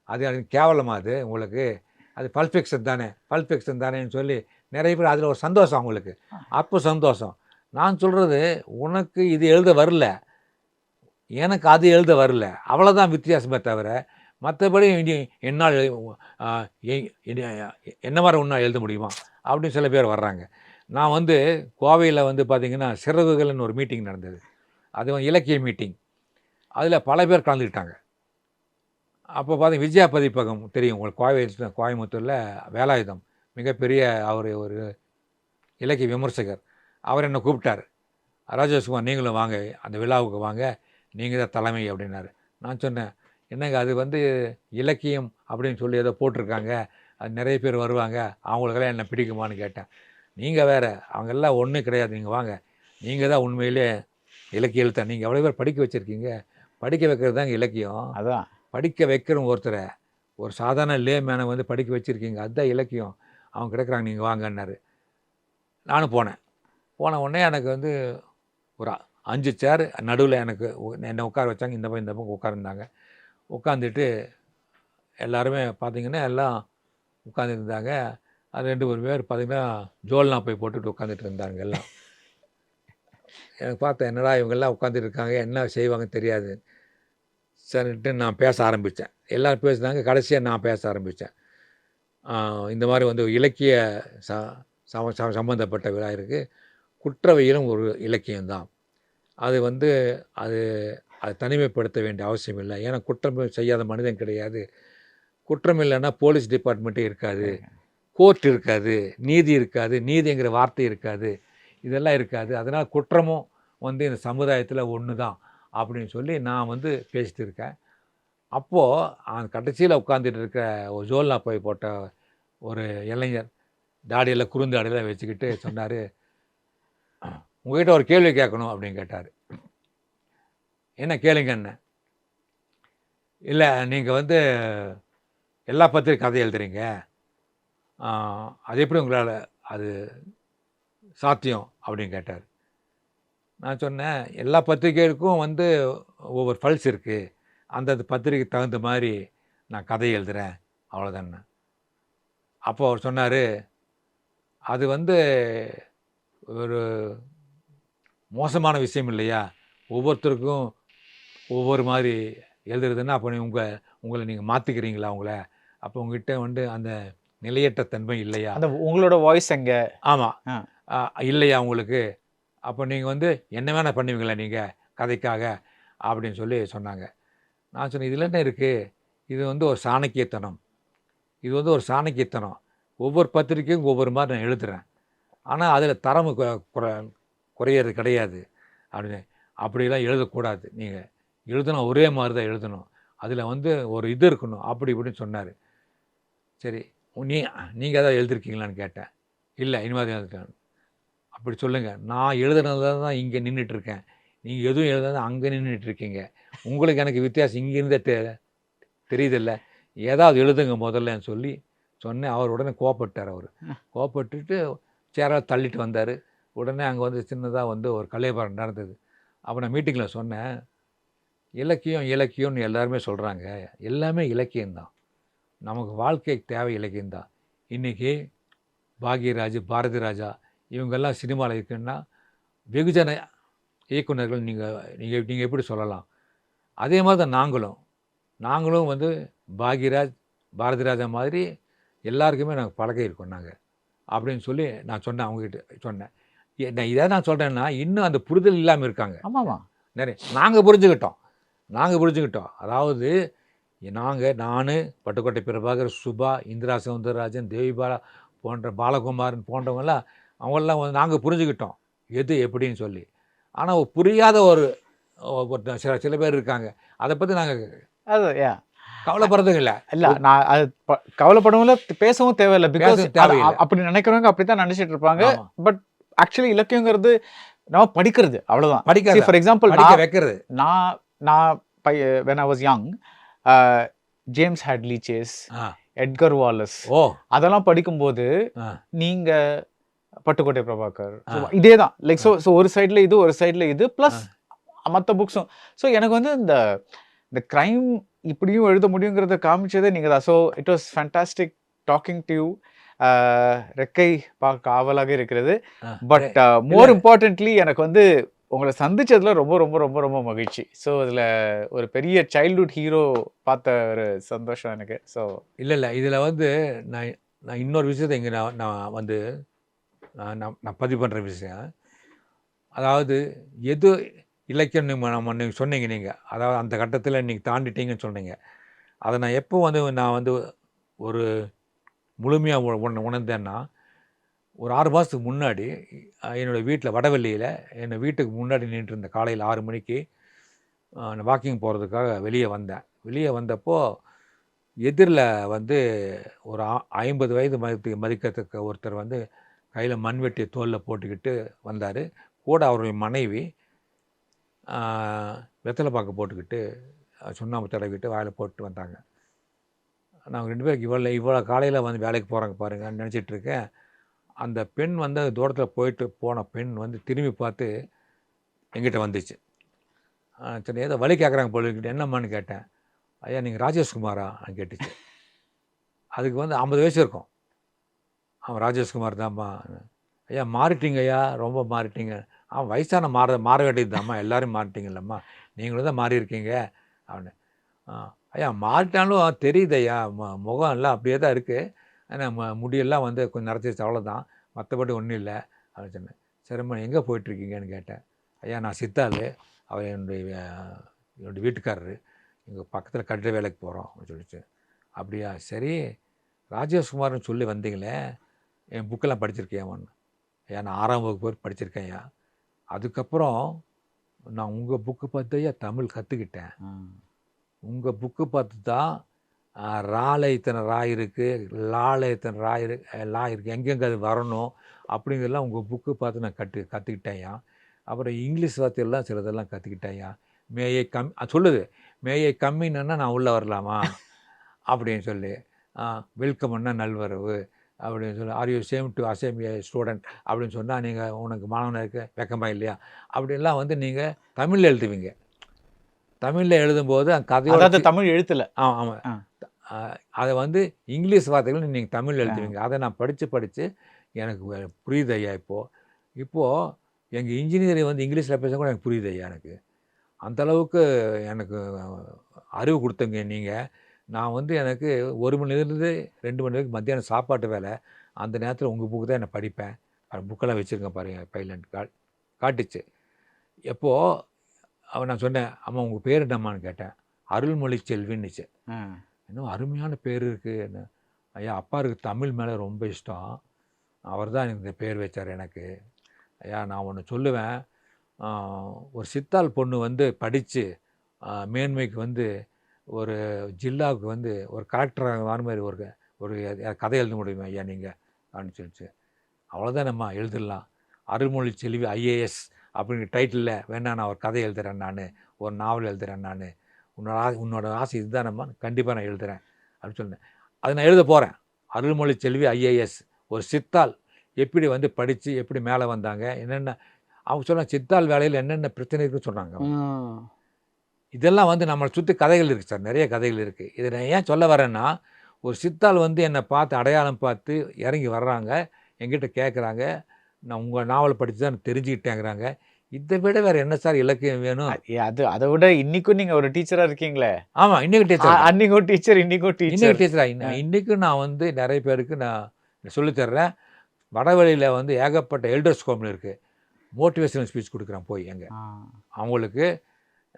அது கேவலமாக அது உங்களுக்கு? அது பல்ப் ஃபிக்ஷன் தானேன்னு சொல்லி நிறைய பேர் அதில் ஒரு சந்தோஷம் அவங்களுக்கு. அப்போ சந்தோஷம். நான் சொல்கிறது உனக்கு இது எழுத வரல, எனக்கு அது எழுத வரல, அவ்வளோதான் வித்தியாசமே தவிர மற்றபடி என்னால் என்ன மாதிரி ஒன்றா எழுத முடியுமா அப்படின்னு சில பேர் வர்றாங்க. நான் வந்து கோவையில் வந்து பார்த்திங்கன்னா சிறகுகள்னு ஒரு மீட்டிங் நடந்தது. அது இலக்கிய மீட்டிங். அதில் பல பேர் கலந்துக்கிட்டாங்க. அப்போ பார்த்தீங்க விஜயா பதிப்பகம் தெரியும் உங்களுக்கு, கோயம்புத்தூரில் வேலாயுதம் மிகப்பெரிய அவர் ஒரு இலக்கிய விமர்சகர். அவர் என்னை கூப்பிட்டார், ராஜேஷ்குமார் நீங்களும் வாங்க, அந்த விழாவுக்கு வாங்க, நீங்கள் தான் தலைமை அப்படின்னாரு. நான் சொன்னேன், என்னங்க அது வந்து இலக்கியம் அப்படின்னு சொல்லி ஏதோ போட்டிருக்காங்க, அது நிறைய பேர் வருவாங்க, அவங்களுக்கெல்லாம் என்ன பிடிக்குமான்னு கேட்டேன். நீங்கள் வேறு, அவங்கெல்லாம் ஒன்றும் கிடையாது, நீங்கள் வாங்க, நீங்கள் தான் உண்மையிலே இலக்கிய எழுத்த, நீங்கள் எவ்வளோ பேர் படிக்க வச்சுருக்கீங்க, படிக்க வைக்கிறது தாங்க இலக்கியம். அதான் படிக்க வைக்கிற ஒருத்தரை, ஒரு சாதாரண லேமேனை வந்து படிக்க வச்சுருக்கீங்க, அதுதான் இலக்கியம், அவங்க கிடைக்கிறாங்க, நீங்கள் வாங்கன்னாரு. நானும் போன உடனே எனக்கு வந்து ஒரு 5 சேர் நடுவில் எனக்கு என்னை உட்கார வச்சாங்க. இந்த பக்கம் உட்காந்துருந்தாங்க. உட்காந்துட்டு எல்லாருமே பார்த்திங்கன்னா எல்லாம் உட்காந்துருந்தாங்க. அது 2-3 பேர் பார்த்திங்கன்னா ஜோல்னா போய் போட்டுட்டு உட்காந்துட்டு இருந்தாங்க எல்லாம். எனக்கு பார்த்தேன், என்னடா இவங்கெல்லாம் உட்காந்துட்டு இருக்காங்க, என்ன செய்வாங்க தெரியாது. சரின்ட்டு நான் பேச ஆரம்பித்தேன். எல்லோரும் பேசுனாங்க, கடைசியாக நான் பேச ஆரம்பித்தேன். இந்த மாதிரி வந்து இலக்கிய சம்மந்தப்பட்ட விழா இருக்குது, குற்றவியலும் ஒரு இலக்கியம்தான். அது வந்து அது தனிமைப்படுத்த வேண்டிய அவசியம் இல்லை, ஏன்னா குற்றம் செய்யாத மனிதன் கிடையாது. குற்றம் இல்லைன்னா போலீஸ் டிபார்ட்மெண்ட்டே இருக்காது, கோர்ட் இருக்காது, நீதி இருக்காது, நீதிங்கிற வார்த்தை இருக்காது, இதெல்லாம் இருக்காது. அதனால் குற்றமும் வந்து இந்த சமுதாயத்தில் ஒன்று தான் அப்படின்னு சொல்லி நான் வந்து பேசிட்டு இருக்கேன். அப்போது கடைசியில் உட்காந்துட்டு இருக்க ஒரு ஜோல்னா போய் போட்ட ஒரு இளைஞர் தாடியெல்லாம் குறுந்தாடியெல்லாம் வச்சுக்கிட்டு சொன்னார், உங்ககிட்ட ஒரு கேள்வி கேட்கணும் அப்படின்னு கேட்டார். என்ன கேளுங்க என்ன? இல்லை நீங்கள் வந்து எல்லா பத்திரிக்கை கதை எழுதுறீங்க, அது எப்படி உங்களால் அது சாத்தியம் அப்படின்னு கேட்டார். நான் சொன்னேன், எல்லா பத்திரிகைகளுக்கும் வந்து ஒவ்வொரு பல்ஸ் இருக்குது, அந்தந்த பத்திரிகைக்கு தகுந்த மாதிரி நான் கதை எழுதுகிறேன், அவ்வளோதானே. அப்போ அவர் சொன்னார், அது வந்து ஒரு மோசமான விஷயம் இல்லையா, ஒவ்வொருத்தருக்கும் ஒவ்வொரு மாதிரி எழுதுறதுன்னா அப்போ உங்களை நீங்கள் மாற்றிக்கிறீங்களா உங்களை, அப்போ உங்ககிட்ட வந்து அந்த நிலையற்ற தன்மை இல்லையா, அந்த உங்களோட வாய்ஸ் எங்கே? ஆமாம், இல்லையா உங்களுக்கு, அப்போ நீங்கள் வந்து என்ன வேணால் பண்ணுவீங்களா நீங்கள் கதைக்காக அப்படின்னு சொல்லி சொன்னாங்க. நான் சொன்னேன், இதில் என்ன இருக்குது, இது வந்து ஒரு சாணக்கியத்தனம், இது வந்து ஒரு சாணக்கியத்தனம், ஒவ்வொரு பத்திரிக்கையும் ஒவ்வொரு மாதிரி நான் எழுதுகிறேன், ஆனால் அதில் தரம் குறையிறது கிடையாது அப்படின்னு. அப்படிலாம் எழுதக்கூடாது, நீங்கள் எழுதணும் ஒரே மாதிரி தான் எழுதணும், அதில் வந்து ஒரு இது இருக்கணும் அப்படி இப்படின்னு சொன்னார். சரி, நீங்கள் எதாவது எழுதிருக்கீங்களான்னு கேட்டேன். இல்லை, இனிமேல் எழுதிருக்கேன். அப்படி சொல்லுங்கள், நான் எழுதுனது தான் இங்கே நின்றுட்டுருக்கேன், நீங்கள் எதுவும் எழுதாத அங்கே நின்றுட்டுருக்கீங்க, உங்களுக்கு எனக்கு வித்தியாசம் இங்கேருந்தே தெரியுதில்ல, ஏதாவது எழுதுங்க முதல்லன்னு சொல்லி சொன்னேன். அவர் உடனே கோவப்பட்டார். அவர் கோவப்பட்டுட்டு சேரால் தள்ளிட்டு வந்தார். உடனே அங்கே வந்து சின்னதாக வந்து ஒரு கலையபாரம் நடந்தது. அப்போ நான் மீட்டிங்கில் சொன்னேன், இலக்கியம் இலக்கியம்னு எல்லாருமே சொல்கிறாங்க, எல்லாமே இலக்கியம்தான், நமக்கு வாழ்க்கைக்கு தேவை இலக்கியம்தான். இன்றைக்கி பாக்யராஜ், பாரதி ராஜா இவங்கெல்லாம் சினிமாவில் இருக்குன்னா வெகுஜன இயக்குநர்கள் நீங்கள் எப்படி சொல்லலாம், அதே மாதிரி தான் நாங்களும் வந்து பாக்யராஜ், பாரதி ராஜா மாதிரி எல்லாருக்குமே நாங்கள் பழகி இருக்கோம் நாங்கள் அப்படின்னு சொல்லி நான் சொன்னேன். அவங்ககிட்ட சொன்னேன். நான் இதை நான் சொல்கிறேன்னா இன்னும் அந்த புரிதல் இல்லாமல் இருக்காங்க. ஆமாம், நிறைய நாங்கள் புரிஞ்சுக்கிட்டோம். அதாவது நான் பட்டுக்கோட்டை பிரபாகர், சுபா, இந்திரா சௌந்தரராஜன், தேவிபாலா போன்ற பாலகுமாரன் போன்றவங்களாம் அவங்களெலாம் வந்து நாங்கள் புரிஞ்சுக்கிட்டோம் எது எப்படின்னு சொல்லி. ஆனால் புரியாத ஒரு சில பேர் இருக்காங்க, அதை பற்றி நாங்கள் அது கவலைப்படுறதும் இல்லை. நான் அது கவலைப்படவும் இல்லை, பேசவும் தேவையில்லை. பிகாஸ் அப்படி நினைக்கிறவங்க அப்படி தான் நினச்சிட்டு இருப்பாங்க. பட் ஆக்சுவலி இலக்கியங்கிறது நம்ம படிக்கிறது, அவ்வளோதான். படிக்கிறது, ஃபார் எக்ஸாம்பிள் வைக்கிறது. நான் when I was young, James Hadley Chase, Edgar Wallace அதெல்லாம் படிக்கும்போது நீங்க பட்டுக்கோட்டை பிரபாகர் இதே தான் லைக் ஸோ ஒரு சைடில் இது ஒரு சைடில் இது ப்ளஸ் மற்ற புக்ஸும். ஸோ எனக்கு வந்து இந்த க்ரைம் இப்படியும் எழுத முடியுங்கிறத காமிச்சதே நீங்கள் தான். So it was fantastic talking to you. ரெக்கை பார்க்க ஆவலாக இருக்கிறது. பட் மோர் இம்பார்ட்டன்ட்லி எனக்கு வந்து உங்களை சந்திச்சதுல ரொம்ப ரொம்ப ரொம்ப ரொம்ப மகிழ்ச்சி. ஸோ அதில் ஒரு பெரிய சைல்ட்ஹுட் ஹீரோ பார்த்த ஒரு சந்தோஷம் எனக்கு. ஸோ இல்லை இதில் வந்து நான் இன்னொரு விஷயத்தை இங்கே நான் வந்து நான் பதிவு பண்ணுற விஷயம், அதாவது எது இலக்கியம் நீங்கள் சொன்னீங்க, நீங்கள் அதாவது அந்த கட்டத்தில் நீங்கள் தாண்டிட்டீங்கன்னு சொன்னீங்க. அதை நான் எப்போ வந்து நான் வந்து ஒரு முழுமையாக உணர்ந்தேன்னா, ஒரு 6 மாதத்துக்கு முன்னாடி என்னோடய வீட்டில் வடவெள்ளியில் என்னோடய வீட்டுக்கு முன்னாடி நின்றுட்டு இருந்த காலையில் 6 மணிக்கு வாக்கிங் போகிறதுக்காக வெளியே வந்தப்போ எதிரில் வந்து ஒரு 50 வயது மதிக்கத்தக்க ஒருத்தர் வந்து கையில் மண்வெட்டியை தோலில் போட்டுக்கிட்டு வந்தார். கூட அவருடைய மனைவி வெத்தலை பாக்கு போட்டுக்கிட்டு சுண்ணாம்பு தடவிக்கிட்டு வாயில் போட்டு வந்தாங்க. நாங்கள் 2 பேருக்கு இவ்வளோ காலையில் வந்து வேலைக்கு போகிறாங்க பாருங்கன்னு நினச்சிட்ருக்கேன். அந்த பெண் வந்து தூரத்தில் போன பெண் வந்து திரும்பி பார்த்து எங்கிட்ட வந்துச்சு. சரி, ஏதோ வழி கேட்குறாங்க போலிக்கிட்டு, என்னம்மான்னு கேட்டேன். ஐயா நீங்கள் ராஜேஷ்குமாரா கேட்டுச்சு. அதுக்கு வந்து 50 வயசு இருக்கும். அவன் ராஜேஷ்குமார் தான்மா. ஐயா மாறிட்டீங்க ஐயா, ரொம்ப மாறிட்டீங்க. வயசான மாற வேண்டியது தான்மா, எல்லோரும் மாறிட்டீங்கல்லம்மா, நீங்களும் தான் மாறி இருக்கீங்க அப்படின்னு. ஐயா மாறிட்டாலும் தெரியுது ஐயா, முகம் எல்லாம் அப்படியே தான் இருக்குது, ஆனால் முடியெல்லாம் வந்து கொஞ்சம் நரைச்சிச்சு, அவ்வளோதான், மற்றபடி ஒன்றும் இல்லை அப்படின்னு சொன்னேன். சரிம்மா எங்கே போயிட்டுருக்கீங்கன்னு கேட்டேன். ஐயா நான் சித்தாள், அவர் என்னுடைய வீட்டுக்காரரு, எங்கள் பக்கத்தில் கட்டிட வேலைக்கு போகிறோம் அப்படின்னு சொல்லிச்சு. அப்படியா, சரி. ராஜேஷ்குமார்னு சொல்லி வந்தீங்களே, என் புக்கெல்லாம் படிச்சிருக்கியாமான்னு. ஐயா நான் 6ஆம் வகுப்பு வரைக்கும் படிச்சிருக்கேன்யா. அதுக்கப்புறம் நான் உங்கள் புக்கு பார்த்து ஐயா தமிழ் கற்றுக்கிட்டேன். உங்கள் புக்கு பார்த்து தான் ரால இத்தனை ரா இருக்குது, லால இத்தனை லா இருக்குது, எங்கெங்கே அது வரணும் அப்படிங்கிறதெல்லாம் உங்கள் புக்கு பார்த்து நான் கற்றுக்கிட்டேன்யா. அப்புறம் இங்கிலீஷ் வார்த்தையெல்லாம் சிலதெல்லாம் கற்றுக்கிட்டேன்யா. மேயை சொல்லுது, மேயை கம்மின்னா நான் உள்ளே வரலாமா அப்படின்னு சொல்லி, வெல்கம்னா நல்வரவு அப்படின்னு சொல்லி, ஆர் யூ சேம் டு அசேம் ஏ ஸ்டூடெண்ட் அப்படின்னு சொன்னால் நீங்கள் உனக்கு மாணவனுக்கு வெக்கமா இல்லையா அப்படின்லாம் வந்து நீங்கள் தமிழில் எழுதுவீங்க. தமிழில் எழுதும்போது அந்த கதையோட தமிழ் எழுத்துல ஆமாம் அதை வந்து இங்கிலீஷ் வார்த்தைகள் நீங்கள் தமிழ் எழுதுவீங்க. அதை நான் படித்து எனக்கு புரியுது ஐயா. இப்போது எங்கள் இன்ஜினியரிங் வந்து இங்கிலீஷில் பேச கூட எனக்கு புரியுது ஐயா. எனக்கு அந்தளவுக்கு எனக்கு அறிவு கொடுத்தங்க நீங்கள். நான் வந்து எனக்கு 1 மணிலேருந்து 2 மணி வரைக்கும் மத்தியானம் சாப்பாட்டு வேலை. அந்த நேரத்தில் உங்கள் புக்கு தான் நான் படிப்பேன். புக்கெல்லாம் வச்சுருக்கேன் பாருங்கள், பைலண்ட் காட்டுச்சு. எப்போது நான் சொன்னேன், அம்மா உங்கள் பேர் என்னம்மான்னு கேட்டேன். அருள்மொழி செல்வின்னுச்சு. இன்னும் அருமையான பேர் இருக்குது என்ன. ஐயா அப்பாருக்கு தமிழ் மேலே ரொம்ப இஷ்டம், அவர் தான் இந்த பேர் வச்சார் எனக்கு. ஐயா நான் ஒன்று சொல்லுவேன், ஒரு சித்தாள் பொண்ணு வந்து படித்து மேன்மைக்கு வந்து ஒரு ஜில்லாவுக்கு வந்து ஒரு கலெக்டராக வர மாதிரி ஒரு கதை எழுத முடியுமா ஐயா நீங்கள் அப்படின்னு சொல்லிச்சு. அவ்வளோதான் நம்ம எழுதிடலாம். அருள்மொழி செல்வி ஐஏஎஸ் அப்படிங்கிற டைட்டிலில் வேணா நான் ஒரு கதை எழுதுகிறேன், நான் ஒரு நாவல் எழுதுகிறேன், நான் உன்னோட ஆசை இதுதான் நம்ம கண்டிப்பாக நான் எழுதுகிறேன் அப்படின்னு சொன்னேன். அதை நான் எழுத போகிறேன். அருள்மொழி செல்வி ஐஏஎஸ் ஒரு சித்தாள் எப்படி வந்து படித்து எப்படி மேலே வந்தாங்க, என்னென்ன அவங்க சொன்னாங்க, சித்தாள் வேலையில் என்னென்ன பிரச்சனை இருக்குன்னு சொன்னாங்க. இதெல்லாம் வந்து நம்மளை சுற்றி கதைகள் இருக்குது சார், நிறைய கதைகள் இருக்குது. இதை நான் ஏன் சொல்ல வரேன்னா, ஒரு சித்தாள் வந்து என்னை பார்த்து அடையாளம் பார்த்து இறங்கி வர்றாங்க, என்கிட்ட கேட்குறாங்க, நான் உங்கள் நாவல் படித்து தான் தெரிஞ்சுக்கிட்டேங்கிறாங்க. இதை விட வேறு என்ன சார் இலக்கியம் வேணும்? அதை விட இன்னைக்கும் நீங்கள் ஒரு டீச்சராக இருக்கீங்களே. ஆமாம், இன்றைக்கும் டீச்சர், அன்றைக்கும் டீச்சர், இன்னைக்கும் டீச்சராக இன்றைக்கும் நான் வந்து நிறைய பேருக்கு நான் சொல்லித்தர்றேன். வடவழியில் வந்து ஏகப்பட்ட எல்டர்ஸ் ஹோம்ல இருக்குது, மோட்டிவேஷனல் ஸ்பீச் கொடுக்குறேன் போய். அவங்களுக்கு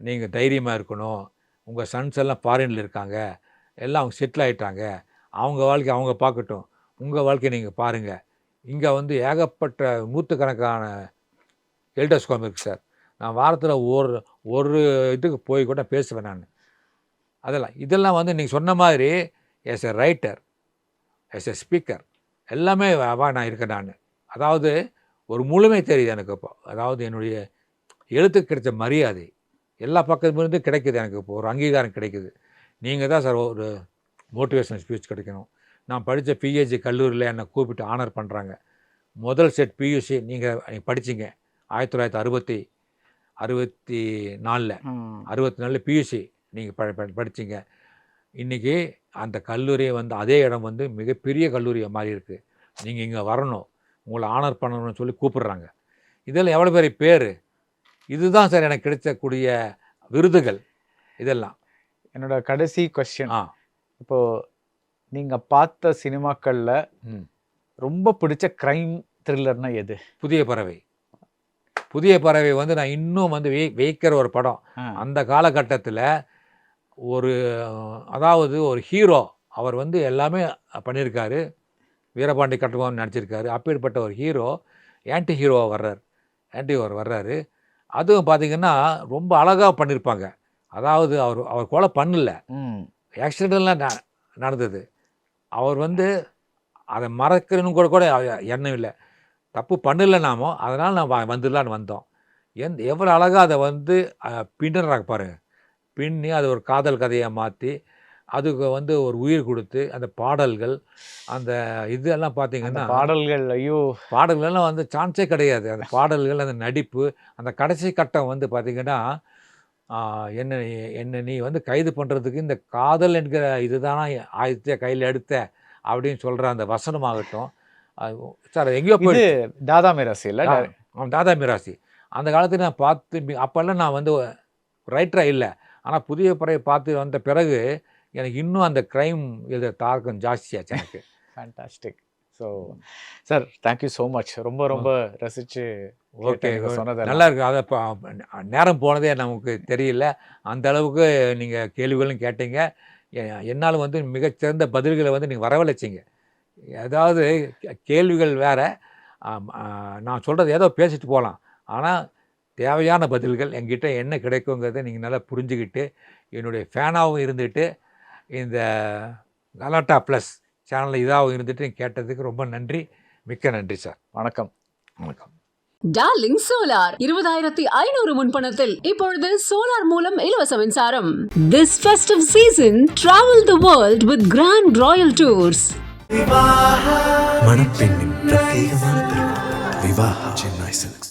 நீங்கள் தைரியமாக இருக்கணும், உங்கள் சன்ஸ் எல்லாம் ஃபாரினில் இருக்காங்க, எல்லாம் அவங்க செட்டில் ஆகிட்டாங்க, அவங்க வாழ்க்கை அவங்க பார்க்கட்டும், உங்கள் வாழ்க்கையை நீங்கள் பாருங்கள். இங்கே வந்து ஏகப்பட்ட நூற்றுக்கணக்கான எல்டர்ஸ் ஹோம் இருக்குது சார். நான் வாரத்தில் ஒரு இதுக்கு போய் கூட பேசுவேன் நான். இதெல்லாம் வந்து நீங்கள் சொன்ன மாதிரி as a writer, as a speaker, எல்லாமே நான் இருக்கேன் நான். அதாவது ஒரு முழுமை தெரியுது எனக்கு இப்போ. அதாவது என்னுடைய எழுத்துக்கு கிடைச்ச மரியாதை எல்லா பக்கத்துலேருந்து கிடைக்குது எனக்கு. இப்போ ஒரு அங்கீகாரம் கிடைக்குது. நீங்கள் தான் சார் ஒரு மோட்டிவேஷனல் ஸ்பீச் கிடைக்கணும். நான் படித்த பிஹெச்டி கல்லூரியில் என்னை கூப்பிட்டு ஆனர் பண்ணுறாங்க. முதல் செட் பியூசி நீங்கள் படிச்சிங்க 1964 64 பியூசி நீங்கள் படிச்சிங்க. இன்றைக்கி அந்த கல்லூரியை வந்து அதே இடம் வந்து மிகப்பெரிய கல்லூரியை மாறி இருக்குது. நீங்கள் இங்கே வரணும், உங்களை ஆனர் பண்ணணும்னு சொல்லி கூப்பிட்றாங்க. இதெல்லாம் எவ்வளோ பெரிய பேர். இதுதான் சார் எனக்கு கிடைச்சக்கூடிய விருதுகள் இதெல்லாம். என்னோட கடைசி கொஸ்டின், இப்போது நீங்கள் பார்த்த சினிமாக்களில் ரொம்ப பிடிச்ச க்ரைம் த்ரில்லர்னா எது? புதிய பறவை. புதிய பறவை வந்து நான் இன்னும் வந்து வைக்கிற ஒரு படம். அந்த காலகட்டத்தில் அதாவது ஒரு ஹீரோ, அவர் வந்து எல்லாமே பண்ணியிருக்காரு, வீரபாண்டி கட்டபொம்மன் நடிச்சிருக்காரு. அப்பேற்பட்ட ஒரு ஹீரோ ஆன்டி ஹீரோவாக வர்றாரு. அதுவும் பார்த்திங்கன்னா ரொம்ப அழகாக பண்ணியிருப்பாங்க. அதாவது அவர் கொலை பண்ணல, ஆக்சிடெண்ட்லாம் நடந்தது. அவர் வந்து அதை மறக்கணும்னு கூட எண்ணம் இல்லை. தப்பு பண்ணலை நாமோ, அதனால் நான் வந்துடலான்னு வந்தோம். எவ்வளோ அழகாக அதை வந்து பின்னுறாங்க பாருங்கள். பின்னி அதை ஒரு காதல் கதையை மாற்றி அதுக்கு வந்து ஒரு உயிர் கொடுத்து அந்த பாடல்கள், அந்த இதெல்லாம் பார்த்திங்கன்னா பாடல்கள்லாம் வந்து சான்ஸே கிடையாது. அந்த பாடல்கள், அந்த நடிப்பு, அந்த கடைசி கட்டம் வந்து பார்த்திங்கன்னா, என்ன நீ வந்து கைது பண்ணுறதுக்கு இந்த காதல் என்கிற இதுதானா ஆயுதத்தை கையில் எடுத்த அப்படின்னு சொல்கிற அந்த வசனமாகட்டும் சார். எங்கேயோ போய் தாதா மிராசி இல்லை, தாதா மிராசி அந்த காலத்தில் நான் பார்த்து, அப்போல்லாம் நான் வந்து ரைட்டராக இல்லை. ஆனால் புதிய பறவை பார்த்து வந்த பிறகு எனக்கு இன்னும் அந்த க்ரைம் எழுத தாக்கம் ஜாஸ்தியாச்சு எனக்கு. Fantastic. So sir, thank you so much. ரொம்ப ரசித்து ஓகே சொன்னது நல்லா இருக்குது. அதை நேரம் போனதே நமக்கு தெரியல. அந்த அளவுக்கு நீங்கள் கேள்விகளும் கேட்டீங்க. என்னால் வந்து மிகச்சிறந்த பதில்களை வந்து நீங்கள் வரவழைச்சிங்க. ஏதாவது கேள்விகள் வேற, நான் சொல்கிறது ஏதோ பேசிட்டு போகலாம், ஆனால் தேவையான பதில்கள் என்கிட்ட என்ன கிடைக்குங்கிறத நீங்கள் நல்லா புரிஞ்சுக்கிட்டு என்னுடைய ஃபேனாகவும் இருந்துட்டு இந்த கலாட்டா ப்ளஸ் சேனலில் இதாகவும் இருந்துட்டு நீங்கள் கேட்டதுக்கு ரொம்ப நன்றி. மிக்க நன்றி சார். வணக்கம். வணக்கம். டார்லிங் சோலார் 20,500 முன்பணத்தில் இப்பொழுது சோலார் மூலம் இலவச மின்சாரம். This festive season, travel the world with Grand Royal Tours. மணப்பெண்ணின் பிரத்யேகமான திருமணம் விவாஹா சென்னை சில்க்ஸ்.